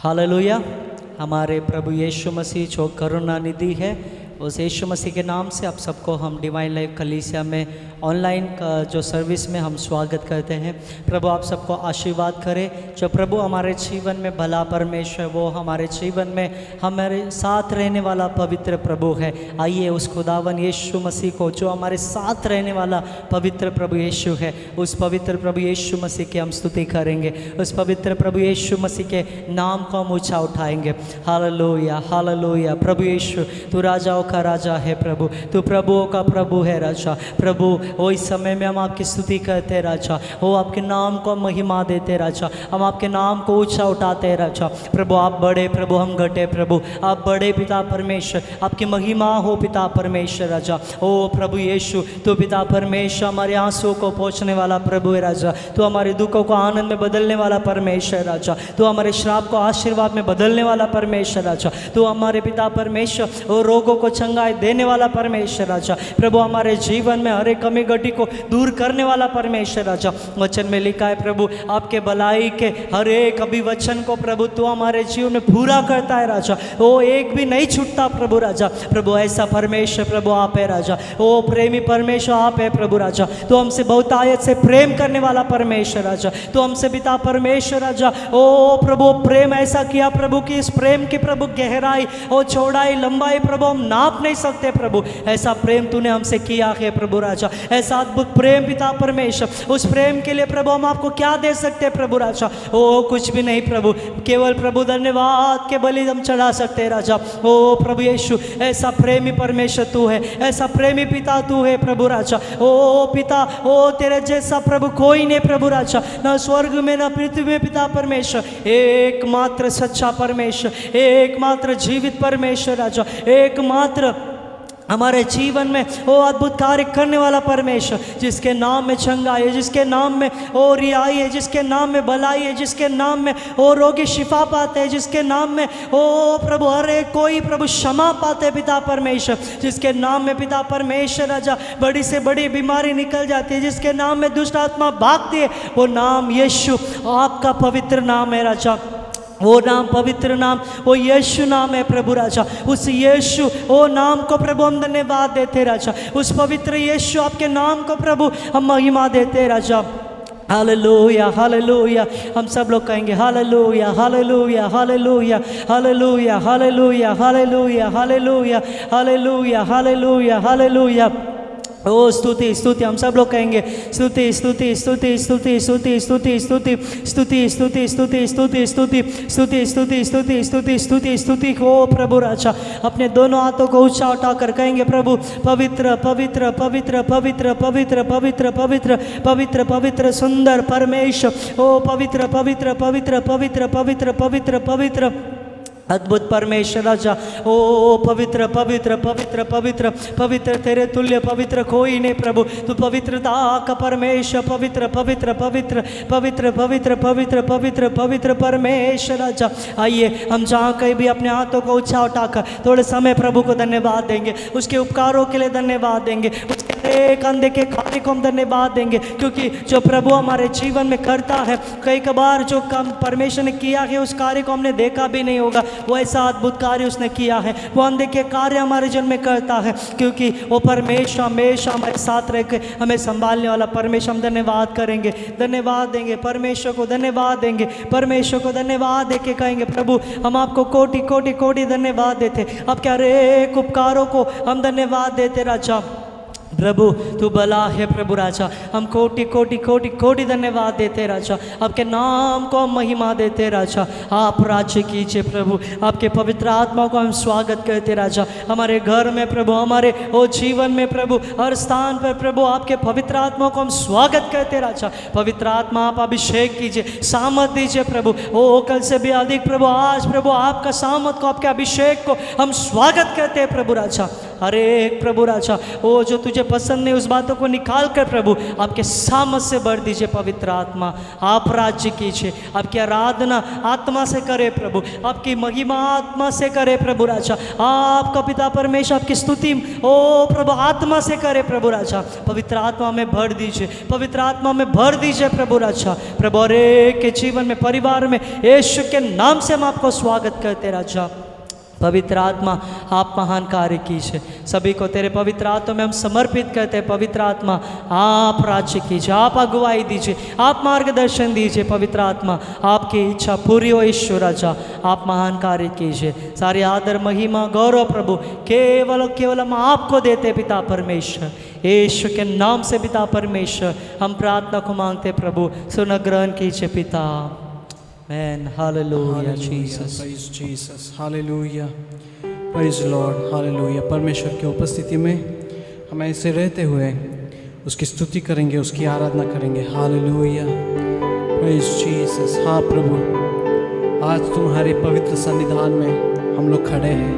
Hallelujah. हमारे प्रभु यीशु मसीह जो करुणा निधि है, उस यीशु मसीह के नाम से आप सबको हम डिवाइन लाइफ कलीसिया में ऑनलाइन का जो सर्विस में हम स्वागत करते हैं। प्रभु आप सबको आशीर्वाद करे। जो प्रभु हमारे जीवन में भला परमेश्वर, वो हमारे जीवन में हमारे साथ रहने वाला पवित्र प्रभु है। आइए उस खुदावन यीशु मसीह को, जो हमारे साथ रहने वाला पवित्र प्रभु यीशु है, उस पवित्र प्रभु यीशु मसीह की हम स्तुति करेंगे। उस पवित्र प्रभु यीशु मसीह के नाम को हम ऊंचा उठाएंगे। Hallelujah, hallelujah. प्रभु यीशु, तू राजाओं का राजा है प्रभु, तू प्रभुओं का प्रभु है राजा। प्रभु वो इस समय में हम आपकी स्तुति करते राजा, वो आपके नाम को महिमा देते राजा, हम आपके नाम को ऊंचा उठाते राजा। प्रभु आप बड़े, प्रभु हम घटे, प्रभु आप बड़े पिता परमेश्वर, आपकी महिमा हो पिता परमेश्वर राजा। ओ प्रभु यीशु, तू पिता परमेश्वर हमारे आंसुओं को पोंछने वाला प्रभु है राजा। तू हमारे दुखों को आनंद में बदलने वाला परमेश्वर राजा। तू हमारे श्राप को आशीर्वाद में बदलने वाला परमेश्वर राजा। तू हमारे पिता परमेश्वर वो रोगों को चंगाई देने वाला परमेश्वर राजा। प्रभु हमारे जीवन में हर एक कमी घटी को दूर करने वाला परमेश्वर राजा। वचन में लिखा है प्रभु, आपके भलाई के हर एक अभिवचन को प्रभु तू हमारे जीवन में पूरा करता है राजा। वो एक भी नहीं छूटता प्रभु राजा। प्रभु ऐसा परमेश्वर प्रभु आप है राजा। ओ प्रेमी परमेश्वर आप है प्रभु राजा। तो हमसे बहुत आयत से प्रेम करने वाला परमेश्वर राजा। तो हमसे पिता परमेश्वर राजा, ओ प्रभु प्रेम ऐसा किया प्रभु कि इस प्रेम की प्रभु गहराई और चौड़ाई लंबाई प्रभु हम नाप नहीं सकते प्रभु। ऐसा प्रेम तूने हमसे किया है प्रभु राजा। ऐसा अद्भुत प्रेम पिता परमेश्वर, उस प्रेम के लिए प्रभु हम आपको क्या दे सकते हैं प्रभु राजा। ओ कुछ भी नहीं प्रभु, केवल प्रभु धन्यवाद के बलि हम चढ़ा सकते हैं राजा। ओ प्रभु यीशु, ऐसा प्रेमी परमेश्वर तू है, ऐसा प्रेमी पिता तू है प्रभु राजा। ओ पिता, ओ तेरे जैसा प्रभु कोई नहीं प्रभु राजा, ना स्वर्ग में ना पृथ्वी में पिता परमेश्वर। एकमात्र सच्चा परमेश्वर, एकमात्र जीवित परमेश्वर राजा, एकमात्र हमारे जीवन में वो अद्भुत कार्य करने वाला परमेश्वर, जिसके नाम में चंगाई है, जिसके नाम में ओ रिहाई है, जिसके नाम में भलाई है, जिसके नाम में ओ रोगी शिफा पाते हैं, जिसके नाम में ओ प्रभु हर एक कोई प्रभु क्षमा पाते हैं पिता परमेश्वर, जिसके नाम में पिता परमेश्वर राजा बड़ी से बड़ी बीमारी निकल जाती है, जिसके नाम में दुष्ट आत्मा भागती है, वो नाम यीशु आपका पवित्र नाम है राजा। वो नाम पवित्र नाम, वो यीशु नाम है प्रभु राजा। उस यीशु वो नाम को प्रभु हम धन्यवाद देते राजा। उस पवित्र यीशु आपके नाम को प्रभु हम महिमा देते राजा। Hallelujah, hallelujah. हम सब लोग कहेंगे hallelujah, hallelujah, hallelujah, hallelujah, hallelujah, hallelujah, hallelujah, hallelujah, hallelujah, hallelujah. ओ स्तुति स्तुति, हम सब लोग कहेंगे स्तुति स्तुति स्तुति स्तुति स्तुति स्तुति स्तुति स्तुति स्तुति स्तुति स्तुति स्तुति स्तुति स्तुति स्तुति स्तुति स्तुति स्तुति हो प्रभु राजा। अपने दोनों हाथों को ऊंचा उठाकर कहेंगे प्रभु पवित्र पवित्र पवित्र पवित्र पवित्र पवित्र पवित्र पवित्र पवित्र सुंदर परमेश्वर। ओ पवित्र पवित्र पवित्र पवित्र पवित्र पवित्र पवित्र अद्भुत परमेश्वर राजा। ओ पवित्र पवित्र पवित्र पवित्र पवित्र, तेरे तुल्य पवित्र कोई नहीं प्रभु। तू पवित्रता का परमेश्वर, पवित्र पवित्र पवित्र पवित्र पवित्र पवित्र पवित्र पवित्र परमेश्वर राजा। आइए हम जहाँ कहीं भी अपने हाथों को ऊंचा उठाकर थोड़े समय प्रभु को धन्यवाद देंगे, उसके उपकारों के लिए धन्यवाद देंगे, उसके एक अंधे के कार्य को हम धन्यवाद देंगे, क्योंकि जो प्रभु हमारे जीवन में करता है, कई कबार जो काम परमेश्वर ने किया है उस कार्य को हमने देखा भी नहीं होगा, वो ऐसा अद्भुत कार्य उसने किया है। वो अंधे के कार्य हमारे जन्म में करता है, क्योंकि वो परमेश्वर हमेशा हमारे साथ रह के हमें संभालने वाला परमेश्वर। हम धन्यवाद करेंगे, धन्यवाद देंगे परमेश्वर को, धन्यवाद देंगे परमेश्वर को, धन्यवाद दे के कहेंगे प्रभु हम आपको कोटि कोटि कोटि धन्यवाद देते, आपके हर एक उपकारों को हम धन्यवाद देते राजा। प्रभु तू भला है प्रभु राजा। हम कोटि कोटि कोटि कोटि धन्यवाद देते राजा, आपके नाम को हम महिमा देते राजा। आप राज्य कीजिए प्रभु, आपके पवित्र आत्मा को हम स्वागत करते राजा। हमारे घर में प्रभु, हमारे ओ जीवन में प्रभु, हर स्थान पर प्रभु आपके पवित्र आत्मा को हम स्वागत करते राजा। पवित्र आत्मा आप अभिषेक कीजिए, सामर्थ दीजिए प्रभु। ओ कल से भी अधिक प्रभु आज प्रभु आपका सामर्थ को, आपके अभिषेक को हम स्वागत करते हैं प्रभु राजा। हर एक प्रभु राजा वो जो तुझे पसंद नहीं उस बातों को निकाल कर प्रभु आपके सामर्थ से भर दीजिए। पवित्र आत्मा आप राज्य कीजिए, आपकी आराधना आत्मा से करे प्रभु, आपकी महिमा आत्मा से करे प्रभु राजा, आपका पिता परमेश्वर आपकी स्तुति ओ प्रभु आत्मा से करे प्रभु राजा। पवित्र आत्मा में भर दीजिए, पवित्र आत्मा में भर दीजिए प्रभु राजा। प्रभु हर एक के जीवन में परिवार में यीशु के नाम से हम आपको स्वागत करते राजा। पवित्र आत्मा आप महान कार्य कीजिए, सभी को तेरे पवित्र आत्मा में हम समर्पित करते हैं। पवित्र आत्मा आप राज्य कीजिए, आप अगुवाई दीजिए, आप मार्गदर्शन दीजिए। पवित्र आत्मा आपकी इच्छा पूरी हो ईश्वर राजा, आप महान कार्य कीजिए। सारी आदर महिमा गौरव प्रभु केवल केवल हम आपको देते पिता परमेश्वर, यीशु के नाम से पिता परमेश्वर हम प्रार्थना को मांगते प्रभु, सुन ग्रहण कीजिए पिता। Amen. Hallelujah, Jesus. Praise Jesus. Hallelujah. Praise Lord. Hallelujah. परमेश्वर की उपस्थिति में हम ऐसे रहते हुए उसकी स्तुति करेंगे, उसकी आराधना करेंगे। Hallelujah. Praise Jesus. हाँ प्रभु, आज तुम्हारे पवित्र सन्निधान में हम लोग खड़े हैं।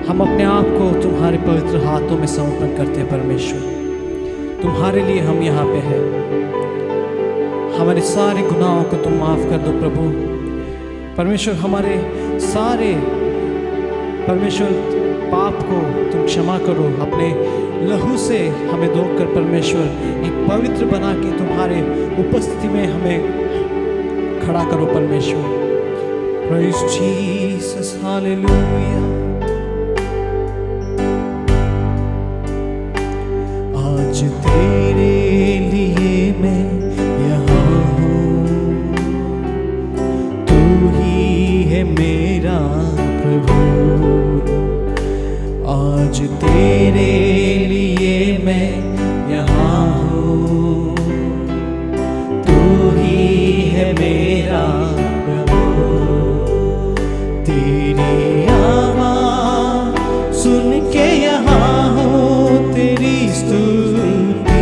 हम अपने आप को तुम्हारे पवित्र हाथों में समर्पण करते हैं परमेश्वर। तुम्हारे लिए हम यहाँ पे हैं। हमारे सारे गुनाहों को तुम माफ़ कर दो प्रभु परमेश्वर। हमारे सारे परमेश्वर पाप को तुम क्षमा करो। अपने लहू से हमें धोकर परमेश्वर एक पवित्र बना के तुम्हारे उपस्थिति में हमें खड़ा करो परमेश्वर। Praise Jesus. Hallelujah. आज तेरे लिए मैं मेरा प्रभु, आज तेरे लिए मैं यहाँ हूँ। तू ही है मेरा प्रभु, तेरी आवाज़ सुन के यहाँ हूँ। तेरी स्तुति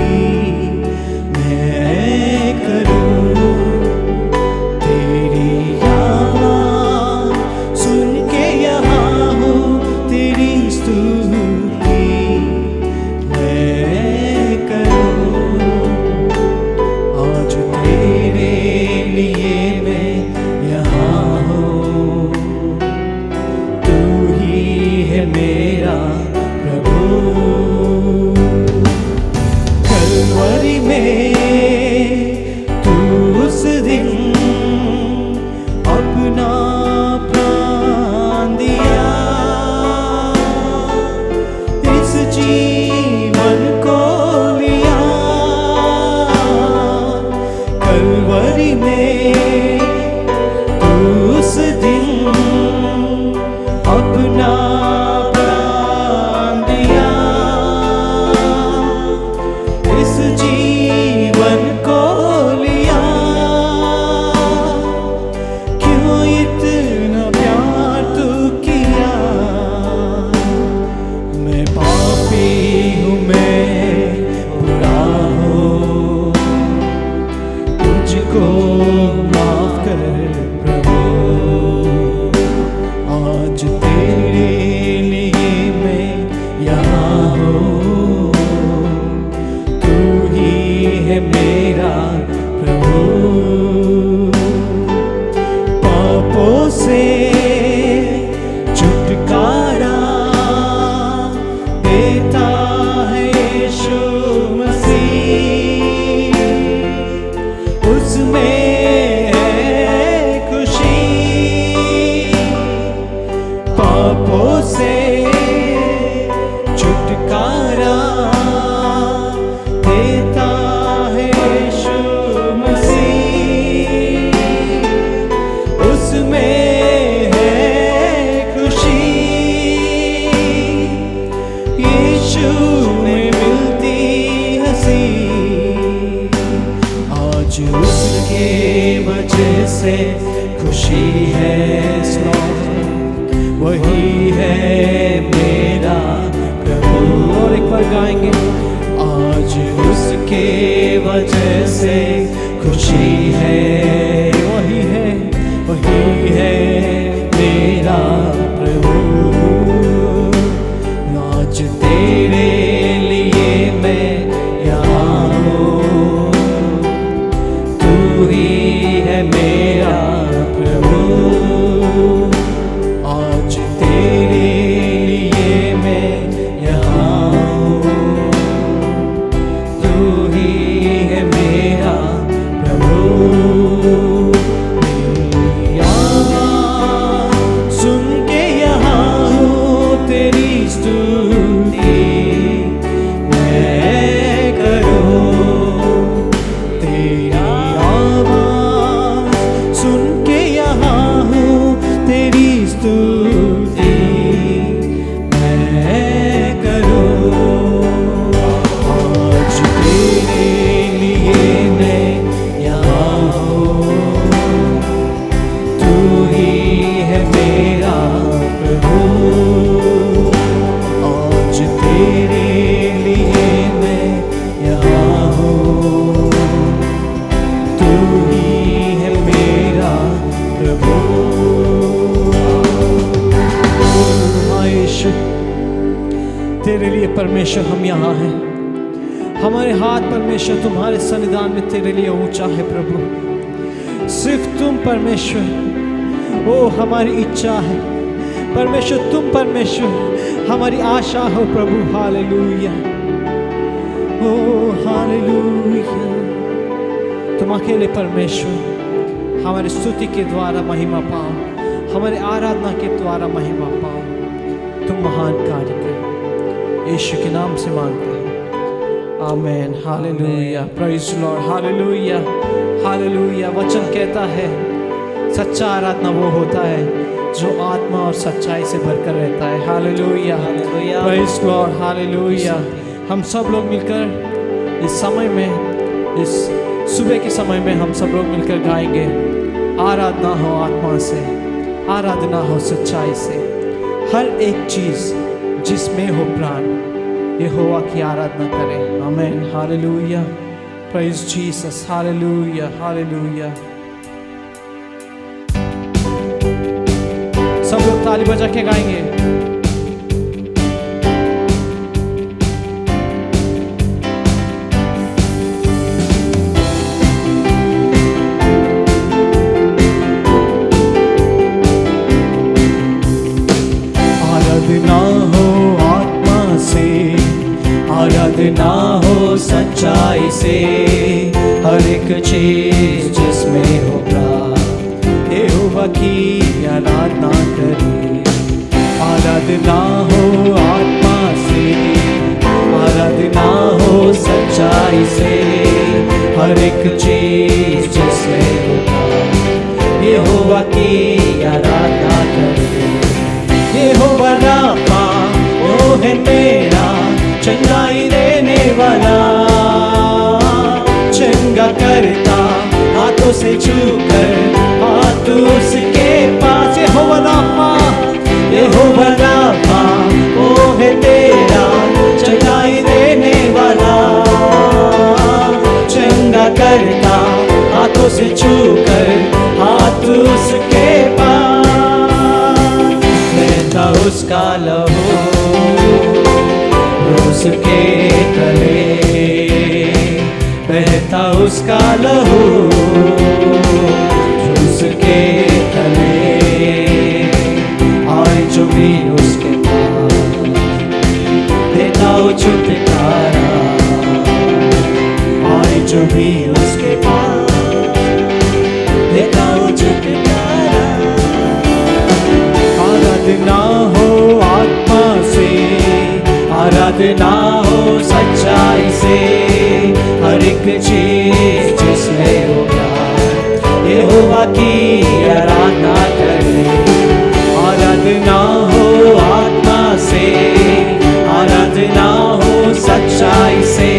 मैं करूँ, तेरी तेरे लिए परमेश्वर हम यहाँ हैं। हमारे हाथ परमेश्वर तुम्हारे सन्निधान में तेरे लिए ऊंचा है प्रभु। सिर्फ तुम परमेश्वर, ओ हमारी इच्छा है परमेश्वर, तुम परमेश्वर हमारी आशा हो प्रभु। हालेलुया, ओ हालेलुया। तुम अकेले परमेश्वर हमारी स्तुति के द्वारा महिमा पाओ, हमारे आराधना के द्वारा महिमा पाओ। तुम महान कार्य कर, यीशु के नाम से मांगते हैं, amen. Hallelujah, praise Lord, hallelujah, hallelujah. वचन कहता है सच्चा आराधना वो होता है जो आत्मा और सच्चाई से भरकर रहता है। Hallelujah, hallelujah, praise Lord, hallelujah. हम सब लोग मिलकर इस समय में, इस सुबह के समय में हम सब लोग मिलकर गाएंगे, आराधना हो आत्मा से, आराधना हो सच्चाई से, हर एक चीज़ जिसमें हो प्राण यहोवा की आराधना करें। Amen, hallelujah, praise Jesus, hallelujah, hallelujah. सब लोग ताली बजा के गाएंगे। आराधना हो आत्मा से, आराधना हो सच्चाई से, हर एक चीज जिसमें हो प्राण यहोवा की आराधना करें। आराधना हो आत्मा से, आराधना हो सच्चाई से, हर एक चीज जिसमें हो प्राण यहोवा की आराधना करें। यहोवा राफा वो है मेरा चंगाई देने वाला, चंगा करता हाथों से छूकर हाथ उसके पास। यहोवा राफा, यहोवा राफा वो है तेरा चंगाई देने वाला, चंगा करता हाथों से छूकर हाथ उसके पास। बहता उसका लहू उसके तले, बहता उसका लहू उसके तले, आए जो भी उसके पास देता वो छुटकारा, आए जो भी उसके पास देता वो छुटकारा। आराधना हो आत्मा से, आराधना हो सच्चाई से, हर एक चीज जिसमें हो प्यार यहोवा की आराधना करें। आराधना हो आत्मा से, आराधना हो सच्चाई से,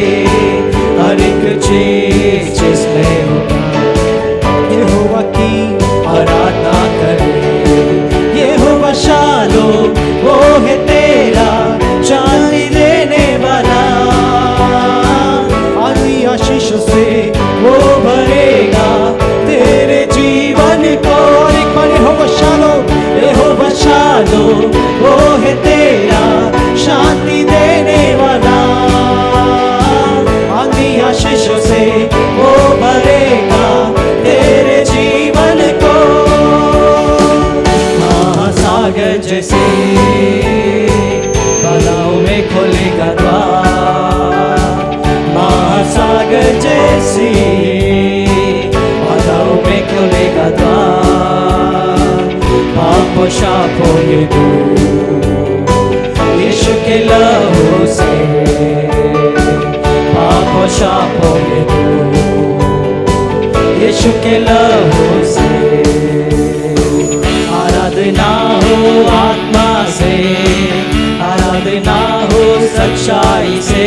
हर एक चीज जिसमें हो प्यार यहोवा की आराधना करें। यहोवा शालो वो है तेरा चांदी देने वाला, आदि आशीष से वो भरेगा तेरे जीवन को। एक बार यहोवा शालो वो है तेरा शांति देने वाला, आदि आशीष से वो भरेगा तेरे जीवन को। महासागर जैसे बालाओं में खोलेगा द्वार, महासागर जैसी बालाओं में खोलेगा द्वार। पापों शापों ये दूर यीशु के लहू से, पापों शापों ये दूर यीशु के लहू से। आराधना हो आत्मा से, आराधना हो सच्चाई से,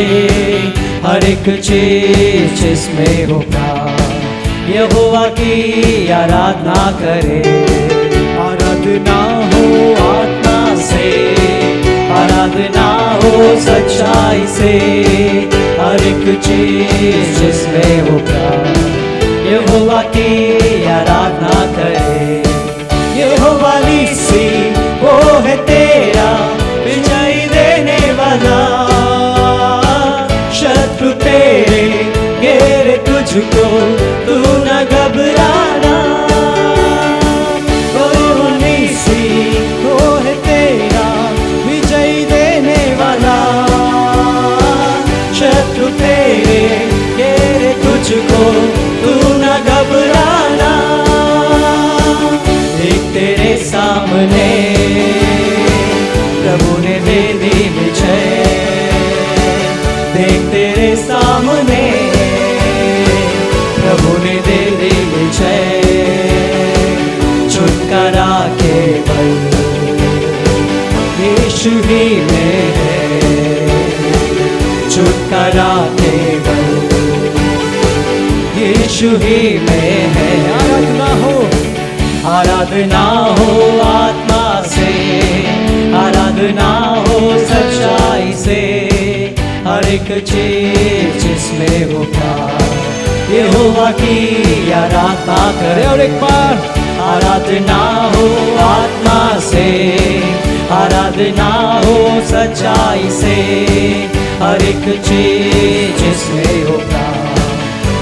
हर एक चीज जिसमें हो प्राण यहोवा की आराधना करे। आराधना हो आत्मा से, आराधना हो सच्चाई से, हर एक चीज जिसमें हो प्राण यहोवा की आराधना करे। यहोवा नीसी वो है तेरा विजय देने वाला, दे दी विजय। देख तेरे सामने प्रभु ने दे दी विजय। छुटकारा केवल यीशु ही में है। छुटकारा केवल यीशु ही में है। आराधना हो आत्मा से, आराधना हो सच्चाई से। हर एक चीज जिसमें हो प्यार, यहोवा की आराधना करे। और एक बार आराधना हो आत्मा से, आराधना हो सच्चाई से। हर एक चीज जिसमें हो प्यार,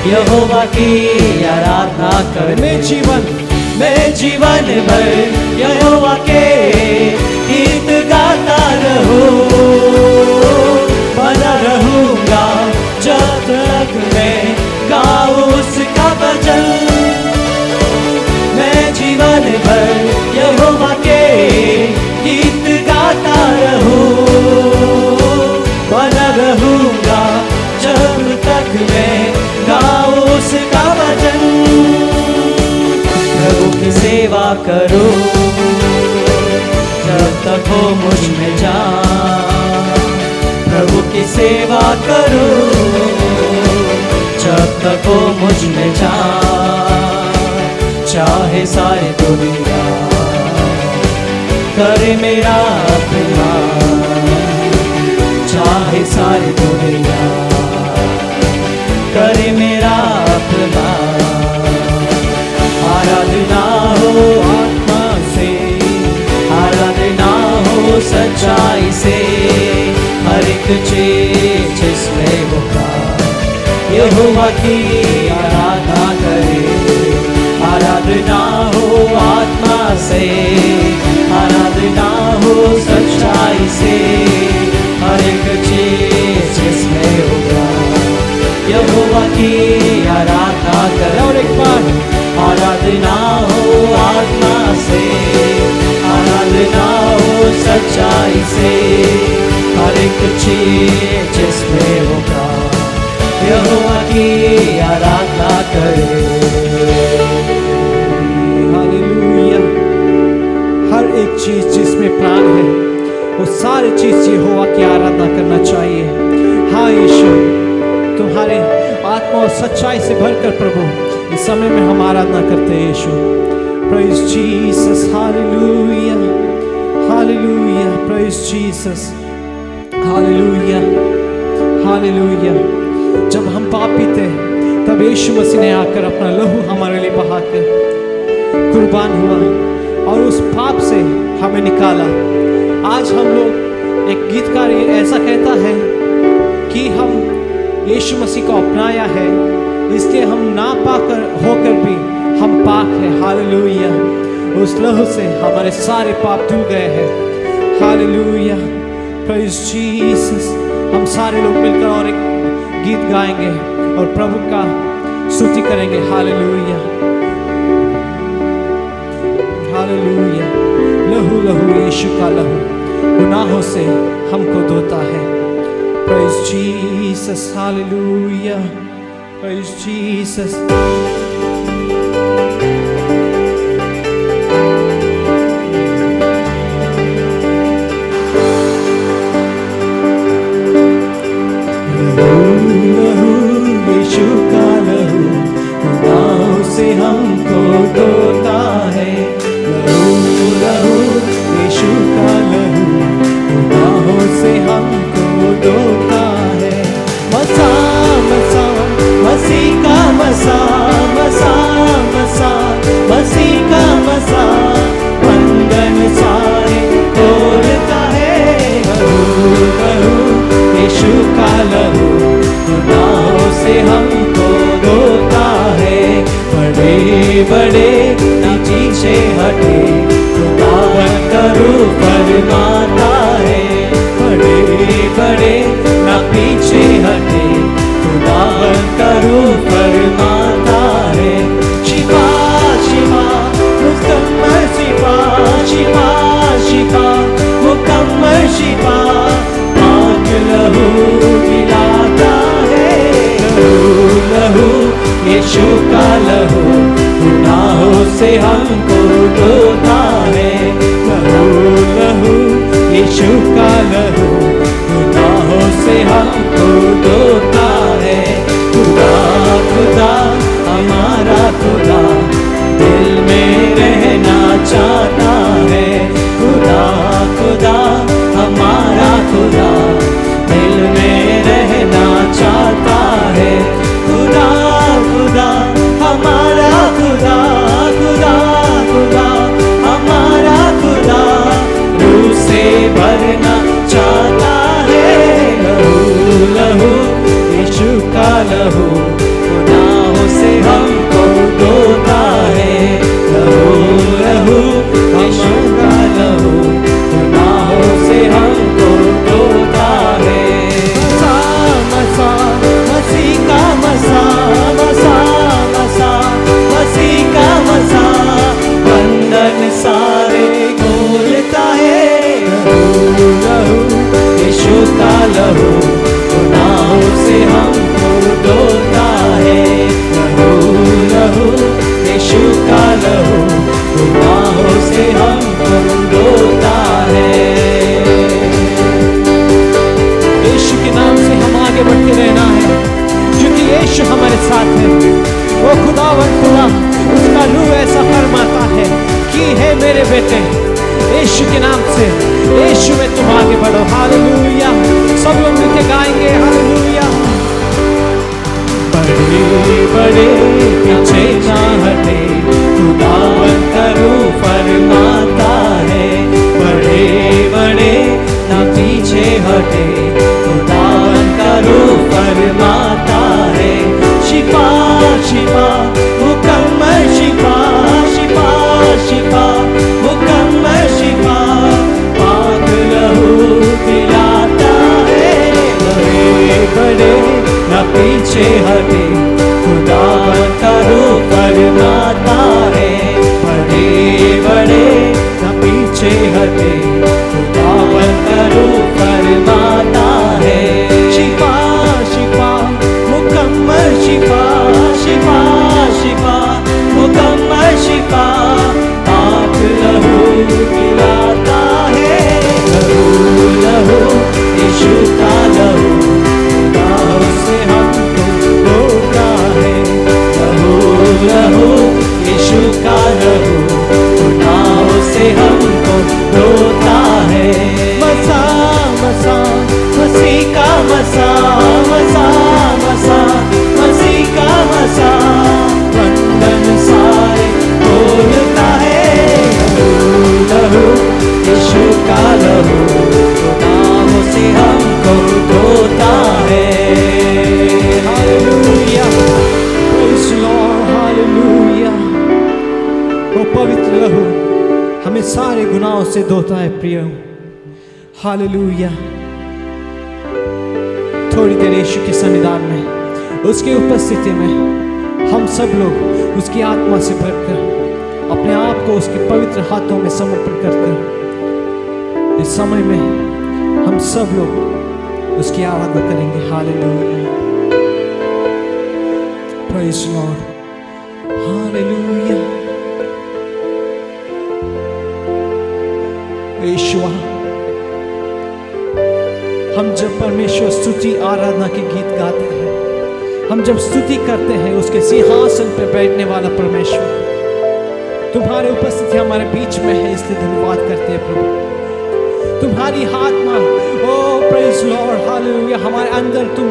यहोवा की आराधना कर। मैं जीवन भर यहोवा के गीत गाता रहूं, बना रहूंगा जब तक मैं गाऊं उसका भजन। मैं जीवन भर यहोवा के गीत गाता रहूं, बना रहूंगा जब तक मैं गाऊं उसका भजन। प्रभु की सेवा करो जब तक हो मुझ में जान। प्रभु की सेवा करो जब तक हो मुझ में जान। चाहे सारी दुनिया करे मेरा अपमान, चाहे सारी दुनिया करे मेरा अपमान। आराधना हो आत्मा से, आराधना हो सच्चाई से। हर एक चीज जिसमें हो प्यार, यहोवा की आराधना करे। आराधना हो आत्मा से, आराधना हो सच्चाई से। हर एक चीज जिसमें हो प्यार, यहोवा की आराधना करे। और एक बार आराधना हो आत्मा से, आराधना हो सच्चाई से। हर एक चीज जिसमें होगा, यहोवा की आराधना करे। हालेलुया। हर एक चीज जिसमें प्राण है, वो सारी चीज यहोवा की आराधना करना चाहिए। हाँ यीशु, तुम्हारे आत्मा और सच्चाई से भरकर प्रभु इस समय में हम आराधना करते हैं यीशु। Praise Jesus, hallelujah hallelujah, praise Jesus, hallelujah hallelujah. जब हम पापी थे तब यीशु मसीह ने आकर अपना लहू हमारे लिए बहाकर कुर्बान हुआ और उस पाप से हमें निकाला। आज हम लोग, एक गीतकार ऐसा कहता है कि हम यीशु मसीह को अपनाया है, इसलिए हम ना पाकर होकर भी हम पाक हैं। हालेलुया। उस लहू से हमारे सारे पाप धुल गए हैं। Hallelujah, praise Jesus. हम सारे लोग मिलकर और एक गीत गाएंगे और प्रभु का स्तुति करेंगे। Hallelujah hallelujah. लहू लहू, यीशु का लहू गुनाहों से हमको धोता है। Praise Jesus, hallelujah, praise Jesus. यीशु का लहू गुनाहों से हमको धोता है। लहू लहू, यीशु का लहू गुनाहों से हमको धोता है। मसा मसा, मसीह का मसा, मसा मसा, मसीह का मसा बंधन सारे तोड़ता है। लहू लहू, यीशु का लहू गुनाहों से हमको धोता है। बड़े बड़े ना पीछे हटे, खुदावन करूं फरमाता है। बड़े बड़े ना पीछे हटे, खुदावन करूं फरमाता है। शिफा शिफा मुकम्मल शिफा, शिफा शिफा मुकम्मल शिफा। से हमको धोता है। लहू लहू यीशु का लहू गुनाहों से हमको धोता है। खुदा खुदा हमारा खुदा दिल में रहना चाहता है। खुदा खुदा हमारा खुदा दिल में रहना चाहता है। खुदा खुदा हमारा खुदा खुदा खुदा हमारा खुदा रूह से भरना चाहता है। लहू लहू यीशु का लहू गुनाहों से हमको धोता है। लहू लहू यीशु का लहू गुनाहों से हमको धोता है। मसा मसा मसीह का मसा मसा मसा मसीह का मसा बंधन सारे खोलता है। लहू लहू यीशु का लहू गुनाहों से हमको धोता है। लहू लहू यीशु का लहू गुनाहों से हमको धोता है। यीशु के नाम से हम आगे बढ़ते रहना है, क्योंकि यीशु हमारे साथ है। वो खुदावन खुदा उसका रूह ऐसा फरमाता है कि हे मेरे बेटे यीशु के नाम से यीशु में तुम आगे बढ़ो। हालेलुया। सब लोग मिलकर गाएंगे हालेलुया। बड़े बड़े पीछे ना हटे खुदावन का रूह फरमाता है। बड़े बड़े ना पीछे हटे खुदावन का रूह फरमाता है। शिफा शिफा मुकम्मल शिफा शिफा शिफा मुकम्मल शिफा पाक लहू पिलाता है। बड़े बड़े न पीछे हटे खुदावन का रूह फरमाता है। बड़े बड़े न पीछे हटे खुदावन का रूह फरमाता है। शिफा शिफा मुकम्मल शिफा शिफा शिफा मुकम्मल शिफा पाक लहू पिलाता है। लहू लहू यीशु का लहू गुनाहों से हमको धोता है। लहू लहू यीशु का लहू गुनाहों से हमको धोता है। मसा मसा मसीह का मसा मसा मसा मसीह का मसा बंधन सारे खोलता है। लहू लहू यीशु का लहू गुनाहों से हमको धोता है। Hallelujah praise Lord hallelujah. वो पवित्र लहू हमें सारे गुनाहों से धोता है प्रिय। हालेलुया। थोड़ी देर यीशु के सन्निधान में उसकी उपस्थिति में हम सब लोग उसकी आत्मा से भरकर अपने आप को उसके पवित्र हाथों में समर्पण करकर इस समय में हम सब लोग उसकी आराधना करेंगे। Hallelujah praise Lord hallelujah. यीशुआ हम जब परमेश्वर स्तुति आराधना के गीत गाते हैं, हम जब स्तुति करते हैं उसके सिंहासन पर बैठने वाला परमेश्वर तुम्हारी उपस्थिति हमारे बीच में है, इसलिए धन्यवाद करते हैं प्रभु। तुम्हारी आत्मा ओ प्रेज़ लॉर्ड हालेलुया हमारे अंदर तुम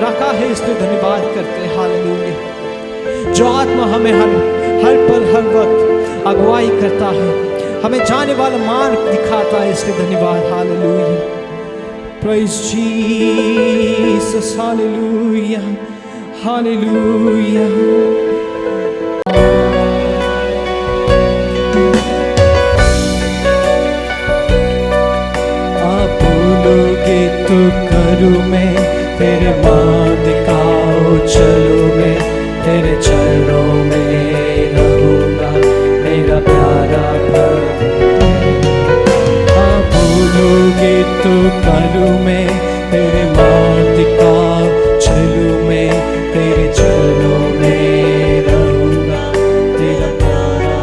रखा है, इसलिए धन्यवाद करते हैं। हालेलुया। जो आत्मा हमें हर पल हर वक्त अगुवाई करता है, हमें जाने वाला मार्ग दिखाता है, इसलिए धन्यवाद। Hallelujah praise Jesus hallelujah hallelujah. आप बोलोगे तो करूँ मैं, तेरे मार्ग दिखाओ चलो मैं, तेरे चरणों में रहूँगा मेरा प्यारा प्रभु। आप बोलोगे तो करूँ मैं, तेरे मार्ग दिखाओ चलूँ मैं, तेरे चरणों में रहूँगा तेरा प्यारा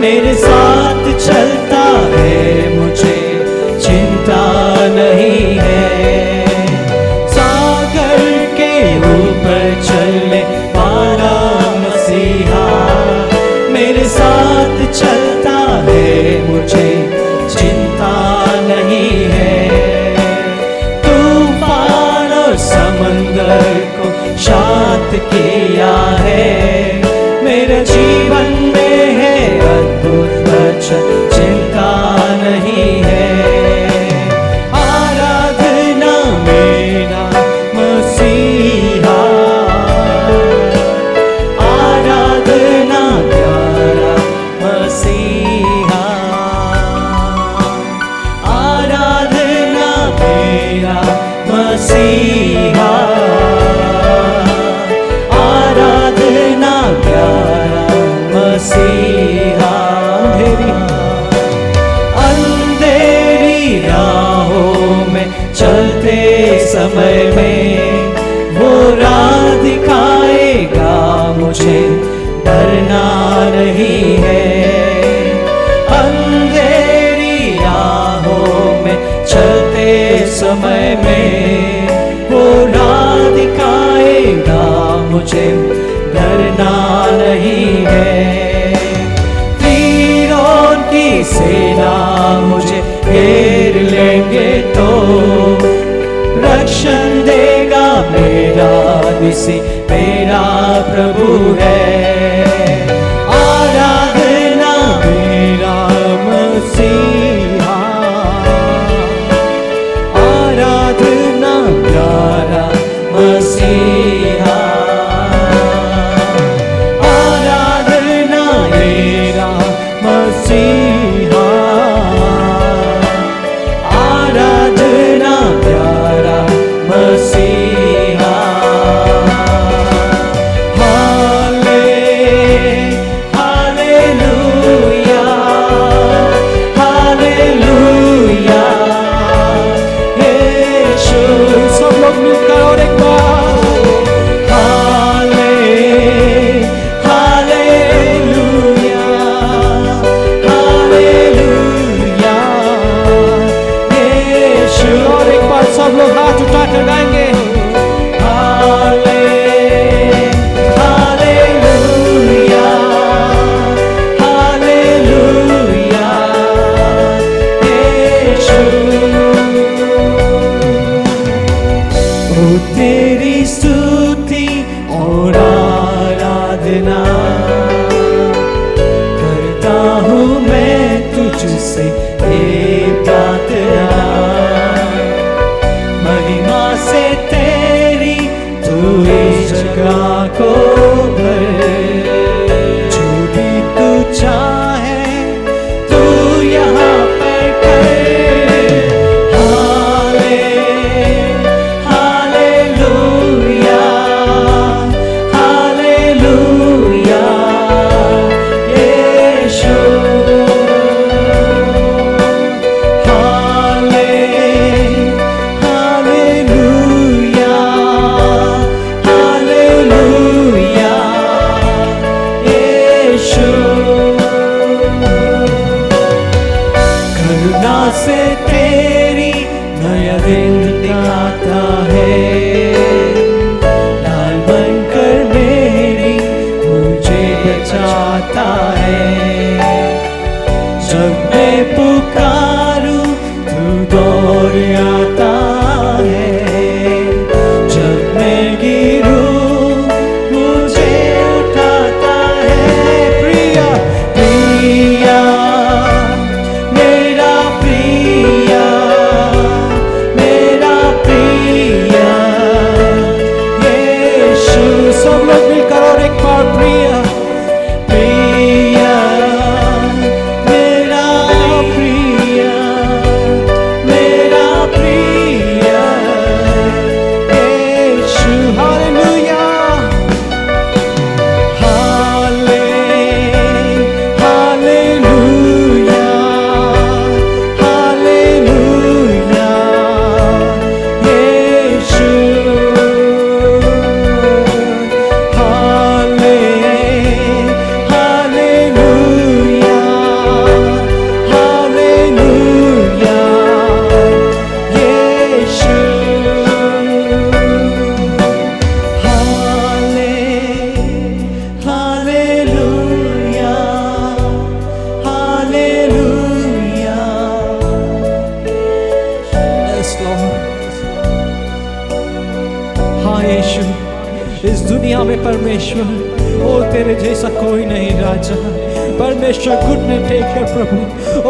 मेरे साथ चलता है, मुझे चिंता नहीं है। सागर के ऊपर चलने वाला मसीहा मेरे साथ चलता है, मुझे चिंता नहीं है। तूफान और समंदर को शांत किया है, मेरे जीवन में है अद्भुत वचन, चिंता नहीं है। आराधना मेरा मसीहा, आराधना प्यारा मसीहा, आराधना मेरा मसीहा, आराधना प्यारा मसीहा। अंधेरी राहों में चलते समय में वो राह दिखाएगा, मुझे डरना नहीं है। अंधेरी राहों में चलते समय में वो राह दिखाएगा, मुझे डरना नहीं है। वीरों की सेना मुझे घेर लेंगे तो रक्षण देगा मेरा निसी, मेरा प्रभु है। आराधना मेरा मसीहा, आराधना प्यारा मसीहा, आराधना मेरा मसीहा, आराधना प्यारा मसीहा। हालेलुया, हालेलुया, यीशु। सब लोग मिलकर और एक बार हालेलुया, हालेलुया, यीशु। और एक बार सब लोग हाथ उठाकर गाएंगे, हालेलुया, हालेलुया, यीशु। ओ तेरी स्तुति और आराधना करता हूँ मैं तुझसे हे प्रार्थना। महिमा से तेरी तू इस जगह को भर, जो भी तू चाहे तू यहाँ पर कर। हालेलुया, हालेलुया, यीशु। हालेलुया, हालेलुया, यीशु। करुणा से तेरी नया दिन दिखाता है, लाल बनकर मेरी मुझे बचाता है। जब मैं पुकारूं तू दौड़ आता है, जब मैं गिरूं मुझे उठाता है। प्रिया, प्रिया, मेरा प्रिया, मेरा प्रिया, यीशु। सब लोग मिलकर और एक बार प्रिया, प्रिया, हमारे परमेश्वर, ओ तेरे जैसा कोई नहीं राजा। परमेश्वर घुटने टेक कर प्रभु,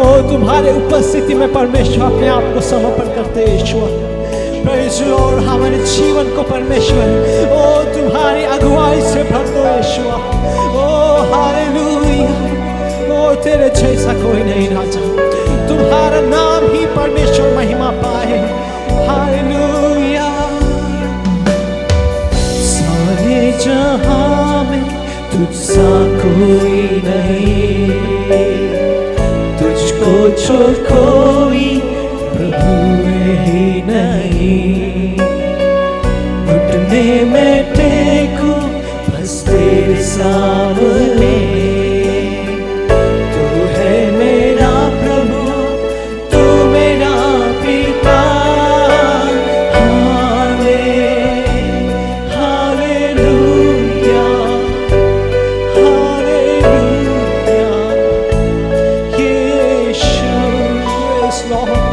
ओ तुम्हारे उपस्थिति में परमेश्वर अपने आप को समर्पण करते हैं ईश्वर। प्रेज़ लॉर्ड, हमारे जीवन को परमेश्वर ओ तुम्हारी अगुवाई से भर दो ईश्वर। ओ हालेलुया, ओ तेरे जैसा कोई नहीं राजा। तुम्हारा नाम ही परमेश्वर महिमा पाए। हालेलुया। सारे जहां में तुझसा कोई नहीं, तुझको छोड़ कोई प्रभु ही नहीं। घुटने में टेकू बस तेरे सामने, तू है मेरा प्रभु, तू मेरा पिता। हालेलुया, हालेलुया, यीशु इस लॉर्ड।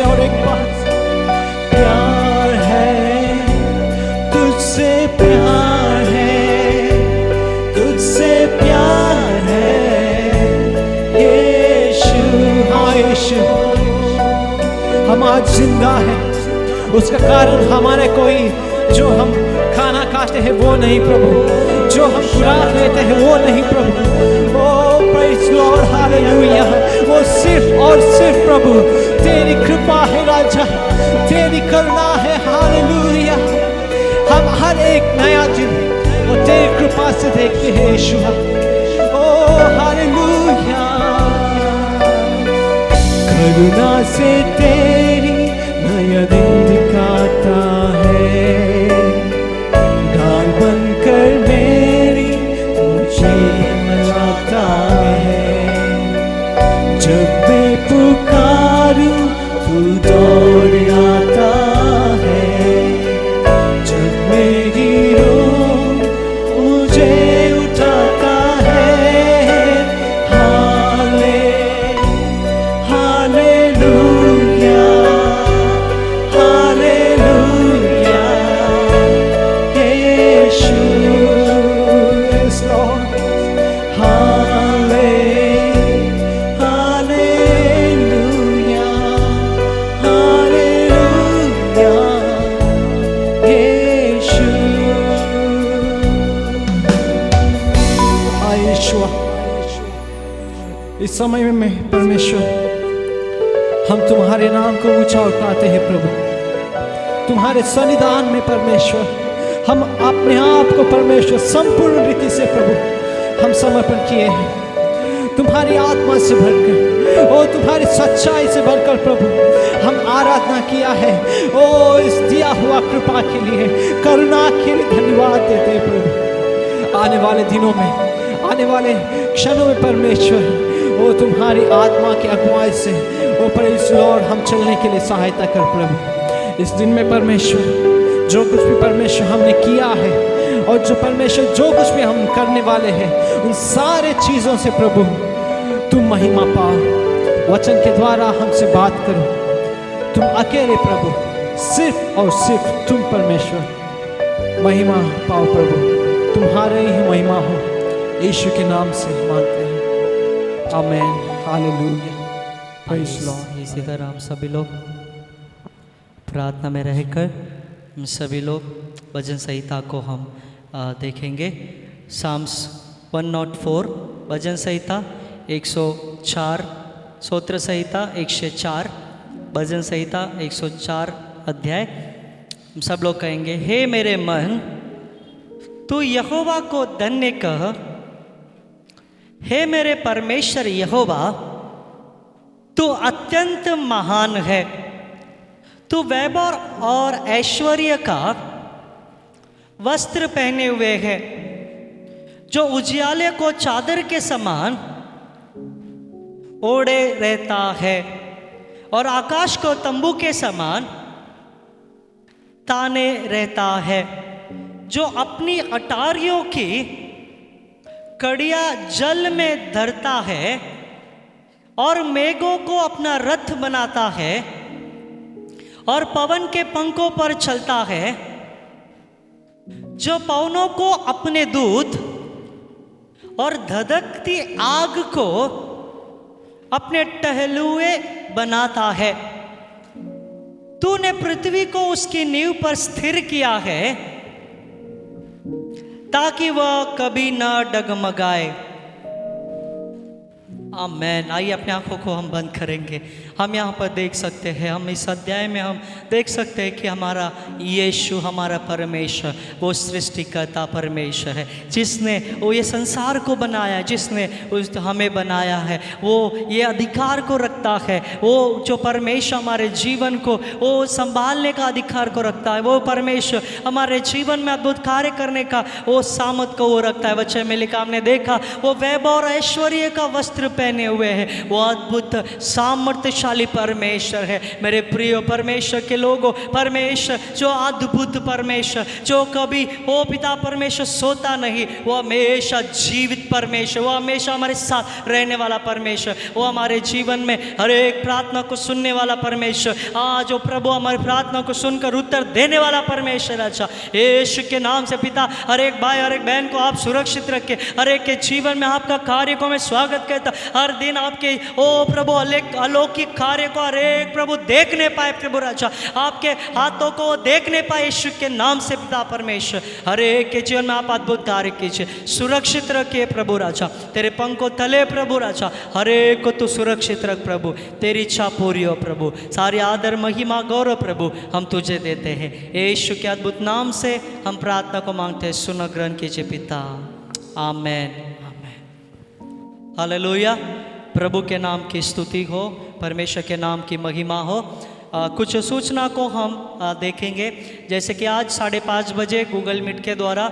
और एक बार प्यार है, तुझसे प्यार है, तुझसे प्यार है यीशु। हाँ यीशु, हम आज जिंदा है, उसका कारण हमारे कोई जो हम खाना खाते हैं वो नहीं प्रभु, जो हम खुराक लेते हैं वो नहीं प्रभु। ओ प्रेज़ लॉर्ड, हालेलुया। वो सिर्फ और सिर्फ प्रभु तेरी कृपा है राजा, तेरी करुणा है। हालेलुया। हम हर एक नया दिन वो तेरी कृपा से देखते हैं यीशु। ओ हालेलुया। करुणा से तेरी नया दिन दिखाता है, ढाल बनकर मेरी मुझे मनाता है। जब मैं पुकारूं तू दौड़ आता है, जब मैं गिरूं मुझे उठाता है। हालेलुया, हालेलुया, यीशु इस लॉर्ड। इस समय में परमेश्वर हम तुम्हारे नाम को ऊंचा उठाते हैं प्रभु, तुम्हारे सन्निधान में परमेश्वर हम अपने आप को परमेश्वर संपूर्ण रीति से प्रभु हम समर्पण किए हैं। तुम्हारी आत्मा से भरकर, ओ तुम्हारी सच्चाई से भरकर प्रभु हम आराधना किया है। ओ इस दिया हुआ कृपा के लिए, करुणा के लिए धन्यवाद देते हैं प्रभु। आने वाले दिनों में, आने वाले क्षणों में परमेश्वर ओ तुम्हारी आत्मा की अगुवाई से ओ प्रेज़ लॉर्ड हम चलने के लिए सहायता कर प्रभु। इस दिन में परमेश्वर जो कुछ भी परमेश्वर हमने किया है और जो परमेश्वर जो कुछ भी हम करने वाले हैं, उन सारे चीज़ों से प्रभु तुम महिमा पाओ। वचन के द्वारा हमसे बात करो। तुम अकेले प्रभु, सिर्फ और सिर्फ तुम परमेश्वर महिमा पाओ प्रभु। तुम्हारे ही महिमा हो, यीशु के नाम से मांगते हैं, आमीन, हालेलुया, प्रेज़ लॉर्ड। इसी तरह हम सभी लोग प्रार्थना में रहकर हम सभी लोग भजन संहिता को हम देखेंगे। साम्स 104, भजन संहिता 104, स्तोत्र संहिता 104, भजन संहिता 104 अध्याय। हम सब लोग कहेंगे, हे मेरे मन तू यहोवा को धन्य कह, हे मेरे परमेश्वर यहोवा, तू अत्यंत महान है। तू वैभव और ऐश्वर्य का वस्त्र पहने हुए है, जो उजियाले को चादर के समान ओढ़े रहता है और आकाश को तंबू के समान ताने रहता है, जो अपनी अटारियों की कड़ियाँ जल में धरता है और मेघों को अपना रथ बनाता है और पवन के पंखों पर चलता है, जो पवनों को अपने दूत और धधकती आग को अपने टहलुए बनाता है। तूने पृथ्वी को उसकी नींव पर स्थिर किया है, ताकि वह कभी न डगमगाए। आमेन। आइए अपने आंखों को हम बंद करेंगे। हम यहाँ पर देख सकते हैं, हम इस अध्याय में हम देख सकते हैं कि हमारा यीशु, हमारा परमेश्वर, वो सृष्टिकर्ता परमेश्वर है, जिसने वो ये संसार को बनाया, जिसने हमें बनाया है। वो ये अधिकार को रखता है, वो जो परमेश्वर हमारे जीवन को वो संभालने का अधिकार को रखता है। वो परमेश्वर हमारे जीवन में अद्भुत कार्य करने का वो सामर्थ को वो रखता है। वचन में लिखा, हमने देखा, वो वैभव और ऐश्वर्य का वस्त्र पहने हुए हैं। वो अद्भुत सामर्थ्यशाली परमेश्वर है। मेरे प्रिय परमेश्वर के लोगों, परमेश्वर जो अद्भुत परमेश्वर, जो कभी वो पिता परमेश्वर सोता नहीं, वो हमेशा जीवित परमेश्वर, वो हमेशा हमारे साथ रहने वाला परमेश्वर, वो हमारे जीवन में हर एक प्रार्थना को सुनने वाला परमेश्वर, आज जो प्रभु हमारी प्रार्थना को सुनकर उत्तर देने वाला परमेश्वर। अच्छा, यीशु के नाम से पिता, हर एक भाई हर एक बहन को आप सुरक्षित रखें। हर एक के जीवन में आपका कार्य को मैं स्वागत करता, हर दिन आपके ओ प्रभु अलौकिक कार्य को हर एक प्रभु देखने पाए। प्रभु राजा, आपके हाथों को देखने पाए यीशु के नाम से पिता परमेश्वर। हर एक के जीवन में आप अद्भुत कार्य कीजिए, सुरक्षित रखिए प्रभु राजा, तेरे पंखों तले प्रभु राजा, हर एक को तू सुरक्षित रख प्रभु। तेरी इच्छा पूरी हो प्रभु। सारी आदर महिमा गौरव प्रभु हम तुझे देते हैं। यीशु के अद्भुत नाम से हम प्रार्थना को मांगते हैं, सुनो ग्रहण कीजिए पिता। आमेन। हालेलुया। प्रभु के नाम की स्तुति हो, परमेश्वर के नाम की महिमा हो। कुछ सूचना को हम देखेंगे, जैसे कि आज 5:30 बजे गूगल मीट के द्वारा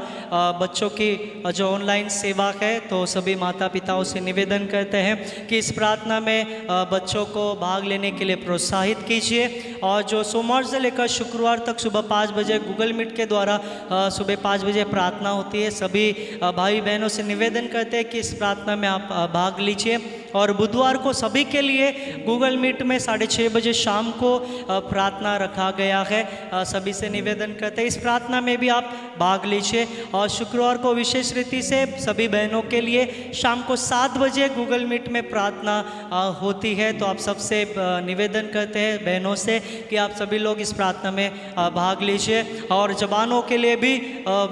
बच्चों की जो ऑनलाइन सेवा है, तो सभी माता पिताओं से निवेदन करते हैं कि इस प्रार्थना में बच्चों को भाग लेने के लिए प्रोत्साहित कीजिए। और जो सोमवार से लेकर शुक्रवार तक सुबह 5 बजे गूगल मीट के द्वारा सुबह 5 बजे प्रार्थना होती है। सभी भाई बहनों से निवेदन करते हैं कि इस प्रार्थना में आप भाग लीजिए। और बुधवार को सभी के लिए गूगल मीट में 6:30 बजे शाम को प्रार्थना रखा गया है। सभी से निवेदन करते हैं इस प्रार्थना में भी आप भाग लीजिए। और शुक्रवार को विशेष रीति से सभी बहनों के लिए शाम को 7 बजे गूगल मीट में प्रार्थना होती है। तो आप सबसे निवेदन करते हैं बहनों से कि आप सभी लोग इस प्रार्थना में भाग लीजिए। और जवानों के लिए भी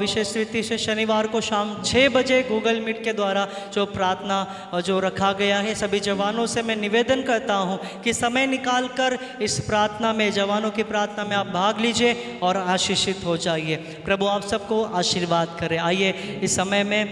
विशेष रीति से शनिवार को शाम 6 बजे गूगल मीट के द्वारा जो प्रार्थना जो रखा गया है, सभी जवानों से मैं निवेदन करता हूं कि समय निकालकर इस प्रार्थना में, जवानों की प्रार्थना में आप भाग लीजिए और आशीषित हो जाइए। प्रभु आप सबको आशीर्वाद करे। आइए इस समय में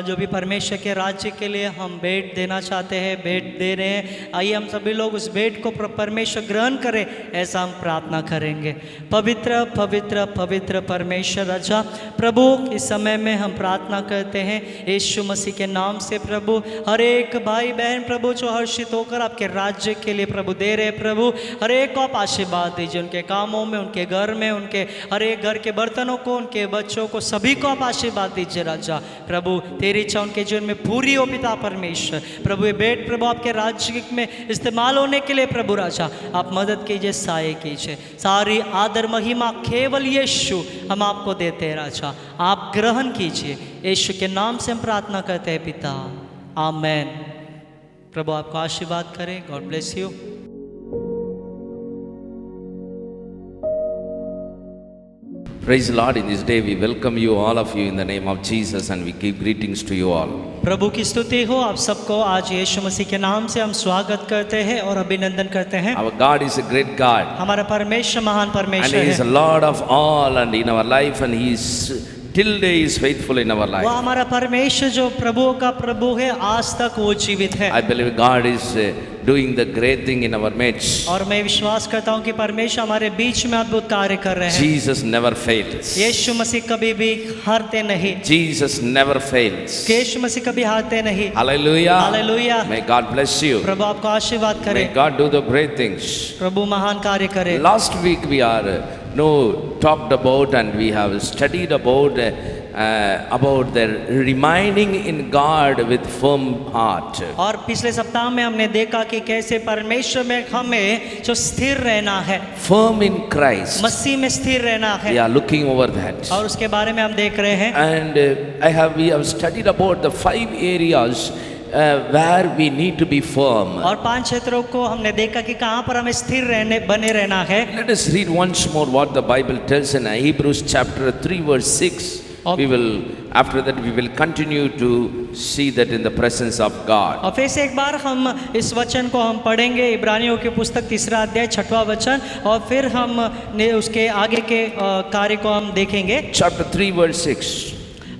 जो भी परमेश्वर के राज्य के लिए हम भेंट देना चाहते हैं, भेंट दे रहे हैं। आइए हम सभी लोग उस भेंट को परमेश्वर ग्रहण करें, ऐसा हम प्रार्थना करेंगे। पवित्र पवित्र पवित्र परमेश्वर राजा, प्रभु इस समय में हम प्रार्थना करते हैं यीशु मसीह के नाम से। प्रभु हर एक भाई बहन प्रभु जो हर्षित होकर आपके राज्य के लिए प्रभु दे रहे, प्रभु हर एक को आप आशीर्वाद दीजिए, उनके कामों में, उनके घर में, उनके हर एक घर के बर्तनों को, उनके बच्चों को, सभी को आप आशीर्वाद दीजिए राजा। प्रभु तेरी इच्छा उनके जीवन में पूरी हो पिता परमेश्वर। प्रभु ये भेंट प्रभु आपके राज्य में इस्तेमाल होने के लिए प्रभु राजा आप मदद कीजिए, सहाय कीजिए। सारी आदर महिमा केवल यीशु हम आपको देते हैं राजा, आप ग्रहण कीजिए। यीशु के नाम से हम प्रार्थना करते हैं पिता, आमेन। प्रभु आपको आशीर्वाद करें। God bless you. Praise the Lord. In this day we welcome you, all of you, in the name of Jesus, and we give greetings to you all. प्रभु की स्तुति हो आप सबको। आज यीशु मसीह के नाम से हम स्वागत करते हैं और अभिनंदन करते हैं। Our God is a great God, हमारा परमेश्वर महान and परमेश्वर He is है a Lord of all, and in our life, and He is till day is faithful in our वो life. हमारा परमेश्वर जो प्रभुओं का प्रभु है, आज तक वो जीवित है। I believe God is doing the great thing in our midst. और मैं विश्वास करता हूँ कि परमेश्वर हमारे बीच में अद्भुत कार्य कर रहे हैं। Jesus never fails. यीशु मसीह कभी भी हारते नहीं। Jesus never fails. यीशु मसीह कभी हारते नहीं। Hallelujah. Hallelujah. May God bless you. प्रभु आपको आशीर्वाद May करे। God do the great things. प्रभु महान कार्य करे। Last week we are talked about and we have studied about the remaining in God with firm heart. और पिछले सप्ताह में हमने देखा कि कैसे परमेश्वर में हमें जो स्थिर रहना है, Firm in Christ. मसीह में स्थिर रहना है, We are looking over that. और उसके बारे में हम देख रहे हैं। And we have studied about the 5 areas where we need to be firm. और 5 क्षेत्रों को हमने देखा कि कहाँ पर हमें स्थिर बने रहना है। Let us read once more what the Bible tells in Hebrews chapter 3 verse 6. We will, after that we will continue to see that in the presence of God. और फिर से एक बार हम इस वचन को हम पढ़ेंगे, इब्रानियों की पुस्तक 3 अध्याय 6वां वचन, और फिर हम उसके आगे के कार्य को हम देखेंगे। Chapter 3 verse 6.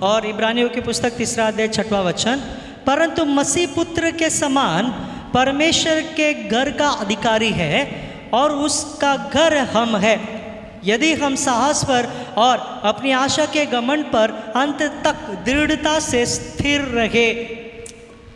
और इब्रानियों की पुस्तक 3 अध्याय 6वां वचन, परंतु मसीह पुत्र के समान परमेश्वर के घर का अधिकारी है और उसका घर हम है, यदि हम साहस पर और अपनी आशा के घमंड पर अंत तक दृढ़ता से स्थिर रहे।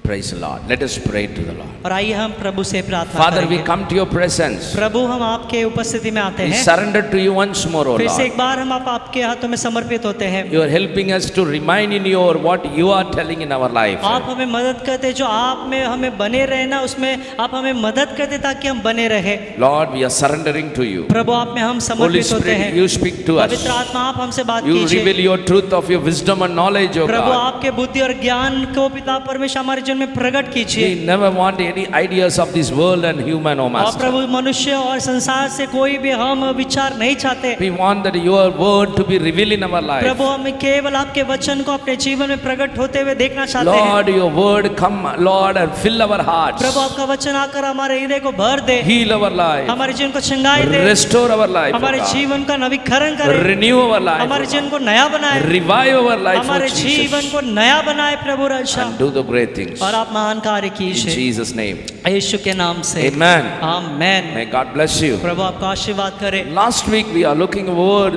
Praise the Lord. Let us pray to the Lord. और आइए हम प्रभु से प्रार्थना Father, we करेंगे। come to your presence. प्रभु, हम आपके उपस्थिति में आते We हैं। surrender to you once more, O फिर से Lord. एक बार हम आपके हाथों में समर्पित होते हैं। You are helping us to remain in your what you are telling in our life. आप हमें मदद करते, जो आप में हमें बने रहना, उसमें आप हमें मदद करते ताकि हम बने रहे। Lord, we are surrendering to you. प्रभु, आप में हम Holy समर्पित होते Spirit, हैं। you speak to us. पवित्र आत्मा, आप हमसे बात You कीजिए। reveal your truth of your wisdom and knowledge, O Prabhu, God. आपके बुद्धि और ज्ञान को पिता परमेश्वर हमारे जीवन में प्रकट कीजिए। We never want any ideas of this world and human, O और Master. प्रभु, मनुष्य और संसार से कोई भी हम विचार नहीं चाहते। We want that your word to be revealed in our life. प्रभु, हम केवल आपके वचन को अपने जीवन में प्रकट होते हुए देखना चाहते हैं। Lord, your word come, Lord, and fill our hearts. प्रभु, आपका वचन आकर हमारे हृदय को भर दे, Heal our life. हमारे जीवन को चंगाई दे, Restore our life, O हमारे God. जीवन का नवीकरण करे, Renew our life, हमारे O जीवन God. को नया बनाए, Revive our life, O हमारे जीवन Jesus. को नया बनाए प्रभु रक्षा, And do the great things. और आप महान कार्य In कीजिए Jesus' name. यीशु के नाम से। Amen. Amen. May God bless you. प्रभु आपको आशीर्वाद करे। Last week we are looking over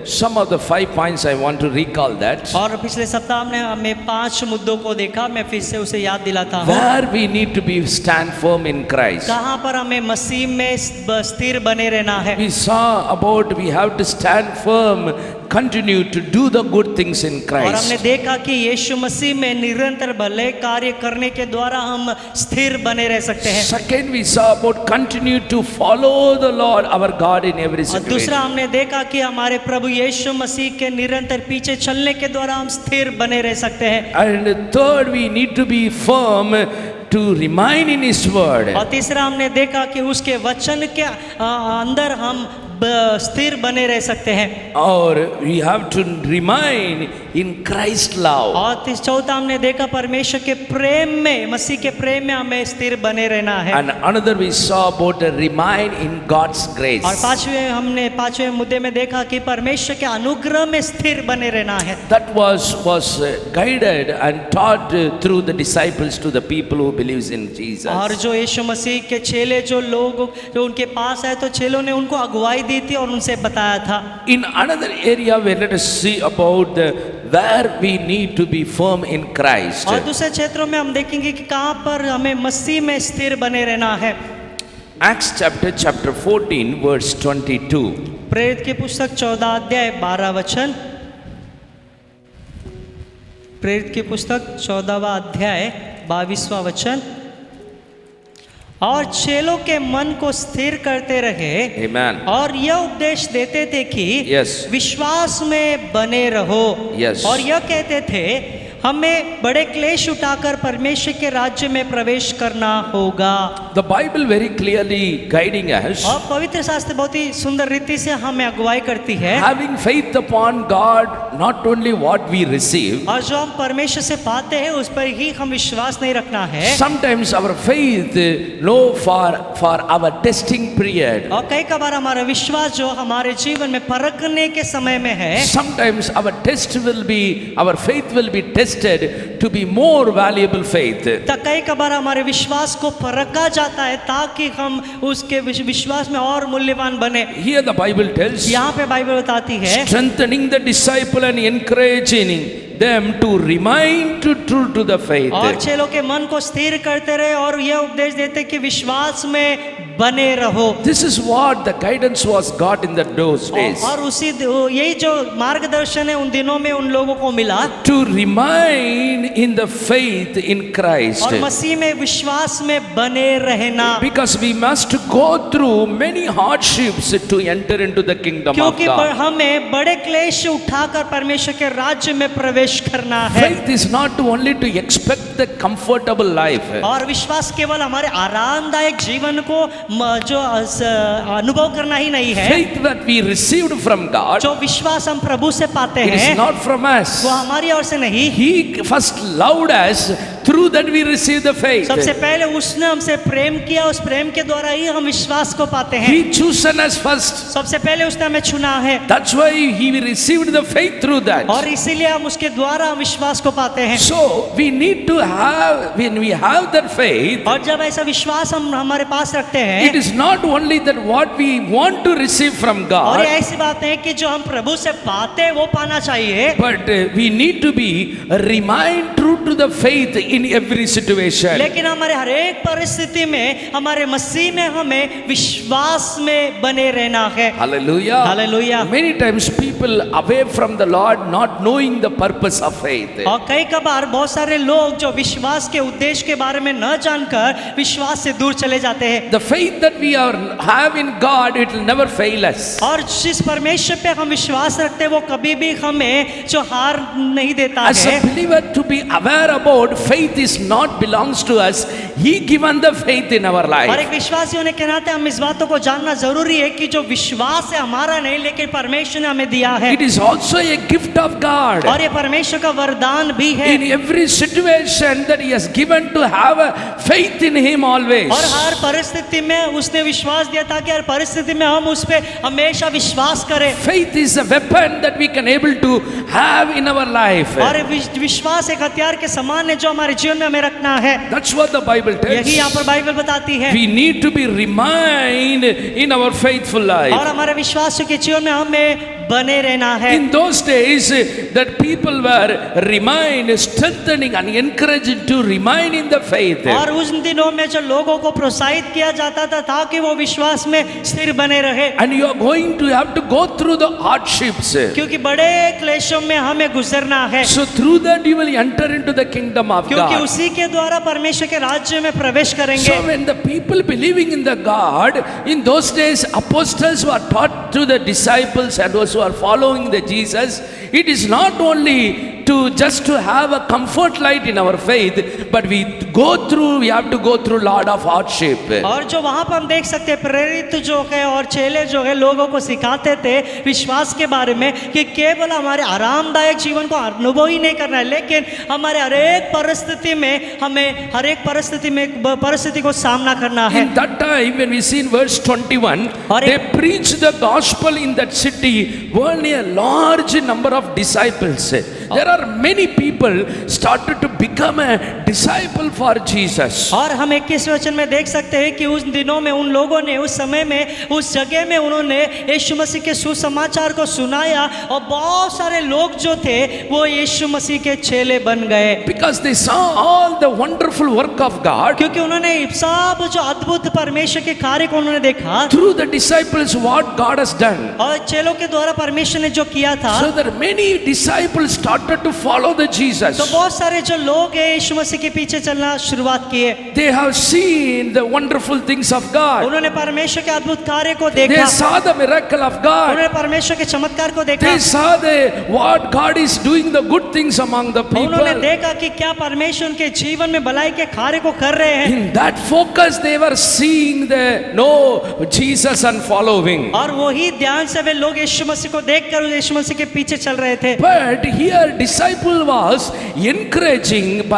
some of the 5 points. I want to recall that. और पिछले सप्ताह में हमने 5 मुद्दों को देखा, मैं फिर से उसे याद दिलाता हूँ। Where we need to be stand firm in Christ. कहाँ पर हमें मसीह में स्थिर बने रहना है। We saw about we have to stand firm, continue to do the good things in और हमने Christ. देखा कि यीशु मसीह में निरंतर भले कार्य करने के द्वारा हम स्थिर बने रह सकते हैं। Second, we saw about continue to follow the Lord our God in every और दूसरा situation. हमने देखा कि हमारे प्रभु यीशु मसीह के निरंतर पीछे चलने के द्वारा हम स्थिर बने रह सकते हैं। And third, we need to be firm to remain in His word. और तीसरा हमने देखा कि उसके वचन के अंदर हम स्थिर बने रह सकते हैं। Or we have to remain in Christ's love. और चौथा हमने देखा परमेश्वर के प्रेम में, मसीह के प्रेम में हमें स्थिर बने रहना है। And another we saw about remain in God's grace. और पांचवें मुद्दे में देखा कि परमेश्वर के अनुग्रह में स्थिर बने रहना है। That was guided and taught through the disciples to the people who believes in Jesus. और जो यीशु मसीह के चेले, जो लोग जो उनके पास आए, तो चेलों ने उनको अगुवाई दी थी और उनसे बताया था। In another area where let us see about where we need to be firm in Christ. और दूसरे क्षेत्रों में हम देखेंगे कि कहाँ पर हमें मसीह में स्थिर बने रहना है। Acts chapter 14 verse 22. प्रेरित की पुस्तक 14 अध्याय 12 वचन। प्रेरित की पुस्तक 14वां अध्याय 22वां वचन। और चेलों के मन को स्थिर करते रहे। Amen. और यह उपदेश देते थे कि Yes. विश्वास में बने रहो। Yes. और यह कहते थे, हमें बड़े क्लेश उठाकर परमेश्वर के राज्य में प्रवेश करना होगा। The Bible very clearly guiding us, और पवित्र शास्त्र बहुत ही सुंदर रीति से हमें अगुवाई करती है। having faith upon God, not only what we receive. और जो हम परमेश्वर से पाते हैं उस पर ही हम विश्वास नहीं रखना है। Sometimes our faith, no, for our testing period. और कई बार हमारा विश्वास जो हमारे जीवन में परखने के समय में है, Sometimes our our faith will be tested to be more valuable faith. तो कई बार हमारे विश्वास को परखा जाता है ताकि हम उसके विश्वास में और मूल्यवान बने। Here the Bible tells, यहाँ पे बाइबल बताती है, strengthening the disciple and encouraging them to remain true to the faith. और चेलों के मन को स्थिर करते रहे और यह उपदेश देते कि विश्वास में बने रहो। This is what the guidance was got in those days. और यही जो मार्गदर्शन है उन दिनों में उन लोगों को मिला, To remain in the faith in Christ. और मसीह में विश्वास में बने रहना, Because we must go through many hardships to enter into the kingdom of क्योंकि God. हमें बड़े क्लेश उठाकर परमेश्वर के राज्य में प्रवेश करना है। Faith is not only to expect the comfortable life. और विश्वास केवल हमारे आरामदायक जीवन को जो अनुभव करना ही नहीं है। Faith that we received from God, जो विश्वास हम प्रभु से पाते it is हैं not from us. वो हमारी ओर से नहीं, He first loved us, through that we receive the faith. सबसे पहले उसने हमसे प्रेम किया, उस प्रेम के द्वारा ही हम विश्वास को पाते हैं। He chosen us first. सबसे पहले उसने हमें चुना है, That's why he received the faith through that. और इसीलिए हम उसके द्वारा हम विश्वास को पाते हैं। So we need to have, when we have that faith, और जब ऐसा विश्वास हम हमारे पास रखते it हैं, is not only that what we want to receive from और ये God, ऐसी बात है कि जो हम प्रभु से पाते हैं वो पाना चाहिए, but we need to be remain true to the faith in every situation. लेकिन हमारे हर एक परिस्थिति में हमारे मसीह में हमें विश्वास में बने रहना है। Hallelujah. Hallelujah. Many times people away from the Lord not knowing the purpose of faith. और कई बार बहुत सारे लोग जो विश्वास के उद्देश्य के बारे में न जानकर विश्वास से दूर चले जाते हैं। The faith that we have in God, it will never fail us. और जिस परमेश्वर पे हम विश्वास रखते हैं वो कभी भी हमें जो हार नहीं देता As a है। believer, to be aware about faith is not belongs to us. He given the faith in our और life. एक विश्वासी होने के नाते हम इस बातों को जानना जरूरी है कि जो विश्वास है हमारा नहीं, लेकिन परमेश्वर ने हमें दिया है, It is also a gift of God. और ये परमेश्वर का वरदान भी है। In every situation that He has given to have a faith in Him always. और हर परिस्थिति में उसने विश्वास दिया ताकि हर परिस्थिति में हम उस पे हमेशा विश्वास करें। Faith is a weapon that we can able to have in our life. और विश्वास एक हथियार के समान है जो हमारे जीवन में हमें रखना है। That's what the Bible tells. यही यहाँ पर बाइबल बताती है। We need to be remain in our faithful life. और हमारे विश्वास के जीवन में हमें बने रहना है। In those days, that people were remain strengthening and encouraging to remain in the faith. और उन दिनों में जो लोगों को प्रोत्साहित किया जाता था ताकि वो विश्वास में स्थिर बने रहे। And you are going to have to go through the hardships. क्योंकि बड़े क्लेशों में हमें गुजरना है। So through that you will enter into the kingdom of क्योंकि God. उसी के द्वारा परमेश्वर के राज्य में प्रवेश करेंगे। So when the people believing in the God, in those days apostles were taught to the disciples and those who are following the Jesus, it is not only to just to have a comfort light in our faith, but we have to go through lot of hardship. और जो वहाँ पर हम देख सकते हैं प्रेरित जो है और चेले जो है लोगों को सिखाते थे विश्वास के बारे में कि केवल हमारे आरामदायक जीवन को अनुभव ही नहीं करना है, लेकिन हमारे हर एक परिस्थिति में हमें हर एक परिस्थिति को सामना करना है। In that time, when we see in verse 21, और they preached the gospel in that city, only a large number of disciples. There are many people started to become a disciple for Jesus. और हम 21 वचन में देख सकते हैं कि उस दिनों में उन लोगों ने उस समय में उस जगह में उन्होंने यीशु मसीह के सुसमाचार को सुनाया और बहुत सारे लोग जो थे वो यीशु मसीह के चेले बन गए। Because they saw all the wonderful work of God. क्योंकि उन्होंने सब जो अद्भुत परमेश्वर के कार्य को उन्होंने देखा Through the disciples what God has done. और चेलों के द्वारा परमेश्वर ने जो किया था। So that many disciples started started to follow the तो Jesus, बहुत सारे जो लोग हैं यीशु मसीह के पीछे चलना शुरुआत किए, they have seen the wonderful things of God. उन्होंने परमेश्वर के अद्भुत कार्य को They देखा, saw the miracle of God. उन्होंने परमेश्वर के चमत्कार को देखा, They saw what God is doing, the good things among the उन्होंने people. देखा कि क्या परमेश्वर उनके जीवन में भलाई के कार्य को कर रहे हैं, In that focus, they were seeing the Jesus and following. और वही ध्यान से वे लोग यीशु मसीह को देखकर यीशु मसीह के पीछे चल रहे थे। But here, disciple was encouraging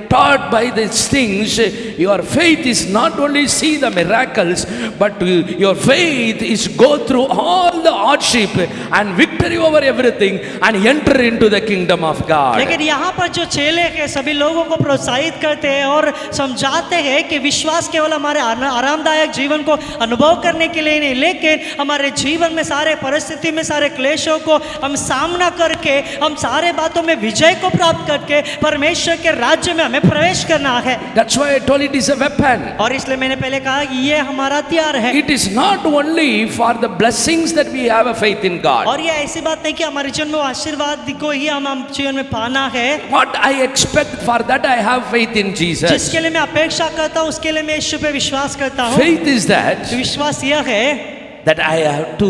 taught by these things. Your faith is not only see the miracles, but your faith is go through all the hardship and victory over everything and enter into the kingdom of God. लेकिन यहाँ पर जो चेले हैं सभी लोगों को प्रोत्साहित करते हैं और समझाते हैं कि विश्वास केवल हमारे आरामदायक जीवन को अनुभव करने के लिए नहीं, लेकिन हमारे जीवन में सारे परिस्थिति में सारे क्लेशों को हम सामना करके हम सारे बातों में विजय को प्राप्त करके परमेश्वर के राज्य में हमें प्रवेश करना है। That's why I told it is a weapon. और इसलिए मैंने पहले कहा कि ये हमारा हथियार है। It is not only for the blessings that we have a faith in God. और ये ऐसी बात नहीं कि हमारे जीवन में आशीर्वाद को ही हम जीवन में पाना है। What I expect, for that I have faith in Jesus. जिसके लिए मैं अपेक्षा करता हूँ उसके लिए मैं यीशु पे विश्वास करता हूँ। Faith is that विश्वास यह है that I have to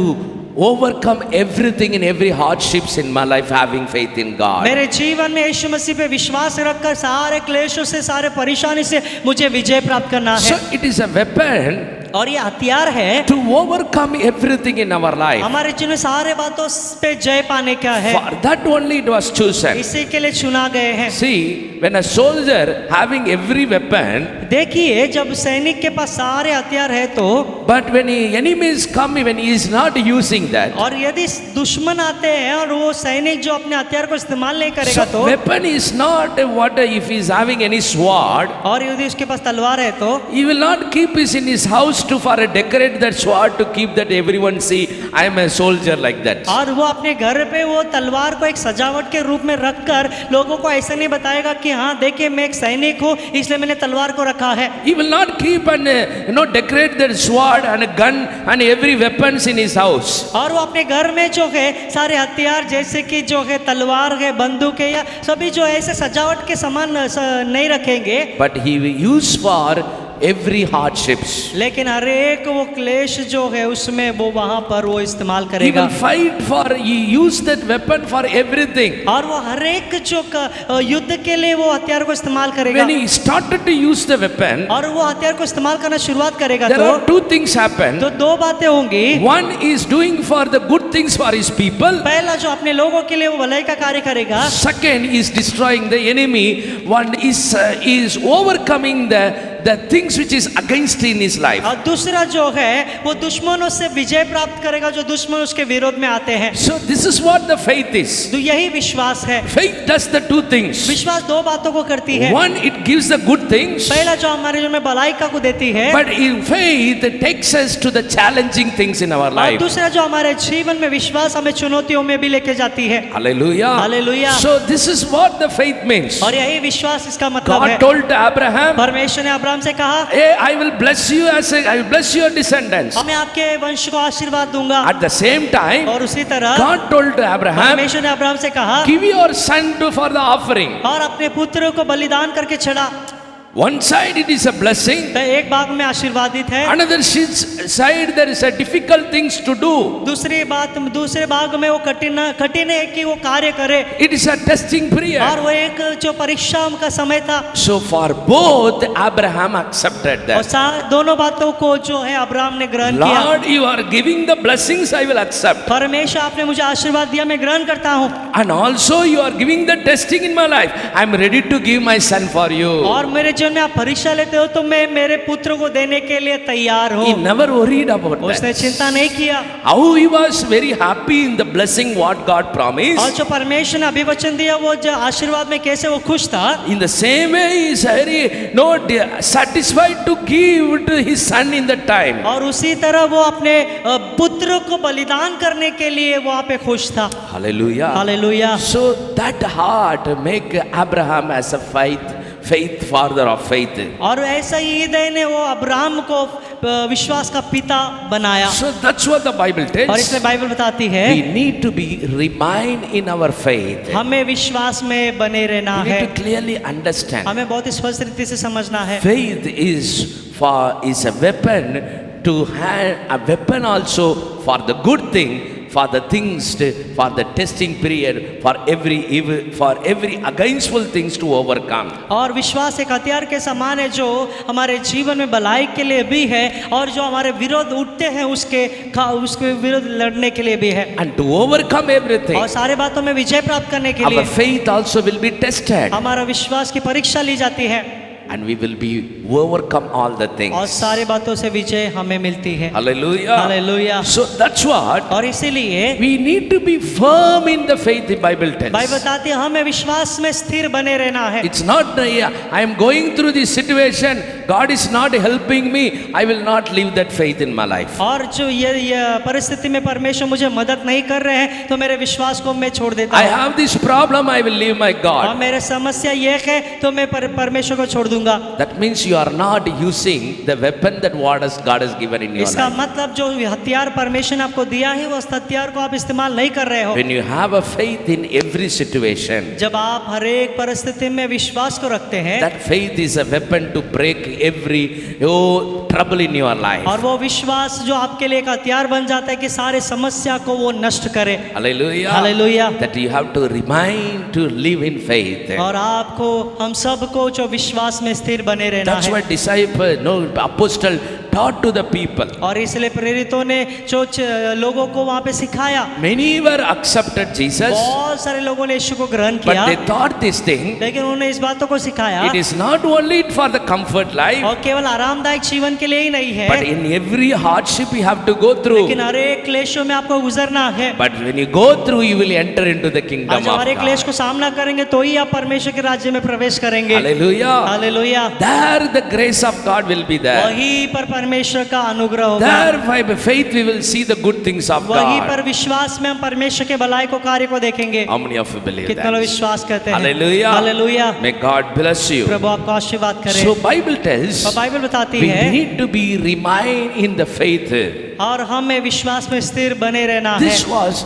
overcome everything in every hardships in my life having faith in God. मेरे जीवन में यीशु मसीह पे विश्वास रखकर सारे क्लेशों से सारे परेशानी से मुझे विजय प्राप्त करना So है। it is a weapon और ये हथियार है to overcome everything in our life. हमारे जीवन में सारे बातों पे जय पाने का है, For that only it was chosen. इसी के लिए चुना गए हैं। See, when a soldier having every weapon, देखिए जब सैनिक के पास सारे हथियार है तो, but when enemies come, when he is not using that, और यदि दुश्मन आते हैं और वो सैनिक जो अपने हथियार को इस्तेमाल नहीं करेगा so तो, weapon is not what if he is having any sword, और यदि उसके पास तलवार है तो he will not keep it in his house to for a decorate that sword to keep that everyone see I am a soldier like that. और वो अपने घर पे वो तलवार को एक सजावट के रूप में रखकर लोगों को ऐसा नहीं बताएगा कि हाँ देखिए मैं एक सैनिक हूँ इसलिए मैंने तलवार को रखा है। He will not keep and decorate that sword and a gun and every weapons in his house. और वो अपने घर में जो है सारे हथियार जैसे कि जो है तलवार है बंदूक है या सभी जो ऐसे सजावट के सामान नहीं रखेंगे, But he will use for every hardships. लेकिन हर एक वो क्लेश जो है उसमें वो वहां पर वो इस्तेमाल He करेगा। will fight for, he use that weapon for everything. और वो हर एक जो युद्ध के लिए वो हथियार को इस्तेमाल करेगा। When he started to use the weapon, और वो हथियार को इस्तेमाल करना शुरुआत करेगा there तो are two things happen. दो बातें होंगी। One is doing for the good things for his people. पहला जो अपने लोगों के लिए वो भलाई का कार्य करेगा, Second is destroying the enemy. One is overcoming the things which is against in his life. और दूसरा जो है वो दुश्मनों से विजय प्राप्त करेगा जो दुश्मन उसके विरोध में आते हैं। So this is what the faith is. तो यही विश्वास है। Faith does the two things. विश्वास दो बातों को करती है। One, it gives the good things. पहला जो हमारे जीवन में भलाई का को देती है, But in faith, it takes us to the challenging things in our और life. दूसरा जो हमारे जीवन में विश्वास हमें चुनौतियों में भी लेके जाती है। Hallelujah. Hallelujah. So this is what the faith means. और यही विश्वास इसका मतलब है। God told to Abraham, परमेश्वर ने अब्राहम से कहा, hey, I will bless you I will bless your descendants. मैं आपके वंश को आशीर्वाद दूंगा। At the same time, और उसी तरह God told to Abraham, परमेश्वर ने अब्राहम से कहा, give your son for the offering. और अपने पुत्र को बलिदान करके चढ़ा। One side it is a blessing, तो एक भाग में आशीर्वादित है, another side there is a difficult things to do. दूसरे भाग में वो कठिन है कि वो कार्य करे। It is a testing period. और वो एक जो परीक्षा का समय था। So for both Abraham accepted that. और दोनों बातों को जो है अब्राहम ने ग्रहण किया। Lord, you are giving the blessings, I will accept. परमेश्वर आपने मुझे आशीर्वाद दिया, मैं ग्रहण करता हूँ। And also you are giving the testing in my life. I am ready to give my son for you. और मेरे जीवन में आप परीक्षा लेते हो तो मैं मेरे पुत्र को देने के लिए तैयार He हूँ। never worried about उसने that. चिंता नहीं किया। How he was very happy in the blessing what God और promised. जो परमेश्वर ने अभिवचन दिया वो जो आशीर्वाद में कैसे वो खुश था। In the same way he is very satisfied to give to his son in that time. और उसी तरह वो अपने पुत्र को बलिदान करने के लिए वहाँ पे खुश था। Hallelujah. Hallelujah. So that heart make Abraham as a faith father of faith. और ऐसा ही हृदय ने वो अब्राहम को विश्वास का पिता बनाया। So that's what the Bible और tells. इसलिए बाइबल बताती है We need to be remain in our faith. हमें विश्वास में बने रहना We है। need to clearly understand. हमें बहुत ही स्पष्ट रीति से समझना है। Faith is a weapon to have a weapon also for the good thing, for the things, for the testing period, for every evil, for every againstful things to overcome. और विश्वास एक हथियार के समान है जो हमारे जीवन में भलाई के लिए भी है और जो हमारे विरोध उठते हैं उसके विरोध लड़ने के लिए भी है And to overcome everything, और सारे बातों में विजय प्राप्त करने के our लिए faith also will be tested, हमारा विश्वास की परीक्षा ली जाती है and we will be overcome all the और things. सारे बातों से विजय हमें मिलती है। Hallelujah. Hallelujah. So that's what और इसीलिए we need to be firm in the faith. The Bible tells. Bible बताती है हमें विश्वास में स्थिर बने रहना है। It's not I am going through this situation, God is not helping me, I will not leave that faith in my life. और जो ये परिस्थिति में परमेश्वर मुझे मदद नहीं कर रहे हैं तो मेरे विश्वास को मैं छोड़ देता I हूँ। have this problem, I will leave my और God. मेरे समस्या ये है तो मैं परमेश्वर को छोड़ दूंगा। That means you are not using the weapon that God has given in your इसका life. मतलब जो हथियार परमेश्वर ने आपको दिया है उस हथियार को आप इस्तेमाल नहीं कर रहे हो। When you have a faith in every situation, जब आप हर एक परिस्थिति में विश्वास को रखते हैं that faith is a weapon to break every trouble in your life. और वो विश्वास जो आपके लिए एक हथियार बन जाता है कि सारे समस्या को वो नष्ट करे। Hallelujah. Hallelujah. That you have to remind to live in faith. और आपको हम सबको जो विश्वास में स्थिर बने रहना That's है। what apostle taught to the people. और इसलिए प्रेरितों ने जो लोगों को वहाँ पे सिखाया। Many were accepted Jesus, बहुत सारे लोगों ने यीशु को ग्रहण but किया they thought this thing. लेकिन उन्होंने इस बातों को सिखाया It is not only for the comfort life, और केवल आरामदायक जीवन के लिए ही नहीं है but in every hardship you have to go through. लेकिन हर एक क्लेशों में आपको गुजरना है। But when you go through, you will enter into the और kingdom जब of हर एक क्लेश God. को सामना करेंगे तो ही आप परमेश्वर के राज्य में प्रवेश करेंगे। Hallelujah. Hallelujah. There the grace of God will be there. वहीं पर परमेश्वर का अनुग्रह होगा। There by faith we will see the good things of वहीं God. पर विश्वास में हम परमेश्वर के भलाई को कार्य को देखेंगे। How many of you believe कितना लोग that? विश्वास करते हैं? Hallelujah. Hallelujah. May God bless you. प्रभु आपको आशीर्वाद करे। So Bible tells और बाइबल बताती we है need to be remain in the faith. और हमें विश्वास में स्थिर बने रहना है।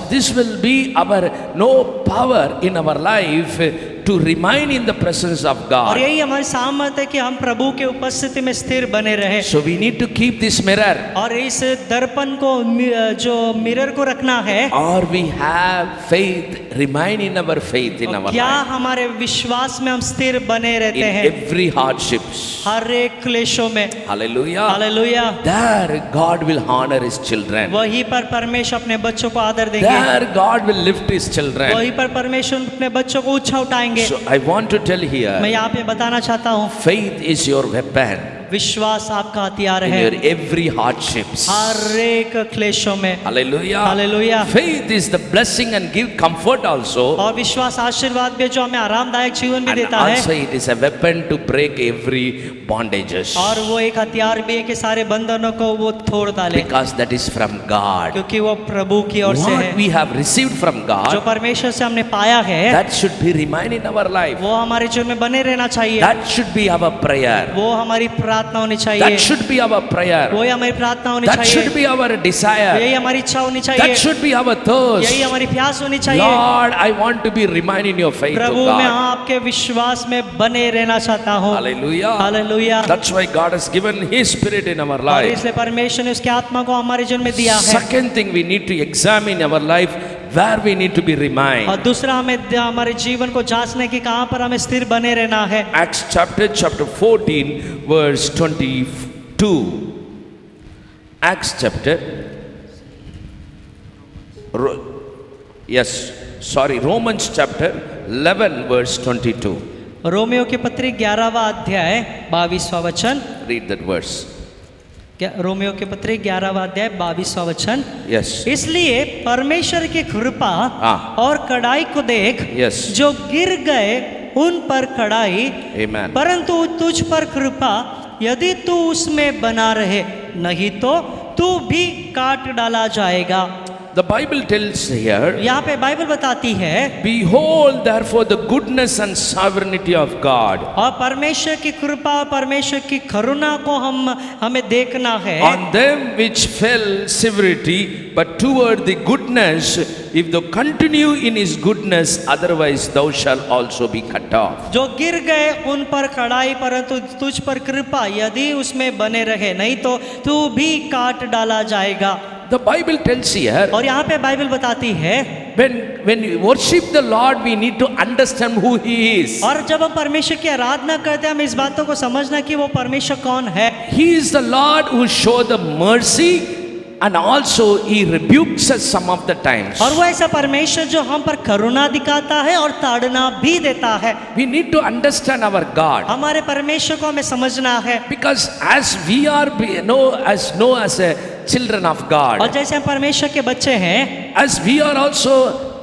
This will be our no power in our life to remain in the presence of और God. यही हमारी सामर्थ है कि हम प्रभु के उपस्थिति में स्थिर बने रहे। So we need to keep this mirror, और इस दर्पण को जो मिरर को रखना है or we have faith, remain in our faith in our क्या life. हमारे विश्वास में हम स्थिर बने रहते In हैं every hardships. हर एक क्लेशों में। Hallelujah. Hallelujah. There God will honor His children. वहीं पर परमेश्वर अपने बच्चों को आदर देंगे। There God will lift His children. वहीं पर परमेश्वर अपने बच्चों को ऊंचा उठाएंगे। So I want to tell मैं here, यहाँ पे बताना चाहता हूँ faith is your weapon विश्वास आपका हथियार in है your every hardships. हर एक क्लेशों में। Hallelujah. Hallelujah. Faith is the blessing and give comfort also. और विश्वास आशीर्वाद भी है जो हमें आरामदायक जीवन भी And देता also है it is a weapon to break every bondages. और वो एक हथियार भी है कि सारे बंधनों को वो तोड़ डाले Because that is from God. क्योंकि वो प्रभु की ओर से What है we have received from जो God, परमेश्वर से हमने पाया है that should be remain in our life. वो हमारे जीवन में बने रहना चाहिए। That should be our prayer. वो हमारी प्रार्थना होनी That चाहिए। should be our prayer. वो ही हमारी प्रार्थना होनी That should चाहिए। be our यही desire. हमारी इच्छा होनी That चाहिए। should be our यही thirst. हमारी प्यास होनी चाहिए। Lord, I want to be remain in your faith, Prabhu oh मैं God. आपके विश्वास में बने रहना चाहता हूँ। Hallelujah. Hallelujah. That's why God has given His Spirit in our और life. इसलिए परमेश्वर ने उसके आत्मा को हमारे जीवन में दिया है। Second thing we need to examine our life, where we need to be remain. और दूसरा हमें हमारे जीवन को जांचने की कहाँ पर हमें स्थिर बने रहना है। Acts chapter 14 verse 22. Acts chapter Romans chapter 11 verse 22. Romeo के पत्री 11वां अध्याय 22वां वचन। Read that verse. रोमियो के पत्री 11वां अध्याय 22वां वचन। Yes. इसलिए परमेश्वर की कृपा हाँ। और कड़ाई को देख Yes. जो गिर गए उन पर कड़ाई Amen. परंतु तुझ पर कृपा यदि तू उसमें बना रहे नहीं तो तू भी काट डाला जाएगा। The Bible tells here, यहाँ पे बाइबल बताती है, behold therefore the goodness and sovereignty of God और परमेश्वर की कृपा और परमेश्वर की करुणा को हमें देखना है on them which fell severity, but toward the goodness, if thou continue in his goodness, otherwise thou shalt also be cut off. जो गिर गए उन पर कड़ाई, परंतु तुझ पर कृपा, यदि उसमें बने रहे, नहीं तो तू भी काट डाला जाएगा। The Bible tells here, और यहाँ पे बाइबल बताती है, when we worship the Lord, we need to understand who he is. और जब हम परमेश्वर की आराधना करते हैं, हम इस बातों को समझना कि वो परमेश्वर कौन है। He is the Lord who show the mercy, and also he rebukes us some of the times. और वो ऐसा परमेश्वर जो हम पर करुणा दिखाता है और ताड़ना भी देता है। We need to understand our God, हमारे परमेश्वर को हमें समझना है, because as we are as a children of और God, जैसे हम परमेश्वर के बच्चे हैं, as we are also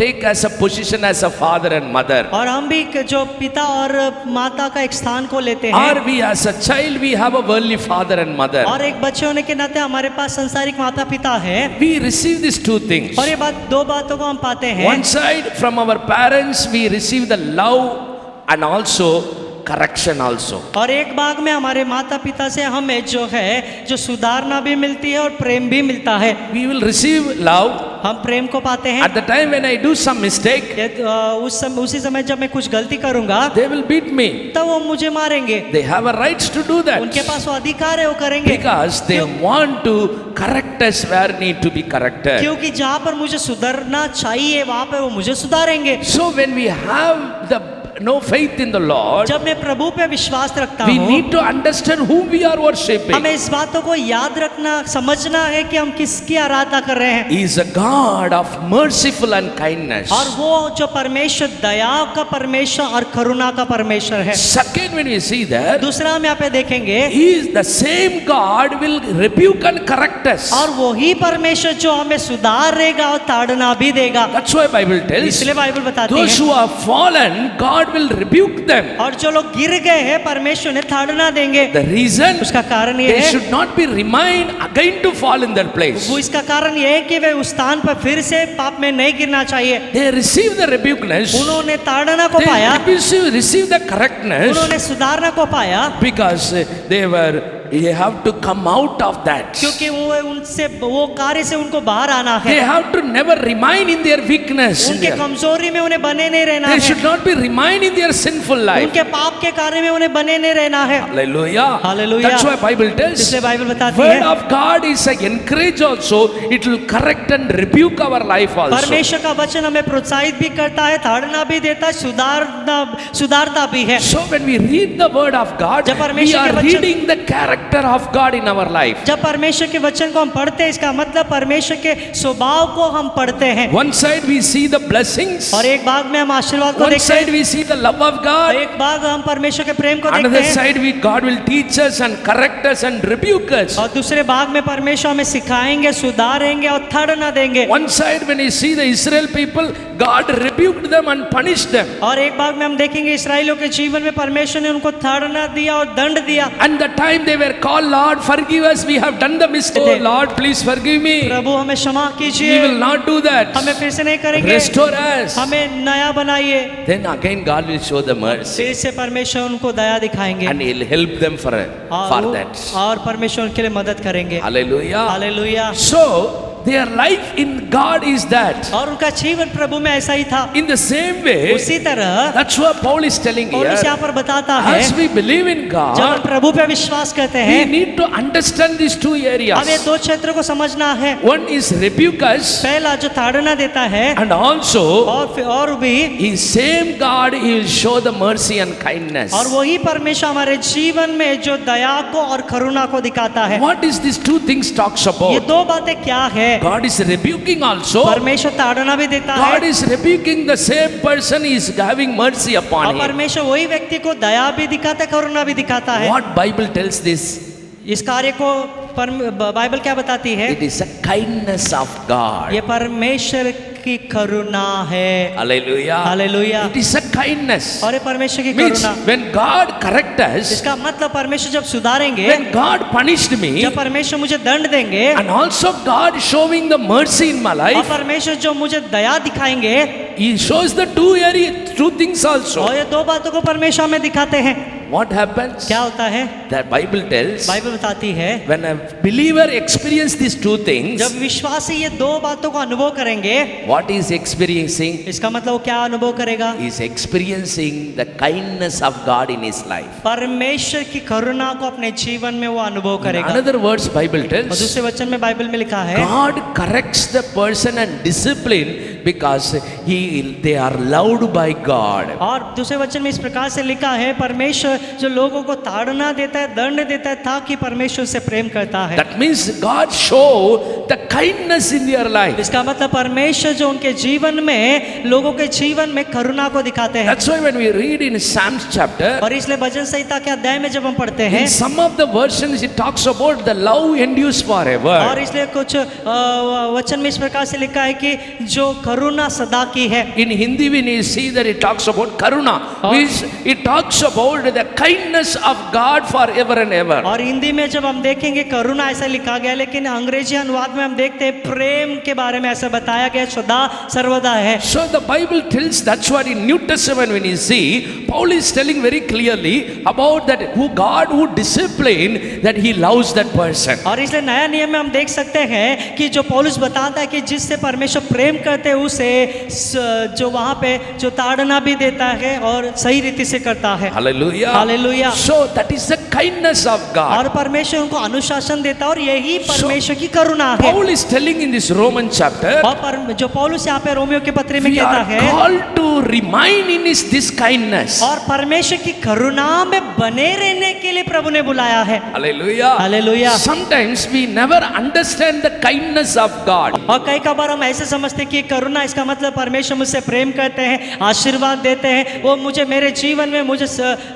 take as a position as a father and mother, और हम भी जो पिता और माता का एक स्थान को लेते हैं, or we as a child we have a worldly father and mother. और एक बच्चे होने के नाते हमारे पास संसारिक माता पिता है, We receive these two things. और ये दो बातों को हम पाते हैं। One side, from our parents we receive the love and also correction also. और एक भाग में हमारे माता पिता से हमें जो सुधारना भी मिलती है और प्रेम भी मिलता है। We will receive love हम प्रेम को पाते हैं। at the time when I do some mistake, उसी समय जब मैं कुछ गलती करूंगा, they will beat me. तब वो मुझे मारेंगे। They have a right to do उनके that, पास वो अधिकार है, वो करेंगे, because they want to correct us where need to be corrected. क्योंकि जहाँ पर मुझे सुधरना चाहिए वहाँ पे वो मुझे सुधारेंगे। So when we have the no faith in the Lord, जब मैं प्रभु पे विश्वास रखता we हूँ, need to understand whom we are worshipping. हमें इस बातों को याद रखना, समझना है कि हम किसकी आराधना कर रहे हैं। He is a God of merciful and kindness. और वो जो परमेश्वर दया का परमेश्वर और करुणा का परमेश्वर है। Second, when we see that, दूसरा हम यहाँ पे देखेंगे, He is the same God will rebuke and correct us. और वही परमेश्वर जो हमें सुधारेगा और ताड़ना भी देगा। That's why Bible tells, इसलिए बाइबल बताती those है, who are fallen, God will rebuke them. और जो लोग गिर गए हैं परमेश्वर ने ताड़ना देंगे। The reason, उसका कारण ये they है, should not be remind again to fall in their place. वो इसका कारण ये है कि वे उस स्थान पर फिर से पाप में नहीं गिरना चाहिए। They receive the rebukeness, उन्होंने ताड़ना को पाया, they receive the correctness, उन्होंने सुधारना को पाया, because they have to come out of that. क्योंकि वो कार्य से उनको बाहर आना है। They have to never remain in their weakness. उनके कमजोरी में उन्हें बने नहीं रहना They है, should not be remain in their sinful life. उनके पाप के कार्य में उन्हें बने नहीं रहना है। Hallelujah. Hallelujah. That's why Bible tells, इसलिए बाइबल बताती Word है, of God is a encourage also. It will correct and rebuke our life also. परमेश्वर का वचन हमें प्रोत्साहित भी करता है, ताड़ना भी देता है, सुधारता भी है। So when we read the word of God, जब we परमेश्वर are के वचन- reading the character of God in our life. जब परमेश्वर के वचन को हम पढ़ते हैं, इसका मतलब परमेश्वर के स्वभाव को हम पढ़ते हैं। One side we see the blessings, और एक भाग में हम आशीर्वाद को one देखते side हैं, we see the love of God, एक भाग हम परमेश्वर के प्रेम को देखते another हैं, side God will teach us and correct us and rebuke us. और दूसरे भाग में परमेश्वर हमें सिखाएंगे, सुधारेंगे और ताड़ना देंगे। One side when you see the Israel people, God rebuked them and punished them. और एक भाग में हम देखेंगे इसराइलियों के जीवन में परमेश्वर ने उनको ताड़ना दिया और दंड दिया। And the time they were called, Lord forgive us, we have done the mistake. Oh Lord please forgive me. प्रभु हमें क्षमा We कीजिए, will not do that. हमें फिर से नहीं करेंगे, Restore us. हमें नया बनाइए। Then again God will show the mercy फिर से परमेश्वर उनको दया दिखाएंगे and He'll help them for that. और परमेश्वर उनके लिए मदद करेंगे। Hallelujah. Hallelujah. So their life in God is that. और उनका जीवन प्रभु में ऐसा ही था। In the same way, उसी तरह that's what Paul is telling और here. यहाँ पर बताता है, As we believe in जब हम God, प्रभु पे विश्वास करते we हैं, need to understand these two अब ये areas. दो क्षेत्रों को समझना है। One is rebuke us, पहला जो ताड़ना देता है, and also और भी His same God, He will show the mercy and kindness. और वही परमेश्वर हमारे जीवन में जो दया को और करुणा को दिखाता है। What is these two things talks ये about? दो बातें क्या है? God is rebuking also. परमेश्वर ताड़ना भी देता God है is rebuking the same person, He is having mercy और upon him. परमेश्वर वही व्यक्ति को दया भी दिखाता है, करुणा भी दिखाता है। What Bible tells this? इस कार्य को बाइबल क्या बताती है? It is a kindness of God. ये परमेश्वर की करुणा है। Hallelujah. Hallelujah. It is a kindness. और ये परमेश्वर की Means Karuna, when God correct us, इसका मतलब परमेश्वर जब सुधारेंगे, when God punished me, जब परमेश्वर मुझे दंड देंगे, and also God showing the mercy in my और life, परमेश्वर जो मुझे दया दिखाएंगे, He shows the two things also. और ये दो बातों को परमेश्वर हमें दिखाते हैं। What happens? क्या होता है? The Bible tells, बाइबल बताती है, when a believer experiences these two things, जब विश्वासी ये दो बातों को अनुभव करेंगे, what he is experiencing? इसका मतलब वो क्या अनुभव करेगा? He is experiencing the kindness of God in his life. परमेश्वर की करुणा को अपने जीवन में वो अनुभव In करेगा। another words, Bible और tells, दूसरे वचन में बाइबल में लिखा है, God corrects the person and discipline because they are loved by God. और दूसरे वचन में इस प्रकार से लिखा है, परमेश्वर जो लोगों को ताड़ना देता है, दंड देता है, ताकि परमेश्वर से प्रेम करता है। That means God show the kindness in their life. इसका मतलब परमेश्वर जो उनके जीवन में, लोगों के जीवन में करुणा को दिखाते हैं। That's why when we read in Psalms chapter, और इसलिए भजन संहिता के अध्याय में जब हम पढ़ते हैं, in some of the versions it talks about the love endures और forever. इसलिए कुछ वचन में इस प्रकार से लिखा है कि जो करुणा सदा की है। In Hindi when you see that it talks about karuna, which it talks about the kindness of God forever and ever. और हिंदी में जब हम देखेंगे करुणा ऐसा लिखा गया, लेकिन अंग्रेजी अनुवाद में हम देखते हैं प्रेम के बारे में ऐसा बताया गया, सदा सर्वदा है। So the Bible tells, that's what in New Testament when you see, Paul is telling very clearly about that who God who discipline, that he loves that person. और इसलिए नया नियम में हम देख सकते हैं कि जो पौलुस बताता है कि जिससे परमेश्वर प्रेम करते हैं उसे जो वहाँ पे जो ताड़ना भी देता है और सही रीति से करता है। Hallelujah. Hallelujah. So that is the kindness of God. और परमेश्वर उनको अनुशासन देता है और यही परमेश्वर की करुणा है। Paul is telling in this Roman chapter, और जो पौलुस यहाँ पे रोमियो के पत्र में we कहता are है, called to remain in this kindness. और परमेश्वर की करुणा में बने रहने के लिए प्रभु ने बुलाया है। Hallelujah. Hallelujah. Sometimes we never understand the kindness of God. और कई बार हम ऐसे समझते कि करुणा इसका मतलब परमेश्वर मुझसे प्रेम करते हैं, आशीर्वाद देते हैं, वो मुझे मेरे जीवन में मुझे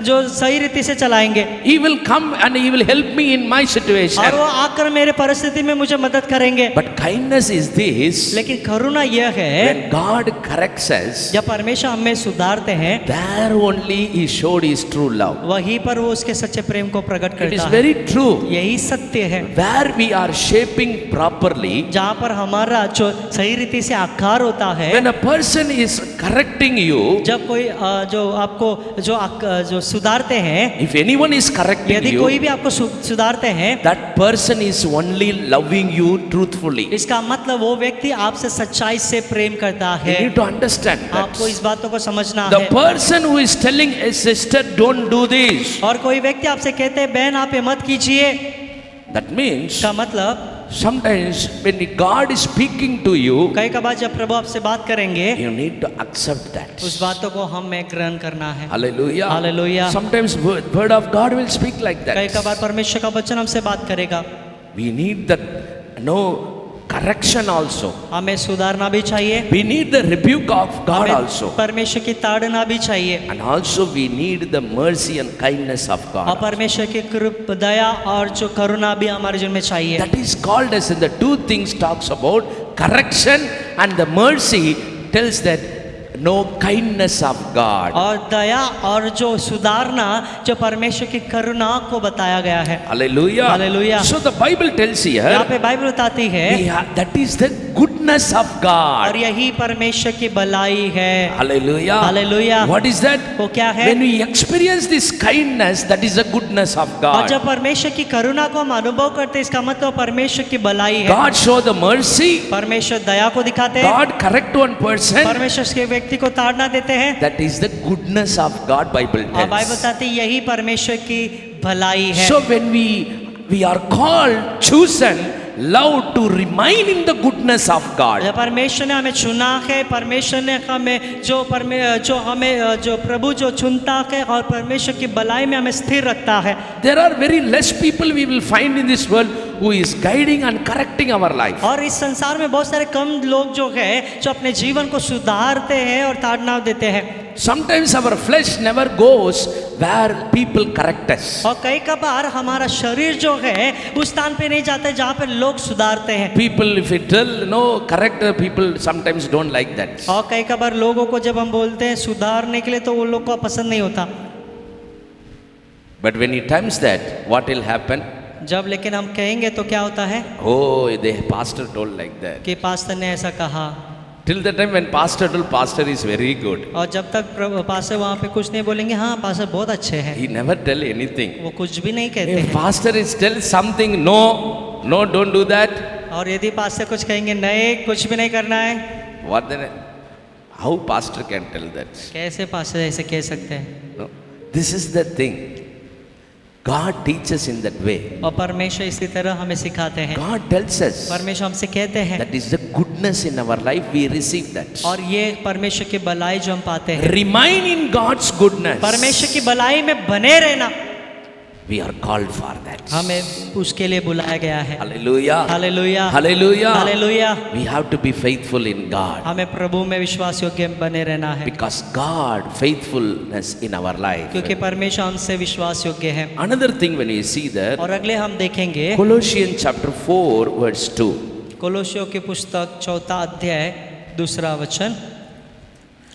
जो सही रीति से चलाएंगे। He will come and he will help me in my situation. और वो आकर मेरे परिस्थिति में मुझे मदद करेंगे। But kindness is this, लेकिन करुणा यह है, when God corrects us, जब परमेश्वर हमें सुधारते हैं, there only he showed his true love. वहीं पर वो उसके सच्चे प्रेम को प्रकट It करता is है। very true. यही सत्य है। Where we are shaping properly, जहाँ पर हमारा जो सही रीति से आकार होता है, when a person is correcting you, जब कोई जो आपको जो सुधारते हैं, if anyone is correcting यदि you, कोई भी आपको सुधारते हैं, that person is only loving you truthfully. इसका मतलब वो व्यक्ति आपसे सच्चाई से प्रेम करता You है। need to understand that. आपको इस बातों को समझना The है। person who is telling a sister, don't do this, और कोई व्यक्ति आपसे कहते हैं बहन आप ये मत कीजिए, that means का मतलब sometimes when God is speaking to you, कई बार जब प्रभु आपसे बात करेंगे, you need to accept that. उस बातों को हमें ग्रहण करना है। Hallelujah. Hallelujah. Sometimes word of God will speak like कई that. बार परमेश्वर का वचन हमसे बात करेगा। We need the correction also. हमें सुधारना भी चाहिए, We need the rebuke of God हमें also. परमेश्वर की ताड़ना भी चाहिए, And also we need the mercy and kindness of और God. परमेश्वर की कृपा दया और जो करुणा भी हमारे जीवन में चाहिए। That is called as in the two things talks about correction and the mercy tells that no kindness of God. और दया और जो सुधारना जो परमेश्वर की करुणा को बताया गया है। Hallelujah. Hallelujah. So the Bible tells यहाँ here, पे बाइबल बताती है, that is the goodness of और God. यही परमेश्वर की भलाई है। Hallelujah. Hallelujah. What is that? वो क्या है? When we experience this kindness, that is the goodness of और God. जब परमेश्वर की करुणा को हम अनुभव करते हैं, इसका मतलब परमेश्वर की भलाई है। God show the mercy. परमेश्वर दया को दिखाते हैं, God correct one person. परमेश्वर के व्यक्ति को ताड़ना देते हैं। That is the goodness of God, Bible और बाइबल tells. बताती है यही परमेश्वर की भलाई है। So when we are called, chosen, loved to remain in the goodness of God. परमेश्वर ने हमें चुना है, परमेश्वर ने हमें जो प्रभु जो चुनता है और परमेश्वर की भलाई में हमें स्थिर रखता है। There are very less people we will find in this world who is guiding and correcting our life. और इस संसार में बहुत सारे कम लोग जो है जो अपने जीवन को सुधारते हैं और ताड़ना देते हैं। Sometimes our flesh never goes where people correct us. और कई कबार हमारा शरीर जो है उस स्थान पे नहीं जाते जहाँ पे लोग सुधारते हैं। People, if we tell no, correct, people sometimes don't like that. और कई कबार लोगों को जब हम बोलते हैं सुधारने के लिए तो वो लोग को पसंद नहीं होता। But when he times that, what will happen? जब लेकिन हम कहेंगे तो क्या होता है Oh, the pastor told like that. कि पास्टर ने ऐसा कहा। Till the time when pastor told, pastor is very good. और जब तक पास्टर वहाँ पे कुछ नहीं बोलेंगे, हाँ पास्टर बहुत अच्छे हैं, He never tell anything. वो कुछ भी नहीं कहते If हैं। pastor is tell something, no, no, don't do that. और यदि पास्टर कुछ कहेंगे नहीं कुछ भी नहीं करना है, What then? How pastor can tell that? कैसे पास्टर ऐसे कह सकते हैं? No. This is the thing. God teaches in that way. और परमेश्वर इसी तरह हमें सिखाते हैं। God tells us परमेश्वर हमसे कहते हैं that is the goodness in our life. We receive that. और ये परमेश्वर की भलाई जो हम पाते हैं, Remain in God's goodness. परमेश्वर की भलाई में बने रहना, We are called for that. हमें उसके लिए बुलाया गया है। Hallelujah. Hallelujah, Hallelujah. Hallelujah. We have to be faithful in God. हमें प्रभु में विश्वास योग्य बने रहना है, Because God, faithfulness in our life. क्योंकि परमेश्वर हमसे विश्वास योग्य है। Another thing when you see that, और अगले हम देखेंगे Colossians chapter 4 verse 2. कोलोसियों की पुस्तक 4 अध्याय 2 वचन।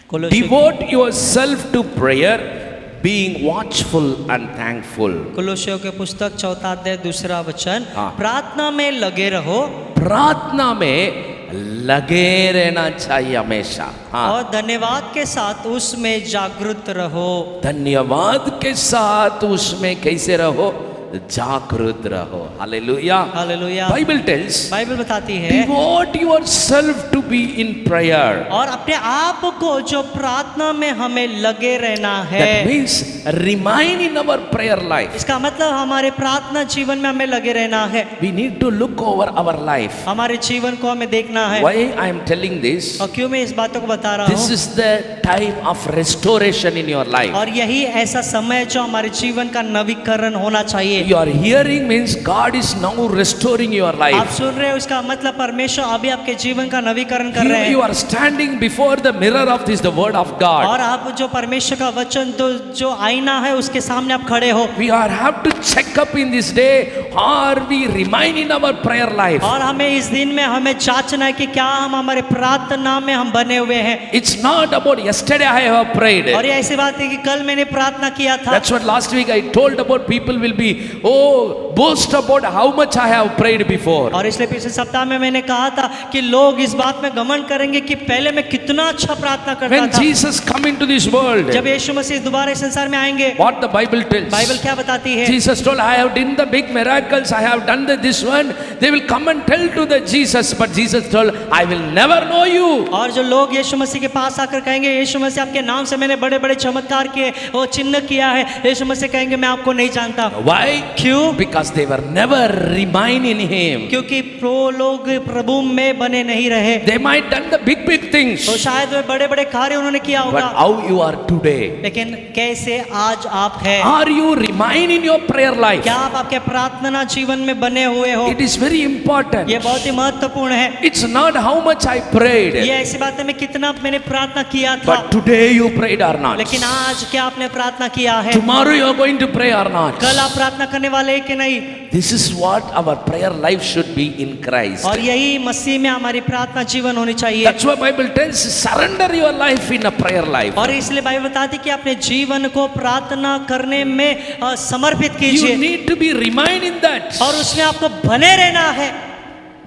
कोलोसियों Devote yourself to prayer, being watchful and thankful. कोलोसियों की पुस्तक 4 अध्याय 2 वचन, हाँ। प्रार्थना में लगे रहो प्रार्थना में लगे रहना चाहिए हमेशा। हाँ, और धन्यवाद के साथ उसमें जागृत रहो। धन्यवाद के साथ उसमें कैसे रहो? जागृत रहो। Hallelujah. Hallelujah. Bible tells, Bible बताती है devote yourself to be in prayer. और अपने आप को जो प्रार्थना में हमें लगे रहना है। That means remain in our prayer life. इसका मतलब हमारे प्रार्थना जीवन में हमें लगे रहना है। We need to look over our life. हमारे जीवन को हमें देखना है। Why I am telling this? और क्यों मैं इस बातों को बता रहा दिस हूँ? Is the time of restoration in your life. और यही ऐसा समय जो हमारे जीवन का नवीकरण होना चाहिए। You are hearing means God is now restoring your life. आप सुन रहे हो, इसका मतलब परमेश्वर अभी आपके जीवन का नवीकरण कर रहे हैं। You are standing before the mirror of this, the word of God. और आप जो परमेश्वर का वचन तो जो आईना है उसके सामने आप खड़े हो। We are have to check up in this day, or we remain in our prayer life. और हमें इस दिन में हमें जांचना है कि क्या हम हमारे प्रार्थना में हम बने हुए हैं। It's not about yesterday I have prayed. और ये ऐसी बात है कि कल मैंने प्रार्थना किया था। That's what last week I told about. People will be, oh, boast about how much I have prayed before. और इसलिए पिछले सप्ताह में मैंने कहा था कि लोग इस बात में घमंड करेंगे कि पहले मैं कितना अच्छा प्रार्थना करता When था। Jesus come into this world, जब यीशु मसीह दोबारा इस संसार में आएंगे, what the Bible tells. Bible क्या बताती है? Jesus told, I have done the big miracles, I have done this one. They will come and tell to the Jesus, but Jesus told, I will never know you. और जो लोग यीशु मसीह के पास आकर कहेंगे यीशु मसीह आपके नाम से मैंने बड़े बड़े चमत्कार किए और चिन्ह किया है, यीशु मसीह कहेंगे मैं आपको नहीं जानता। Why? क्यों? Because they were never remain in Him. क्योंकि वो लोग प्रभु में बने नहीं रहे। They might done the big things, तो शायद वे बड़े बड़े कार्य उन्होंने किया but होगा, how you are today? लेकिन कैसे आज आप हैं? Are you remain in your prayer life? क्या आप आपके प्रार्थना जीवन में बने हुए हो? It is very important. ये बहुत ही महत्वपूर्ण है। It's not how much I prayed, ये ऐसी बात है मैं कितना मैंने प्रार्थना किया था, but today you prayed or not. लेकिन आज क्या आपने प्रार्थना किया है? Tomorrow you are going to pray or not. कल आप प्रार्थना करने वाले हैं कि नहीं? This is what our prayer life should be in Christ. और यही मसीह में हमारी प्रार्थना जीवन होनी चाहिए। That's why Bible tells, surrender your life in a prayer life. और इसलिए बाइबल बताती है कि अपने जीवन को प्रार्थना करने में समर्पित You कीजिए need to be remain in that. और उसमें आपको बने रहना है।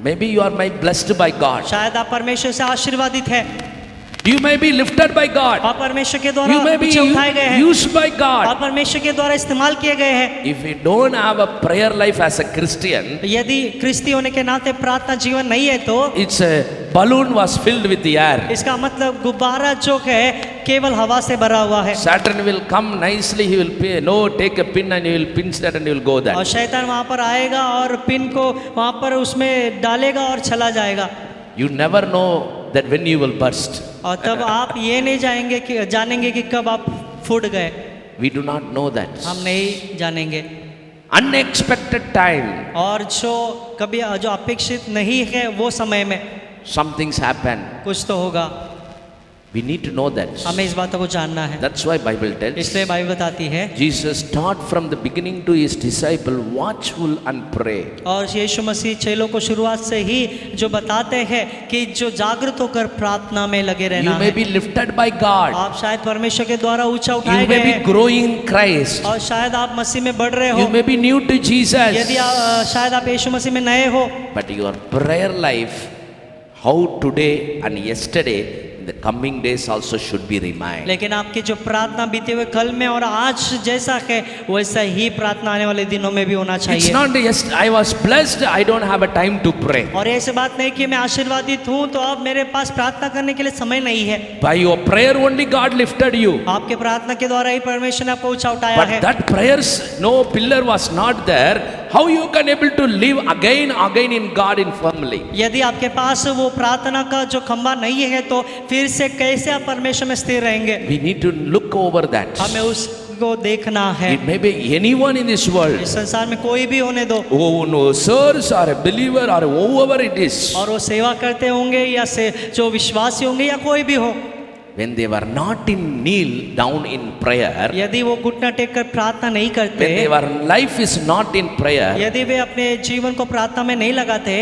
Maybe you are my blessed by God. शायद आप परमेश्वर से आशीर्वादित है, You may be lifted by God. आप परमेश्वर के द्वारा You may be ऊंचे उठाए गए हैं, used by God. आप परमेश्वर के द्वारा इस्तेमाल किए गए हैं। If you don't have a prayer life as a Christian, यदि क्रिस्ती होने के नाते प्रार्थना जीवन नहीं है तो it's a balloon was filled with the air. इसका मतलब गुब्बारा जो है केवल हवा से भरा हुआ है। Satan will come nicely, he will pay, no, take a pin and he will pinch that and he will go और there. शैतान वहां पर आएगा और पिन को वहां पर उसमें डालेगा और चला जाएगा। You never know that when you will burst. और तब आप ये नहीं जानेंगे कि कब आप फूट गए। We do not know that. हम नहीं जानेंगे। Unexpected time, और जो कभी जो अपेक्षित नहीं है वो समय में some things happen. कुछ तो होगा। We need to know that. हमें इस बातों को जानना है। That's why Bible tells. इसलिए बाइबल बताती है, Jesus taught from the beginning to his disciple, watchful and pray. और यीशु मसीह चेलों को शुरुआत से ही जो बताते हैं कि जो जागृत होकर प्रार्थना में लगे रहना You may है। be lifted by God. आप शायद परमेश्वर के द्वारा ऊंचा उठाए You गए may be हैं growing in Christ. और शायद आप मसीह में बढ़ रहे You हो, may be new to Jesus. यदि शायद आप यीशु मसीह में नए हो, But your prayer life, how today and yesterday, in the coming days also should be reminded. लेकिन आपकी जो प्रार्थना बीते हुए कल में और आज जैसा है वैसा ही प्रार्थना आने वाले दिनों में भी होना It's चाहिए। not yes, I was blessed, I don't have a time to pray. और ऐसे बात नहीं कि मैं आशीर्वादित हूँ तो अब मेरे पास प्रार्थना करने के लिए समय नहीं है। By your prayer only God lifted you. आपके प्रार्थना के द्वारा ही परमेश्वर ने आपको ऊंचा उठाया But है। that prayers, no pillar was not there. How you can able to live again in God in firmly? यदि आपके पास वो प्रार्थना का जो खंबा नहीं है तो फिर से कैसे आप परमेश्वर में स्थिर रहेंगे? We need to look over that. हमें उसको देखना है। It may be anyone in this world. इस संसार में कोई भी होने दो, Oh no, sirs or a believer or whoever it is. और वो सेवा करते होंगे या से जो विश्वासी होंगे या कोई भी हो, When they were not in kneel down in prayer, यदि वो घुटना टेक कर प्रार्थना नहीं करते, when their life is not in prayer, यदि वे अपने जीवन को प्रार्थना में नहीं लगाते,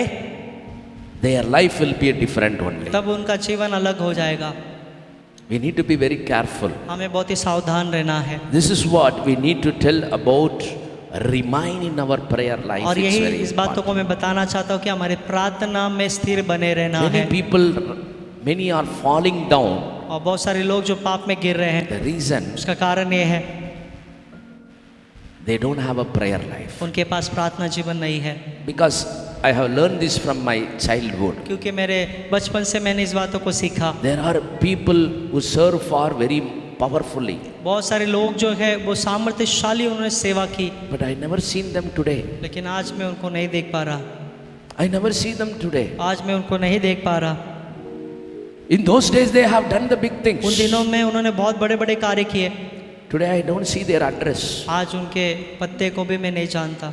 their life will be a different only. तब उनका जीवन अलग हो जाएगा। We need to be very careful. हमें बहुत ही सावधान रहना है। This is what we need to tell about remain in our prayer life. और It's यही very इस बातों को important. मैं बताना चाहता हूँ कि हमारे प्रार्थना में स्थिर बने रहना Many है। people, many are falling down. और बहुत सारे लोग जो पाप में गिर रहे हैं, The reason उसका कारण ये है they don't have a prayer life. उनके पास प्रार्थना जीवन नहीं है। Because I have learned this from my childhood. क्योंकि मेरे बचपन से मैंने इस बातों को सीखा। There are people who serve for very powerfully, बहुत सारे लोग जो है वो सामर्थ्यशाली उन्होंने सेवा की, but I never seen them today. लेकिन आज मैं उनको नहीं देख पा रहा। I never see them today. आज मैं उनको नहीं देख पा रहा। In those days they have done the big उन things. दिनों में उन्होंने बहुत बड़े बड़े कार्य किए। Today I don't see their address. आज उनके पत्ते को भी मैं नहीं जानता।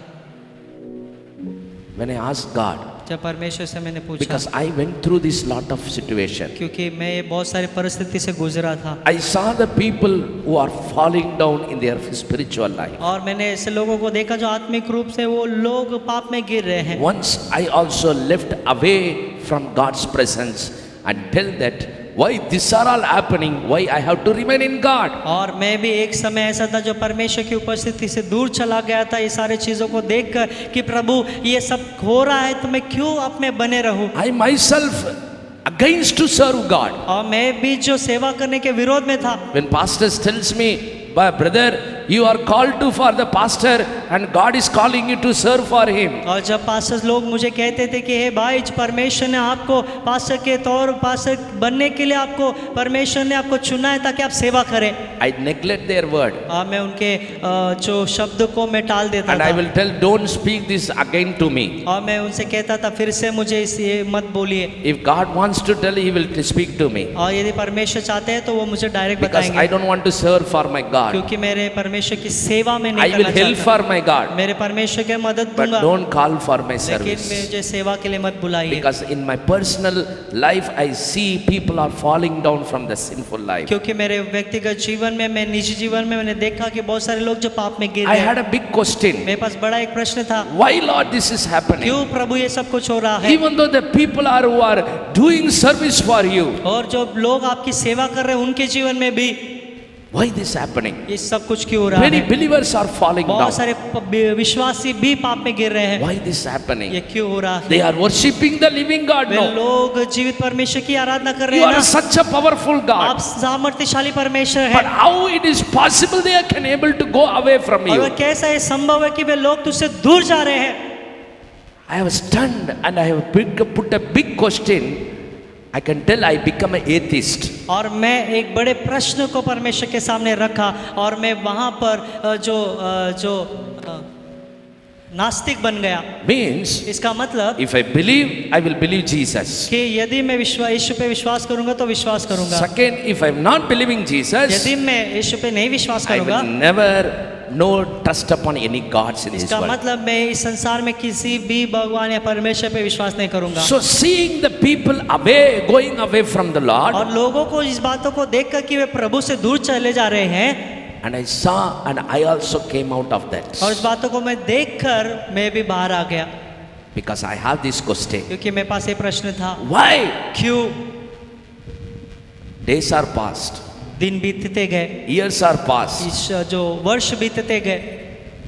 When I asked God, जब परमेश्वर से मैंने पूछा, because I went through this lot of situation, क्योंकि मैं ये बहुत सारी परिस्थिति से गुजरा था I saw the people who are falling down in their spiritual life. और मैंने ऐसे लोगों को देखा जो आत्मिक रूप से वो लोग पाप में गिर रहे हैं। Once I also left away from God's presence and tell that why these are all happening, why I have to remain in God. और मैं भी एक समय ऐसा था जो परमेश्वर की उपस्थिति से दूर चला गया था ये सारे चीज़ों को देखकर कि प्रभु ये सब हो रहा है तो मैं क्यों आप में बने रहूं। I myself against to serve God. और मैं भी जो सेवा करने के विरोध में था। When pastor tells me, brother, you are called to for the pastor and God is calling you to serve for him. और जब पास्टर लोग मुझे कहते थे कि हे भाई परमेश्वर ने आपको पास्टर के तौर पास्टर बनने के लिए आपको परमेश्वर ने आपको चुना है ताकि आप सेवा करें, I neglect their word मैं उनके जो शब्द को मैं टाल देता and I था will tell, don't speak this again to me. और मैं उनसे कहता था फिर से मुझे ये मत बोलिए। If God wants to tell, he will speak to me. और यदि परमेश्वर चाहते हैं तो वो मुझे डायरेक्ट Because I बताएंगे, don't want to serve for my God. क्योंकि मेरे परमेश्वर की सेवा में I नहीं will करना help चाहता। for my God, मेरे परमेश्वर के मदद but दूंगा, don't call for my लेकिन service. मुझे सेवा के लिए मत बुलाइए। Because in my personal life, I see people are falling down from the sinful life. क्योंकि मेरे व्यक्तिगत जीवन में मैं निजी जीवन में मैंने देखा कि बहुत सारे लोग जो पाप में गिर I रहे had हैं। a big question. मेरे पास बड़ा एक प्रश्न था, Why, Lord, this is happening? क्यों प्रभु ये सब कुछ हो रहा है? Even though the people are who are doing service for you, और जो लोग आपकी सेवा कर रहे हैं उनके जीवन में भी why this happening? ये सब कुछ क्यों हो रहा Many है? believers are falling बहुत down. सारे विश्वासी भी पाप में गिर रहे हैं। Why this ये happening? क्यों हो रहा They है? are worshipping the living God. Way No, लोग जीवित परमेश्वर की आराधना कर रहे you हैं are ना। such a powerful आप God. सामर्थ्यशाली परमेश्वर But है, how it is possible they can able to go away from और you? कैसा ये संभव है कि वे लोग तुझसे दूर जा रहे हैं? I have stunned and I have put a big question. I can tell I become an atheist. और मैं एक बड़े प्रश्न को परमेश्वर के सामने रखा और मैं वहाँ पर जो नास्तिक बन गया। Means इसका मतलब if I believe, I will believe Jesus. कि यदि मैं यीशु पे विश्वास करूंगा तो विश्वास करूंगा, Second, if I am not believing Jesus, यदि मैं यीशु पे नहीं विश्वास I करूंगा will never no trust upon any gods in this इसका world. मतलब मैं इस संसार में किसी भी भगवान या परमेश्वर पे विश्वास नहीं करूंगा। So seeing the people away, going away from the Lord, और लोगों को इस बातों को देखकर कि वे प्रभु से दूर चले जा रहे हैं, and I saw and I also came out of that. और इस बातों को मैं देखकर मैं भी बाहर आ गया, Because I have this question. क्योंकि मेरे पास ये प्रश्न था, Why? क्यों? Days are past, दिन बीतते गए, years are past. इस जो वर्ष बीतते गए,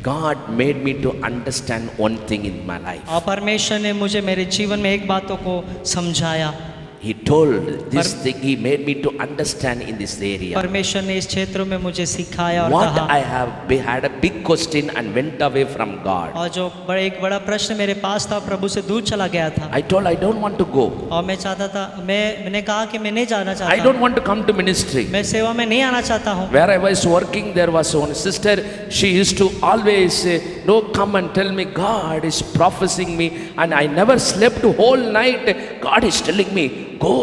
God made me to understand one thing in my life. और परमेश्वर ने मुझे मेरे जीवन में एक बातों को समझाया। He told this thing, He made me to understand in this area. परमेश्वर ने इस क्षेत्र में मुझे सिखाया और What कहा, I have had a big question and went away from God. और जो एक बड़ा प्रश्न मेरे पास था, प्रभु से दूर चला गया था, I told I don't want to go. और मैं चाहता था, मैंने कहा कि मैं नहीं जाना I चाहता, don't want to come to ministry. मैं सेवा में नहीं आना चाहता हूँ। Where I was working, there was one sister. She used to always say, "No, come and tell me God is prophesying me, and I never slept whole night. God is telling me, go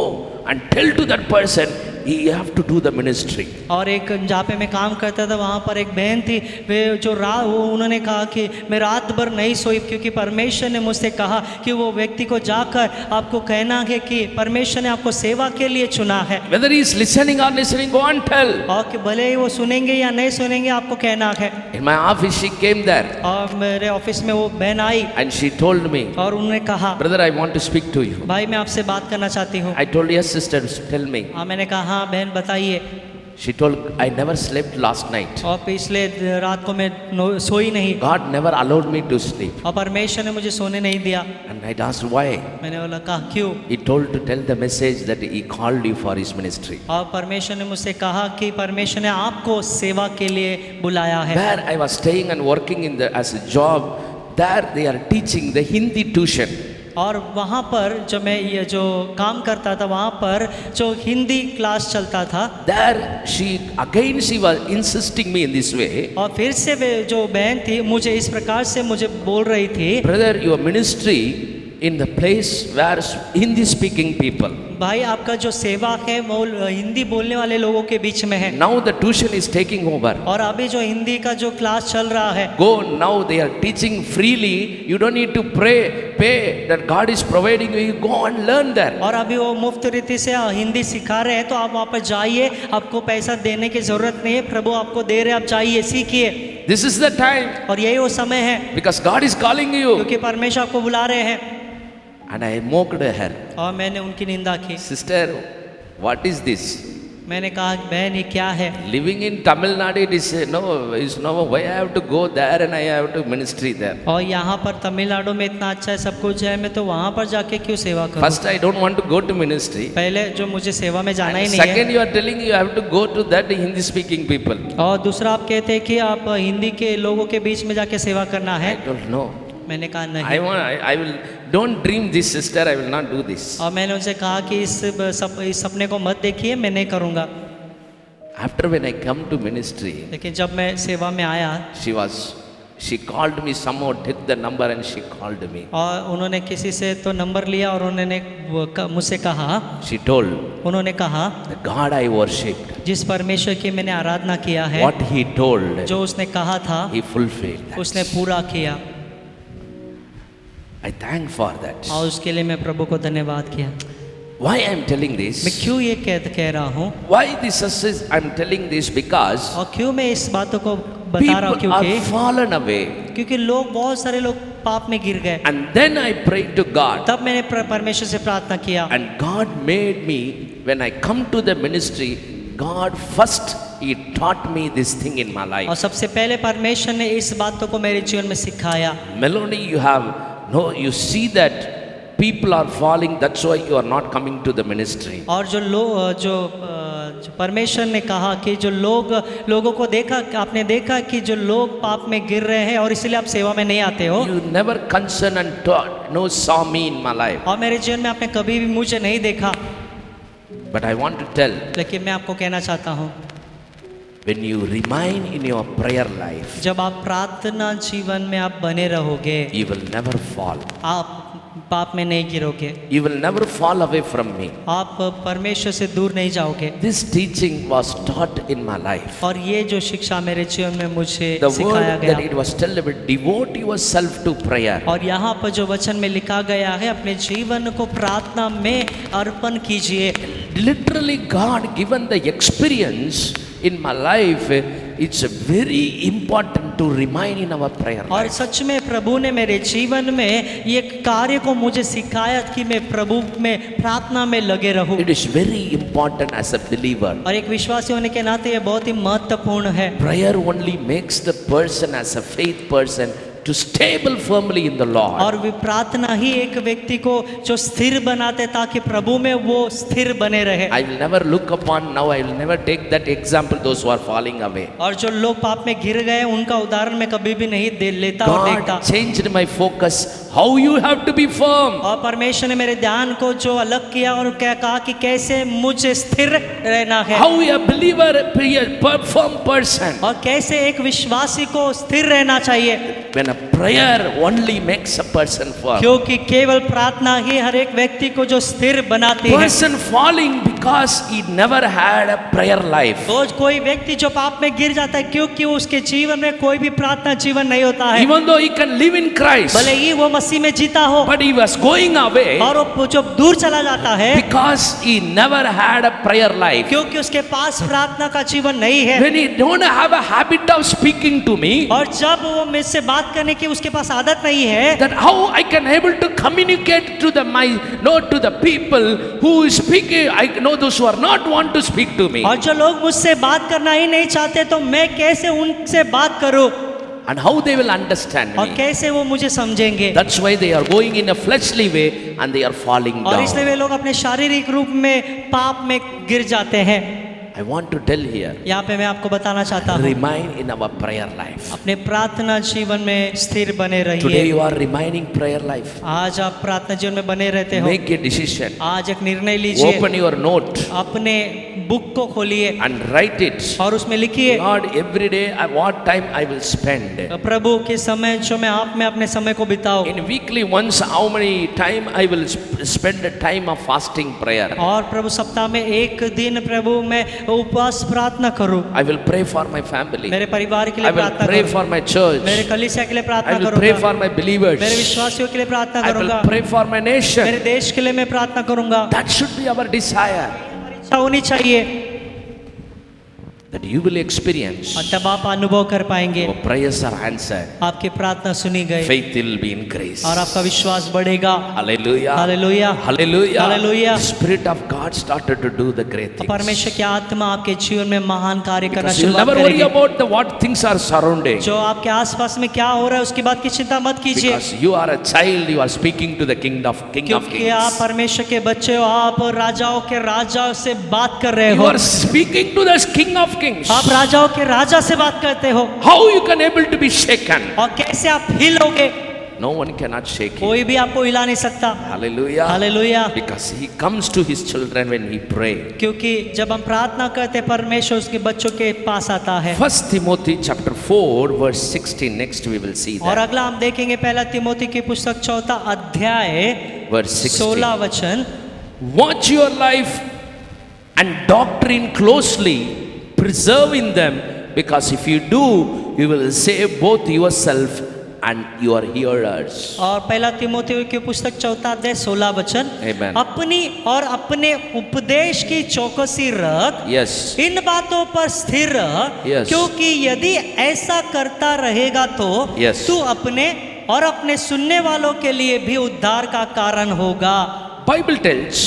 and tell to that person he have to do the ministry." और एक जहाँ पे मैं काम करता था, वहाँ पर एक बहन थी, वे जो वो उन्होंने कहा कि मैं रात भर नहीं सोई, क्योंकि परमेश्वर ने मुझसे कहा कि वो व्यक्ति को जाकर आपको कहना है कि परमेश्वर ने आपको सेवा के लिए चुना है, Whether he is listening or listening, go and tell. और कि भले ही वो सुनेंगे या नहीं सुनेंगे, आपको कहना है। In my office, she came there और मेरे ऑफिस में वो बहन आई and she told me, और उन्होंने कहा, "Brother, I want to speak to you." भाई मैं आपसे बात करना चाहती हूँ। I told, "Yes, sister, tell me." हाँ, मैंने कहा, हाँ बहन बताइए। She told, "I never slept last night. और पिछले रात को मैं सोई नहीं, God never allowed me to sleep." और परमेश्वर ने मुझे सोने नहीं दिया। And I asked why. मैंने बोला, कहा क्यों? He told to tell the message that he called you for his ministry. और परमेश्वर ने मुझसे कहा कि परमेश्वर ने आपको सेवा के लिए बुलाया है। Where I was staying and working in the as a job, there they are teaching the Hindi tuition. और वहाँ पर जो मैं ये जो काम करता था, वहाँ पर जो हिंदी क्लास चलता था, There she was insisting me in this way. और फिर से वे जो बहन थी मुझे इस प्रकार से मुझे बोल रही थी, Brother, your ministry in the place where Hindi speaking people. भाई आपका जो सेवा है वो हिंदी बोलने वाले लोगों के बीच में है, Now the tuition is taking over. और अभी जो हिंदी का जो क्लास चल रहा है, Go now, they are teaching freely. You don't need to pay that God is providing you. You go and learn there. और अभी वो मुफ्त रीति से हिंदी सिखा रहे हैं, तो आप वहाँ पर जाइए, आपको पैसा देने की जरूरत नहीं है, प्रभु आपको दे रहे हैं, आप जाइए सीखिए। This is the time और यही वो समय है, because God is calling you. क्योंकि परमेश्वर आपको बुला रहे हैं। And I mocked her. और मैंने उनकी निंदा की। Sister, what is this? मैंने कहा, बहन ये क्या है? Living in Tamil Nadu, it is no, why I have to go there and I have to ministry there. और यहाँ पर तमिलनाडु में इतना अच्छा है, सब कुछ है, मैं तो वहाँ पर जाके क्यों सेवा करूँ? First, I don't want to go to ministry. पहले जो मुझे सेवा में जाना ही And नहीं है, second, you are telling you have to go to that Hindi speaking people. और दूसरा आप कहते हैं कि आप हिंदी के लोगों के बीच में जाके सेवा करना है। I don't know. मैंने कहा नहीं, I will, don't dream this, sister, I will not do this. और मैंने उनसे कहा कि इस सपने को मत देखिए, मैं नहीं करूँगा। After when I come to ministry, लेकिन जब मैं सेवा में आया, she called me, somehow took the number and she called me. और उन्होंने किसी से तो नंबर लिया और उन्होंने मुझसे कहा, She told, उन्होंने कहा, the God I worshipped, जिस परमेश्वर की मैंने आराधना किया है, what he told, जो उसने कहा था he fulfilled that. उसने पूरा किया, I thank for that. और उसके लिए मैं प्रभु को धन्यवाद किया। Why I am telling मैं this? क्यों ये कह रहा हूँ, Why this is I am telling this? Because और क्यों मैं इस बातों को बता रहा हूँ, people are क्योंकि fallen away. क्योंकि लोग, बहुत सारे लोग पाप में गिर गए। And then I prayed to God. तब मैंने परमेश्वर से प्रार्थना किया, And God made me, when I come to the ministry, God first, He taught me this thing in my life. और सबसे पहले परमेश्वर ने इस बातों को मेरे जीवन में सिखाया। Melanie, you see that people are falling, that's why you are not coming to the ministry. और जो परमेश्वर ने कहा कि जो लोगों को देखा, आपने देखा कि जो लोग पाप में गिर रहे हैं और इसलिए आप सेवा में नहीं आते हो। You never concerned and saw me in my life. और मेरे जीवन में आपने कभी भी मुझे नहीं देखा। But I want to tell, लेकिन मैं आपको कहना चाहता हूँ, when you remain in your prayer life, जब आप प्रार्थना जीवन में आप बने रहोगे, you will never fall. आप पाप में नहीं गिरोगे, You will never fall away from me. आप परमेश्वर से दूर नहीं जाओगे। This teaching was taught in my life. और ये जो शिक्षा मेरे जीवन में मुझे The सिखाया word गया, that it was told about devote yourself to prayer. और यहाँ पर जो वचन में लिखा गया है, अपने जीवन को प्रार्थना में अर्पण कीजिए। Literally, God given the experience in my life, it's very important to remain in our prayer और life. सच में प्रभु ने मेरे जीवन में ये कार्य को मुझे सिखाया कि मैं प्रभु में प्रार्थना में लगे रहूं। It is very important as a believer. और एक विश्वासी होने के नाते ये बहुत ही महत्वपूर्ण है। Prayer only makes the person as a faith person to stable firmly in the Lord. और वे प्रार्थना ही एक व्यक्ति को जो स्थिर बनाते ताकि प्रभु में वो स्थिर बने रहे। I will never look upon now, I will never take that example, those who are falling away. और जो लोग पाप में गिर गए उनका उदाहरण मैं कभी भी नहीं दे लेता और देखता। God changed my focus, how you have to be firm. और परमेश्वर ने मेरे ध्यान को जो अलग किया और क्या कहा कि कैसे मुझे स्थिर रहना है, How a believer, a firm person. और कैसे एक विश्वासी को स्थिर रहना चाहिए। When a prayer only makes a person firm. क्योंकि केवल प्रार्थना ही हर एक व्यक्ति को जो स्थिर बनाती है। Person falling because he never had a prayer life. रोज कोई व्यक्ति जो पाप में गिर जाता है क्योंकि उसके जीवन में कोई भी प्रार्थना जीवन नहीं होता है। Even though he can live in Christ, भले ही वो मसीह में जीता हो, but he was going away और वो जो दूर चला जाता है because he never had a prayer life. क्योंकि उसके पास प्रार्थना का जीवन नहीं है। When he don't have a habit of speaking to me, और जब वो मुझसे बात करने की उसके पास आदत नहीं है, that how I can able to communicate to to the people who is speaking, I know those who are not want to speak to me. और जो लोग मुझसे बात करना ही नहीं चाहते तो मैं कैसे उनसे बात करूं And how they will understand और me. कैसे वो मुझे समझेंगे। That's why they are going in a fleshly way and they are falling और इसलिए down. वे लोग अपने शारीरिक रूप में पाप में गिर जाते हैं। I want to tell here, यहाँ पे मैं आपको बताना चाहता हूँ, remain in our prayer life. अपने प्रार्थना जीवन में स्थिर बने Today रहिए। you are remaining prayer life. आज आप प्रार्थना जीवन में बने रहते हो, Make a decision. आज एक निर्णय लीजिए, Open your note अपने बुक को खोलिए and write it. और उसमें लिखिए, Lord, every day what time I will spend. प्रभु के समय जो मैं आप में अपने समय को बिताऊं, In weekly once, how many time I will spend a time of fasting prayer. और प्रभु सप्ताह में एक दिन प्रभु मैं उपवास प्रार्थना करूं, I will pray for my family. मेरे परिवार के I लिए will प्रार्थना pray करूं, for my church. मेरे कलीसिया के लिए I प्रार्थना will pray करूंगा, for my believers. मेरे विश्वासियों के लिए प्रार्थना I will करूंगा, pray for my मेरे nation. देश के लिए मैं प्रार्थना करूंगा। That should be our desire. इच्छा होनी चाहिए That you will experience. और तब आप अनुभव कर पाएंगे, Your prayers are answered. आपकी प्रार्थना सुनी गई Faith will be increased. और आपका विश्वास बढ़ेगा। Hallelujah. Hallelujah, Hallelujah. Hallelujah. The Spirit of God started to do the great things. परमेश्वर की आत्मा आपके जीवन में महान कार्य करना Because you'll शुरुआत never worry करेगी। about what things are surrounding. जो आपके आसपास में क्या हो रहा है उसकी बात की चिंता मत कीजिए, Because you are a child, you are speaking to the King of क्योंकि आप Kings. परमेश्वर के बच्चे हो, आप राजाओं के राजा से बात कर रहे You हो, are speaking to the King of Kings. आप राजाओं के राजा से बात करते हो, How you can able to be shaken? और कैसे आप हिलोगे? No one cannot shake you. कोई भी आपको हिला नहीं सकता। Hallelujah. Hallelujah, Because he comes to his children when he pray. क्योंकि जब हम प्रार्थना करते हैं परमेश्वर उसके बच्चों के पास आता है। 1 Timothy chapter 4 verse 16. Next we will see और that. अगला हम देखेंगे पहला तिमोथी की पुस्तक 4 अध्याय Verse 16. 16 वचन, Watch your life and doctrine closely, preserving them, because if you do, you will save both yourself and your hearers. और पहला तिमोथी की पुस्तक 4 अध्याय 16 वचन, Amen. अपनी और अपने उपदेश की चौकसी रख, Yes. इन बातों पर स्थिर रह, Yes. क्योंकि यदि ऐसा करता रहेगा तो Yes. तू अपने और अपने सुनने वालों के लिए भी उद्धार का कारण होगा। Bible tells,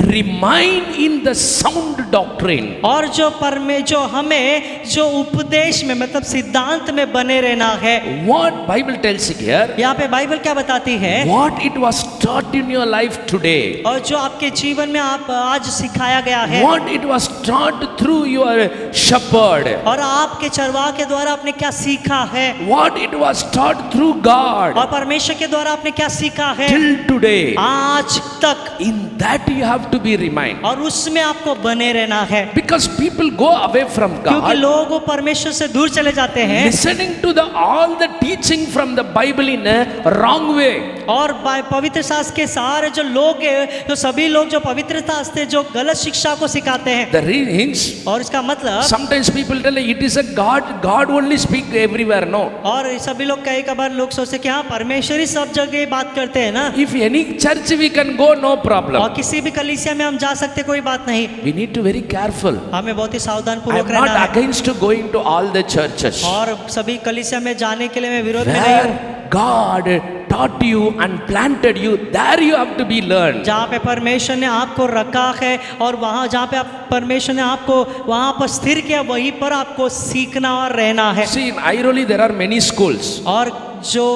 remain in the sound doctrine. और जो हमें जो उपदेश में मतलब सिद्धांत में बने रहना है। What Bible tells here, यहाँ पे बाइबल क्या बताती है? what it was taught in your life today, और जो आपके जीवन में आप आज सिखाया गया है, what it was taught through your shepherd, और आपके चरवाह के द्वारा आपने क्या सीखा है, what it was taught through God और परमेश्वर के द्वारा आपने क्या सीखा है till today, आज तक, in that you have to be reminded. और उसमें आपको बने रहना है। Because people go away from क्योंकि God, लोग परमेश्वर से दूर चले जाते हैं listening to all the teaching from the Bible in a wrong way. और पवित्र शास्त्र के सारे जो लोग हैं, जो सभी लोग जो पवित्र शास्त्र से जो गलत शिक्षा को सिखाते हैं, The means और इसका मतलब sometimes people tell it is a God only speak everywhere. No. और सभी लोग कई कबार लोग सोचते कि हाँ परमेश्वर ही सब जगह बात करते हैं ना, If any church we can go, no problem. और किसी भी कलीसिया में हम जा सकते, कोई बात नहीं। We need to very careful. हमें बहुत ही सावधान I पूर्वक am रहना not है, against to going to all the churches और सभी कलीसिया में जाने के लिए मैं विरोध में नहीं हूँ। where God taught you and planted you. There you have to be learned. जहाँ पे परमेश्वर ने आपको रखा है और वहाँ जहाँ पे परमेश्वर ने आपको वहाँ पर स्थिर किया, वहीं पर आपको सीखना और रहना है। See, in Airoli there are many schools. और जो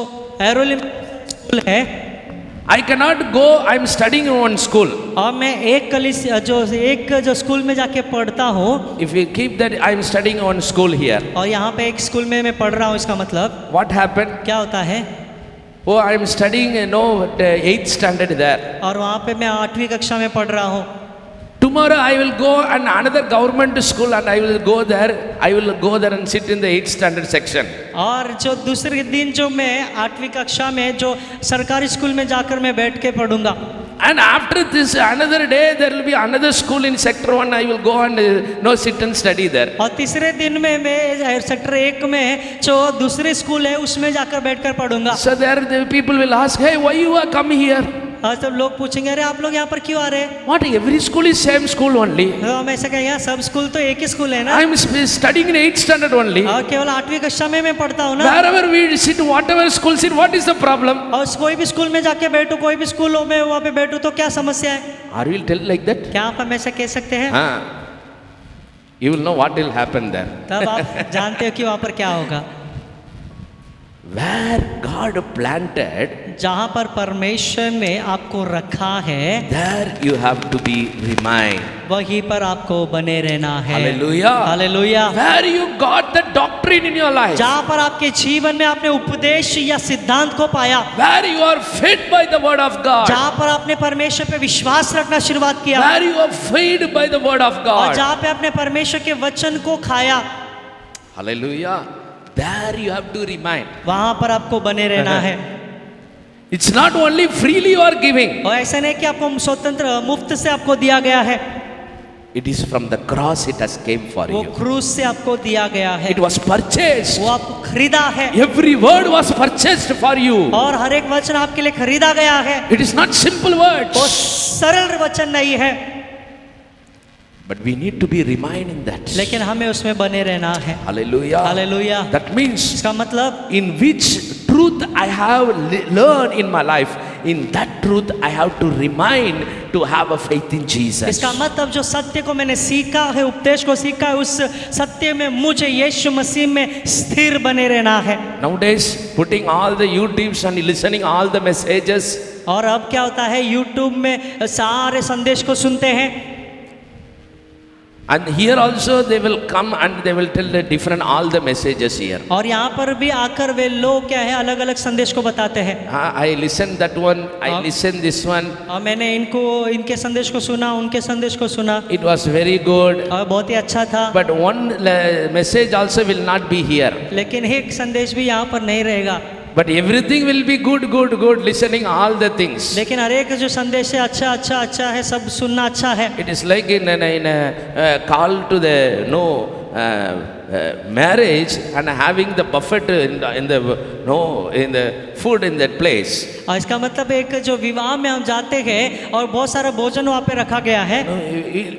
एरोली स्कूल है, I cannot go. I am studying in one school. और मैं एक कलीसिया जो स्कूल में जाके पढ़ता हूँ, If you keep that, I am studying in one school here. और यहाँ पे एक स्कूल में मैं पढ़ रहा हूँ, इसका मतलब What happened? क्या होता है? Oh, I am studying, the 8th standard there. और वहाँ पे मैं 8वीं कक्षा में पढ़ रहा हूँ। Tomorrow I will go and another government school and I will go there. I will go there and sit in the 8th standard section. और जो दूसरे दिन जो मैं 8वीं कक्षा में जो सरकारी स्कूल में जाकर मैं बैठ के पढ़ूंगा, And after this, another day, there will be another school in sector 1. I will go and sit and study there. और तीसरे दिन में मैं सेक्टर 1 में जो दूसरे स्कूल है उसमें जाकर बैठकर पढ़ूंगा। So there the people will ask, hey, why you are come here? और सब लोग पूछेंगे, अरे आप लोग यहाँ पर क्यों आ रहे हैं? What, every school is same school only. तो हम ऐसे कहेंगे, यहाँ सब स्कूल तो एक ही स्कूल है ना, I am studying in 8th standard only. और केवल 8वीं कक्षा में मैं पढ़ता हूँ ना। Wherever we sit, whatever school sit, what is the problem? और कोई भी स्कूल में जाके बैठूं, कोई भी स्कूलों में वहाँ पे बैठूं तो क्या समस्या है? Are you tell like that? क्या आप हमेशा कह सकते हैं? You will know what will happen there. तब आप जानते हो कि वहाँ पर क्या होगा। Where God planted, जहाँ पर परमेश्वर ने आपको रखा है, there you have to be remain. वहीं पर आपको बने रहना है। Hallelujah. Hallelujah. Where you got the doctrine in your life. जहाँ पर आपके जीवन में आपने उपदेश या सिद्धांत को पाया, Where you are fed by the word of God. जहाँ पर आपने परमेश्वर पे विश्वास रखना शुरुआत किया, Where you are fed by the word of और God. जहाँ पे आपने परमेश्वर के वचन को खाया, Hallelujah. There you have to remain. वहाँ पर आपको बने रहना है। It's not only freely you are giving. और ऐसा नहीं कि आपको स्वतंत्र मुफ्त से आपको दिया गया है, It is from the cross it has came for वो you. क्रूस से आपको दिया गया है, It was purchased. वो आपको खरीदा है, Every word was purchased for you. और हर एक वचन आपके लिए खरीदा गया है। It is not simple वो words. सरल वचन नहीं है, But we need to be remain in that. लेकिन हमें उसमें बने रहना है। Hallelujah. हालेलुया। That means इसका मतलब in which truth I have learned in my life, in that truth I have to remain to have a faith in Jesus. इसका मतलब जो सत्य को मैंने सीखा है, उपदेश को सीखा है, उस सत्य में मुझे यीशु मसीह में स्थिर बने रहना है। Nowadays, putting all the YouTubes and listening all the messages, और अब क्या होता है, यूट्यूब में सारे संदेश को सुनते हैं, and here also they will come and they will tell the different all the messages here. और यहाँ पर भी आकर वे लोग क्या है अलग अलग संदेश को बताते हैं। I listened that one, I listened this one. और मैंने इनके संदेश को सुना, उनके संदेश को सुना, It was very good. और बहुत ही अच्छा था। But one message also will not be here. लेकिन एक संदेश भी यहाँ पर नहीं रहेगा। But everything will be good, good, good, listening all the things. लेकिन हर एक जो संदेश है अच्छा अच्छा अच्छा है, सब सुनना अच्छा है। It is like in a call to the marriage and having the buffet in the food in that place. और इसका मतलब एक जो विवाह में हम जाते हैं और बहुत सारा भोजन वहाँ पे रखा गया है।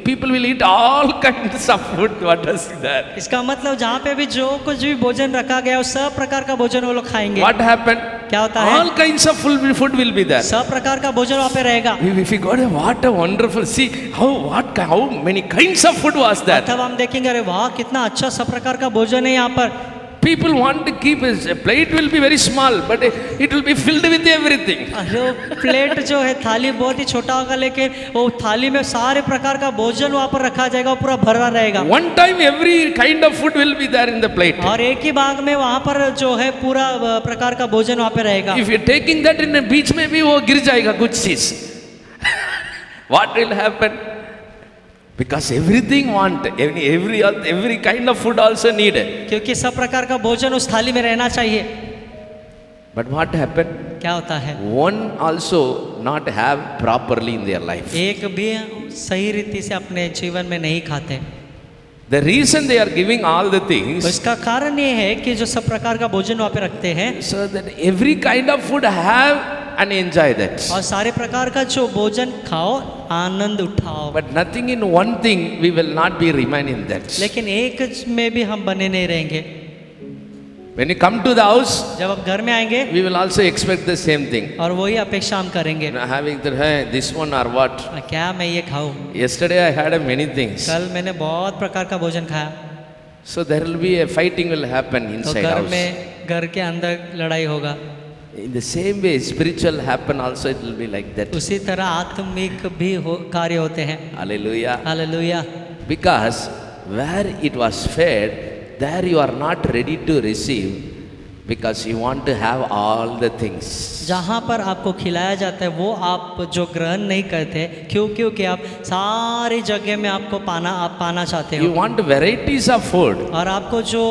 People will eat all kinds of food. What is that? इसका मतलब जहाँ पे भी जो कुछ भी भोजन रखा गया है, उस सब प्रकार का भोजन वो लोग खाएंगे। What happened? क्या होता है? All kinds of food will be there. सब प्रकार का भोजन वहाँ पे रहेगा। If you go, what a wonderful, see how many kinds of food was there. तब हम देखेंगे, अरे वाह कितना अच्छा सब प्रकार का भोजन है यहाँ पर। People want to keep a plate will be very small, but it will be filled with everything. जो प्लेट जो है, थाली बहुत ही छोटा होगा, लेकिन वो थाली में सारे प्रकार का भोजन वहाँ पर रखा जाएगा, वो पूरा भरा रहेगा। One time every kind of food will be there in the plate. और एक ही भाग में वहाँ पर जो है पूरा प्रकार का भोजन वहाँ पे रहेगा। If you're taking that in a beach में भी वो गिर जाएगा कुछ चीज। What will happen? Because everything want, every kind of food also need. क्योंकि सब प्रकार का भोजन उस थाली में रहना चाहिए। But what happened? क्या होता है, One also not have properly in their life. एक भी सही रीति से अपने जीवन में नहीं खाते। The reason they are giving all the तो things, इसका कारण ये है कि जो सब प्रकार का भोजन वहाँ पे रखते हैं so that every kind of food have and enjoy that. और सारे प्रकार का जो भोजन खाओ, आनंद उठाओ, But nothing in one thing we will not be remain in that. लेकिन एक में भी हम बने नहीं रहेंगे। When you come to the house, जब आप घर में आएंगे we will also expect the same thing. और वही अपेक्षा हम करेंगे, You know, having the, hey, this one or what? क्या मैं ये खाऊं। Yesterday I had many things. कल मैंने बहुत प्रकार का भोजन खाया, So there will be a fighting will happen तो inside घर house. में, घर के अंदर लड़ाई होगा। In the same way, spiritual happen also. It will be like that. उसी तरह आत्मिक भी कार्य होते हैं। Hallelujah. Hallelujah. Because where it was fed, there you are not ready to receive, because you want to have all the things. जहाँ पर आपको खिलाया जाता है वो आप जो ग्रहण नहीं करते, क्योंकि आप सारी जगह में आपको आप पाना चाहते You हो, want varieties of food, और आपको जो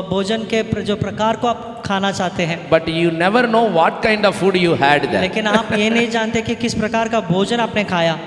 भोजन के जो प्रकार को आप खाना चाहते हैं, but you never know what kind of food you had there. लेकिन आप ये नहीं जानते कि किस प्रकार का भोजन आपने खाया।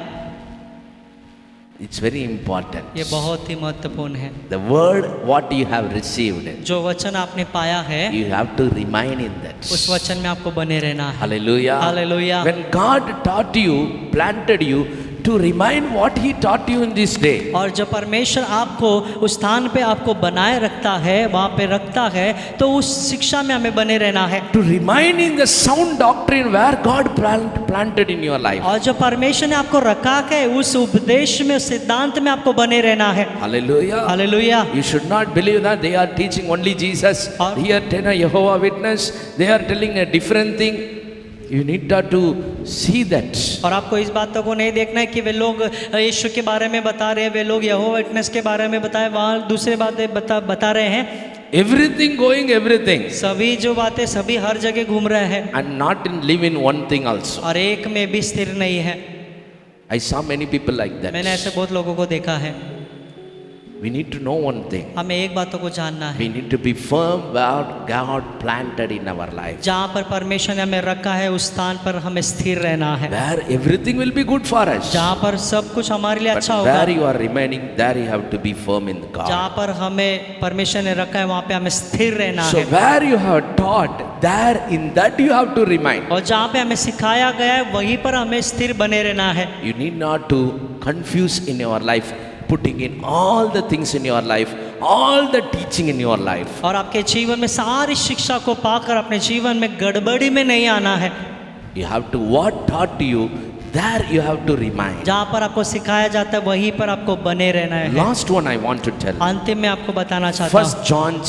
It's very important. ये बहुत ही महत्वपूर्ण है। The word what you have received, जो वचन आपने पाया है you have to remain in that. उस वचन में आपको बने रहना है। Hallelujah. Hallelujah. When God taught you, planted you to remind what He taught you in this day. और जब परमेश्वर आपको उस स्थान पे आपको बनाए रखता है, वहाँ पे रखता है, तो उस शिक्षा में हमें बने रहना है। To remain in the sound doctrine where God planted in your life. और जो परमेश्वर ने आपको रखा है उस उपदेश में, सिद्धांत में आपको बने रहना है। Hallelujah. Hallelujah. You should not believe that they are teaching only Jesus. Or- Here, Jehovah Witness, they are telling a different thing. You need to see that. और आपको इस बातों को नहीं देखना है कि वे लोग यीशु के बारे में बता रहे हैं, वे लोग यहोवा विटनेस के बारे में बताए, वहाँ दूसरे बातें बता रहे हैं। Everything going, everything. सभी जो बातें सभी हर जगह घूम रहे हैं, And not in live in one thing also. और एक में भी स्थिर नहीं है। I saw many people like that. मैंने ऐसे बहुत लोगों को देखा है। We need to know one thing. हमें एक बातों को जानना है, We need to be firm where God planted in our life. जहाँ पर परमेश्वर ने हमें रखा है उस स्थान पर हमें स्थिर रहना है, Where everything will be good for us. जहाँ पर सब कुछ हमारे लिए But अच्छा होगा। where you are remaining, there you have to be firm in God. जहाँ पर हमें परमेश्वर ने रखा है वहाँ पे हमें स्थिर रहना So है, where you have taught, there in that you have to remain. और जहाँ पे हमें सिखाया गया है वहीं पर हमें स्थिर बने रहना है। You need not to confuse in your life, putting in all the things in your life, all the teaching in your life. और आपके जीवन में सारी शिक्षा को पाकर अपने जीवन में गड़बड़ी में नहीं आना है। You have to what taught to you, there you have to remain. जहाँ पर आपको सिखाया जाता है वहीं पर आपको बने रहना है। Last one I want to tell. अंतिम में आपको बताना चाहता हूँ, First John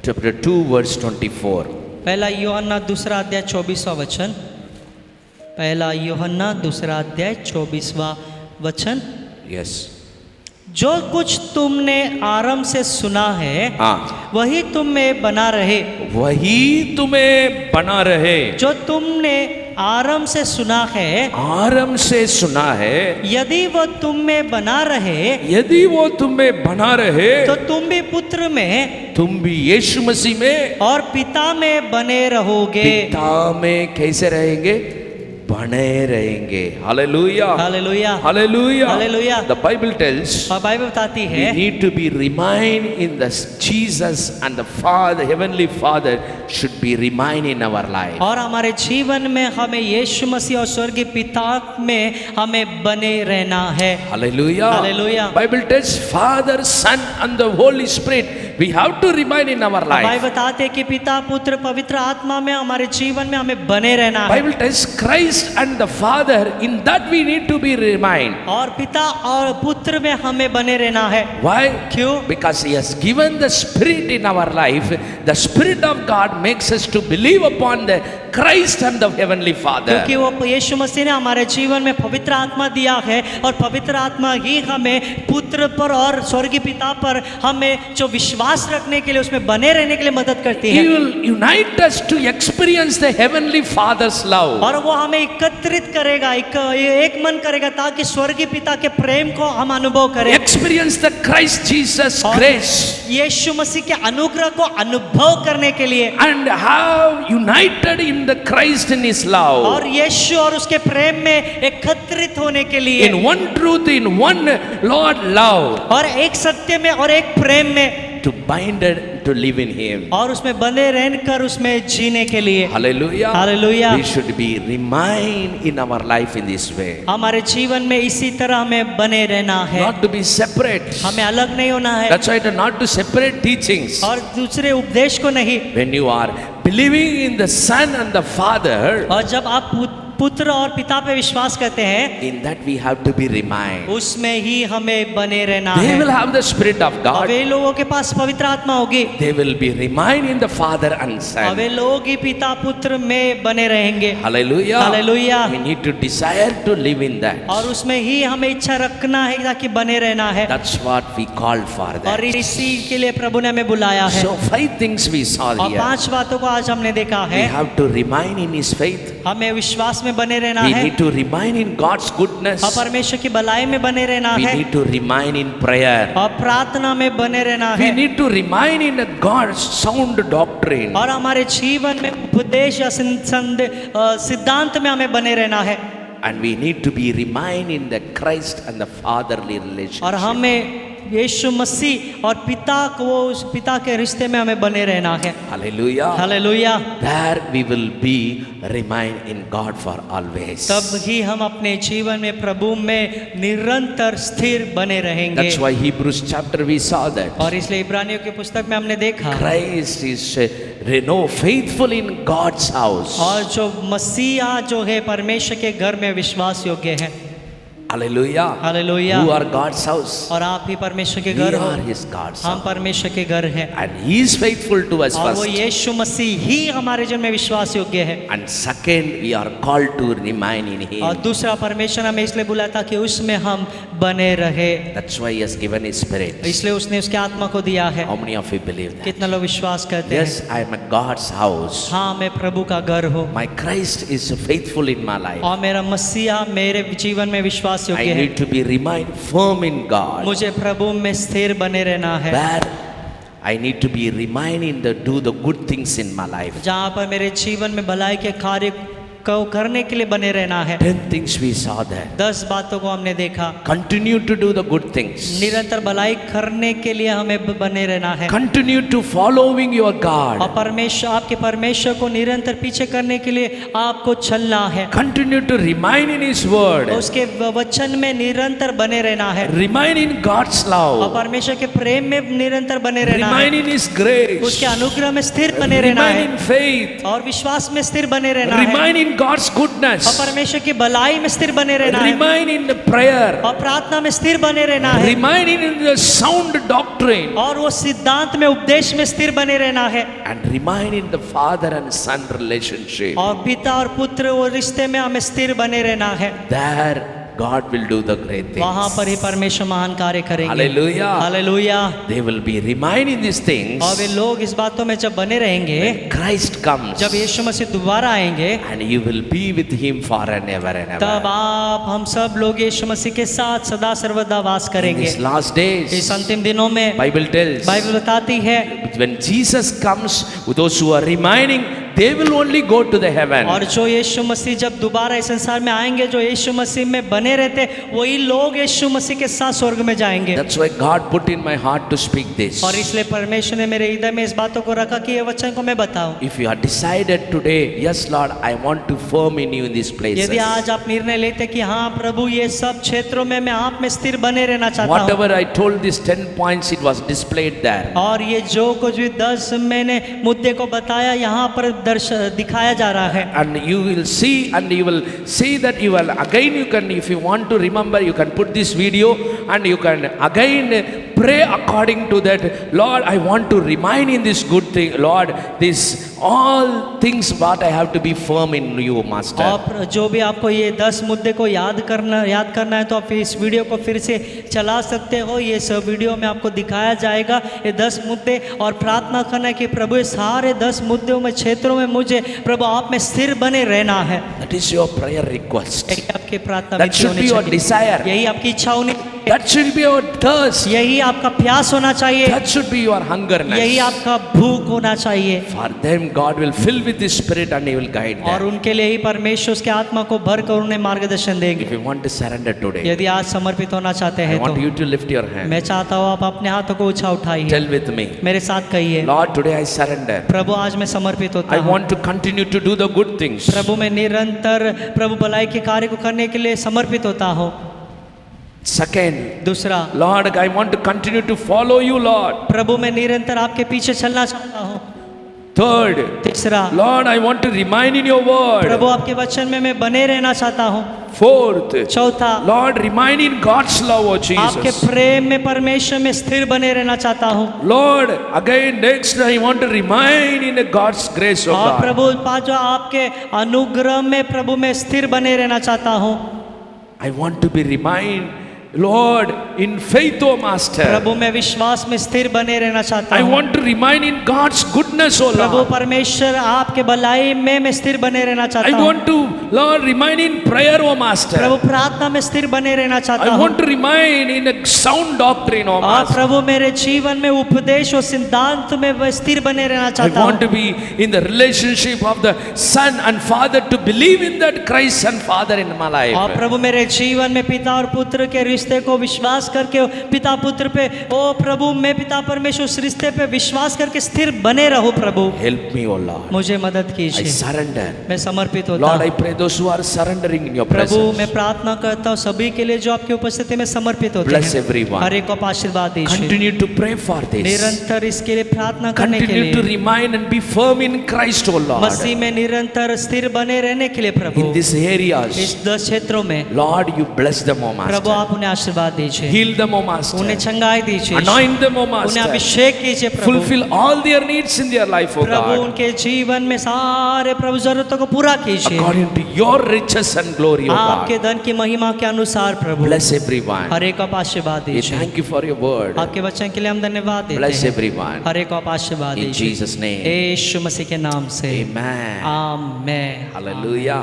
chapter 2 verse 24. पहला यूहन्ना दूसरा अध्याय 24वां वचन। पहला यूहन्ना दूसरा अध्याय 24वां वचन। Yes. जो कुछ तुमने आरंभ से सुना है हाँ, वही तुम में बना रहे, वही तुम्हें बना रहे। जो तुमने आरंभ से सुना है आरंभ से सुना है, यदि वो तुम में बना रहे यदि वो तुम्हें बना रहे, तो तुम भी पुत्र में तुम भी यीशु मसीह में और पिता में बने रहोगे। पिता में कैसे रहेंगे? बने रहेंगे। Hallelujah, hallelujah, hallelujah, hallelujah. The Bible tells और बाइबल बताती we है need to be remain in the Jesus, and the Father, Heavenly Father should be remain in our life. और हमारे जीवन में हमें यीशु मसीह और स्वर्गीय पिता में हमें बने रहना है। Hallelujah. Hallelujah. Bible tells Father, Son and the Holy Spirit. We have to remain in our Bible life. बताते हैं कि पिता पुत्र पवित्र आत्मा में हमारे जीवन में हमें बने रहना है। Bible tells Christ and the Father, in that we need to be remain. और पिता और पुत्र में हमें बने रहना है। Why? क्यों? Because He has given the Spirit in our life. The Spirit of God makes us to believe upon the Christ and the Heavenly Father. क्योंकि वो यीशु मसीह ने हमारे जीवन में पवित्र आत्मा दिया है, और पवित्र आत्मा ही हमें पुत्र पर और स्वर्गीय पिता पर हमें जो विश्वास विश्वास रखने के लिए, उसमें बने रहने के लिए मदद करती है। He will unite us to experience the heavenly Father's love. और वो हमें एकत्रित करेगा, एक मन करेगा, ताकि स्वर्गीय पिता के प्रेम को हम अनुभव करें। Experience the Christ Jesus और grace. यीशु मसीह के अनुग्रह को अनुभव करने के लिए, And have united in the Christ in His love. और यीशु और उसके प्रेम में एकत्रित होने के लिए, In one truth, in one Lord love. और एक सत्य में और एक प्रेम में, To bind it, to live in Him. और उसमें बंधे रहकर उसमें जीने के लिए। Hallelujah. Hallelujah. We should be remain in our life in this way. हमारे जीवन में इसी तरह हमें बने रहना है, Not to be separate. हमें अलग नहीं होना है, That's why not to separate teachings. और दूसरे उपदेश को नहीं। When you are believing in the Son and the Father, और जब आप पुत्र और पिता पे विश्वास करते हैं, in that we have to be remind. उसमें ही हमें बने रहना They है। will have the Spirit of और God. वे लोगों के पास पवित्र आत्मा होगी, They will be remind in the Father and और Son. वे लोग ही पिता पुत्र में बने रहेंगे। Hallelujah. Hallelujah. We need to desire to live in that. और उसमें ही हमें इच्छा रखना है ताकि बने रहना है, That's what we call for और that. इसी के लिए प्रभु ने हमें बुलाया है। So 5 things we saw और here. 5 बातों को आज हमने देखा We है। have to remain in His faith. हमें विश्वास में बने रहना We है, need to remain in God's goodness. और परमेश्वर की भलाई में बने रहना We है, need to remain in prayer. और प्रार्थना में बने रहना We है, need to remain in God's sound doctrine. और हमारे जीवन में उपदेश या सिद्धांत में हमें बने रहना है, And we need to be remain in the Christ and the fatherly और relationship. हमें यीशु मसीह और पिता के रिश्ते में हमें बने रहना है। Hallelujah. Hallelujah. There we will be remain in God for always. तब ही हम अपने जीवन में प्रभु में निरंतर स्थिर बने रहेंगे। That's why Hebrews chapter we saw that. और इसलिए इब्रानियों की पुस्तक में हमने देखा, Christ is faithful in God's house. और जो मसीहा जो है परमेश्वर के घर में विश्वास योग्य है। Hallelujah. Hallelujah. Who are God's house? और आप ही परमेश्वर के We घर हो, are His God's हम house. परमेश्वर के घर हैं, And He is faithful to us और वो first. यीशु मसीह ही हमारे जीवन में विश्वास योग्य है। And second, we are called to remain in और Him. दूसरा, परमेश्वर हमें इसलिए बुलाया ताकि उसमें हम बने रहे, That's why He has given His Spirit. इसलिए उसने उसके आत्मा को दिया है। How many of you believe that? कितना लोग विश्वास करते हैं? Yes, I am at God's house. हाँ, मैं प्रभु का घर हूँ, My Christ is faithful in my life. और मेरा मसीहा मेरे जीवन में विश्वास I योग्य है। need to be remain firm in God. मुझे प्रभु में स्थिर बने रहना है, Where I need to be remain in the do the good things in my life. जहाँ पर मेरे जीवन में भलाई के कार्य को करने के लिए बने रहना है। 10 things we saw there. 10 बातों को हमने देखा। Continue to do the good things. निरंतर भलाई करने के लिए हमें बने रहना है, Continue to following your और God. आपके परमेश्वर को निरंतर पीछे करने के लिए आपको चलना है, Continue to remain in His word. उसके वचन में निरंतर बने रहना है, Remain in God's और love. परमेश्वर के प्रेम में निरंतर बने रहना Remain है, in His grace. उसके अनुग्रह में स्थिर बने रहना Remain है, in faith. और विश्वास में स्थिर बने रहना है, Remain in God's और goodness. परमेश्वर की भलाई में स्थिर बने रहना है, Remain in the prayer. और प्रार्थना में स्थिर बने रहना है, Remain in the sound doctrine. और वो सिद्धांत में उपदेश में स्थिर बने रहना है, And remain in the father and son relationship. और पिता और पुत्र वो रिश्ते में हमें स्थिर बने रहना है। There God will do the great things. वहां पर ही परमेश्वर महान कार्य करेंगे। Hallelujah. Hallelujah. They will be remain in these things. और वे लोग इस बातों में जब बने रहेंगे, Christ comes. जब यीशु मसीह दोबारा आएंगे, And you will be with Him for and ever and ever. तब आप हम सब लोग यीशु मसीह के साथ सदा सर्वदा वास In करेंगे। these last days, इस अंतिम दिनों में Bible tells, बाइबल बताती है, when Jesus comes, those who are remaining, they will only go to the heaven. और जो यीशु मसीह जब दोबारा इस संसार में आएंगे, जो यीशु मसीह में बने रहते, वही लोग यीशु मसीह के साथ स्वर्ग में जाएंगे। That's why God put in my heart to speak this. और इसलिए परमेश्वर ने मेरे हृदय में इस बातों को रखा कि ये वचन को मैं बताऊं। If you are decided today, yes Lord, I want to firm in you in these places. यदि आज आप निर्णय लेते कि हाँ प्रभु, ये सब क्षेत्रों में मैं आप में स्थिर बने रहना चाहता हूँ, Whatever I told these 10 points, it was displayed there. और ये जो कुछ भी 10 मैंने मुद्दे को बताया यहाँ पर दिखाया जा रहा है, And you will see, and you will see that you will again, you can, if you want to remember, you can put this video and you can again pray according to that. Lord, I want to remain in this good thing. Lord, this all things what I have to be firm in you, Master. और जो भी आपको ये 10 मुद्दे को याद करना है तो आप इस वीडियो को फिर से चला सकते हो। ये सब वीडियो में आपको दिखाया जाएगा ये 10 मुद्दे, और प्रार्थना करना है कि प्रभु ये सारे 10 मुद्दों में, क्षेत्रों में मुझे प्रभु आप में स्थिर बने रहना है। That is your prayer request. यही आपकी प्रार्थना That should be your desire. यही आपकी इच्छा होनी, That should be your thirst. यही आपका प्यास होना चाहिए, That should be your hungerness. यही आपका भूख होना चाहिए। For them, God will fill with His Spirit and He will guide और them. उनके लिए ही परमेश्वर उसके आत्मा को भर कर उन्हें मार्गदर्शन देंगे। If you want to surrender today, यदि आज समर्पित होना चाहते I हैं want तो you to lift your hand. मैं चाहता हूँ आप अपने हाथों को ऊंचा उठाइए, Tell with me, मेरे साथ कहिए, Lord, today I surrender. प्रभु आज मैं समर्पित होता I हूँ। want to continue to do the good things. प्रभु मैं निरंतर प्रभु भलाई के कार्य को करने के लिए समर्पित होता हूँ। Second, दूसरा, Lord, I want to continue to follow you, Lord. प्रभु मैं निरंतर आपके पीछे चलना चाहता हूँ। Third, तीसरा, Lord, I want to remain in your Prabhu word. आपके वचन में मैं बने रहना चाहता हूँ। Fourth, चौथा, Lord, remain in God's love, oh आपके Jesus. प्रेम में परमेश्वर में स्थिर बने रहना चाहता हूँ। Lord, again, next, I want to remain in God's grace, oh और God. प्रभु पांचवा, आपके अनुग्रह में प्रभु मैं स्थिर बने रहना चाहता हूँ। I want to be remain, Lord, in faith, oh Master. प्रभु मैं विश्वास में स्थिर बने रहना चाहता I हूँ। want to remain in God's goodness, oh Prabhu Lord. परमेश्वर आपके भलाई में मैं स्थिर बने रहना I चाहता हूँ। want to, Lord, remain in prayer, oh Master. प्रभु प्रार्थना में स्थिर बने रहना चाहता I हूँ। want to remain in a sound doctrine, oh और Master. प्रभु मेरे जीवन में उपदेश और सिद्धांत में मैं स्थिर बने रहना I चाहता want to हूँ। be in the relationship of the Son and Father, to believe in that Christ and Father in my और life. प्रभु मेरे जीवन में पिता और पुत्र के रिश्ते को विश्वास करके पिता पुत्र पे, ओ प्रभु मैं पिता परमेश्वर उस रिश्ते पे विश्वास करके स्थिर बने रहो। प्रभु Help me, oh Lord. मुझे मदद I कीजिए, surrender. मैं समर्पित होता Lord, I हूँ। pray those who are surrendering in your Prabhu presence. मैं प्रार्थना करता हूँ सभी के लिए जो आपकी उपस्थिति में समर्पित होते Bless हैं। everyone. हर एक को आप आशीर्वाद दीजिए। Continue to pray for this. निरंतर इसके लिए प्रार्थना करने के Continue to लिए, remain and be firm in Christ, oh Lord. मसीह में निरंतर स्थिर बने रहने के लिए प्रभु In these areas, इस 10 क्षेत्रों में Lord, you bless them, oh Prabhu Master. आप उन्हें आशीर्वाद दीजिए, Heal them, oh Master. उन्हें चंगाई दीजिए, Anoint them, oh उन्हें Master. अभिषेक कीजिए प्रभु। Fulfill all their needs in their life, oh Prabhu God. उनके जीवन में सारे प्रभु जरूरतों को पूरा कीजिए According to your riches and glory, oh आपके God. धन की महिमा के अनुसार प्रभु। Bless everyone. हर एक को आप आशीर्वाद We दीजिए। thank you for your word. आपके वचन के लिए हम धन्यवाद देते Bless हैं। everyone. हर एक को आप आशीर्वाद In दीजिए Jesus' name. यीशु मसीह के नाम से Amen. आमेन। Hallelujah.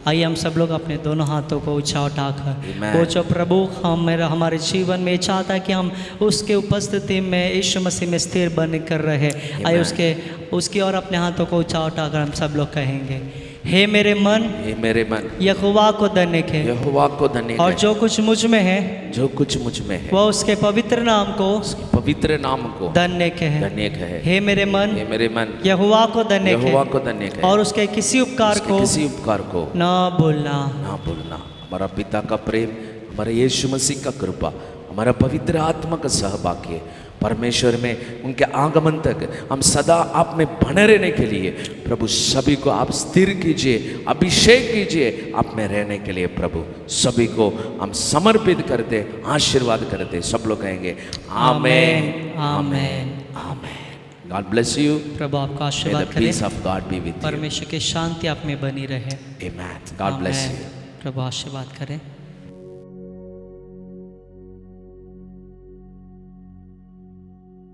आइए हम सब लोग अपने दोनों हाथों को ऊंचा उठाकर Amen. वो जो प्रभु हमारे जीवन में चाहता है कि हम उसके उपस्थिति में यीशु मसीह में स्थिर बन कर रहे। आइए उसकी और अपने हाथों को ऊंचा उठाकर हम सब लोग कहेंगे, हे मेरे मन हे मेरे मन, यहोवा को धन्य है, यहोवा को धन्य और है। जो कुछ मुझ में है जो कुछ मुझ में है, वह उसके पवित्र नाम को उसके पवित्र नाम को धन्य है। धन्य है। हे मेरे मन हे मेरे मन, यहोवा को धन्य यहोवा है, को धन्य है। और उसके किसी उपकार उसके को किसी उपकार को न भूलना। ना भूलना। हमारा पिता का प्रेम, हमारे यीशु मसीह का कृपा, हमारा पवित्र आत्मा का सहभाग्य, परमेश्वर में उनके आगमन तक हम सदा आप में बने रहने के लिए प्रभु सभी को आप स्थिर कीजिए, अभिषेक कीजिए आप में रहने के लिए। प्रभु सभी को हम समर्पित करते, आशीर्वाद करते। सब लोग कहेंगे amen, amen. Amen. God bless you. प्रभु आपका May the आशीर्वाद करे, peace of God be with you. परमेश्वर की शांति आप में बनी रहे। Amen. God bless you. आमेन। प्रभु आशीर्वाद करें।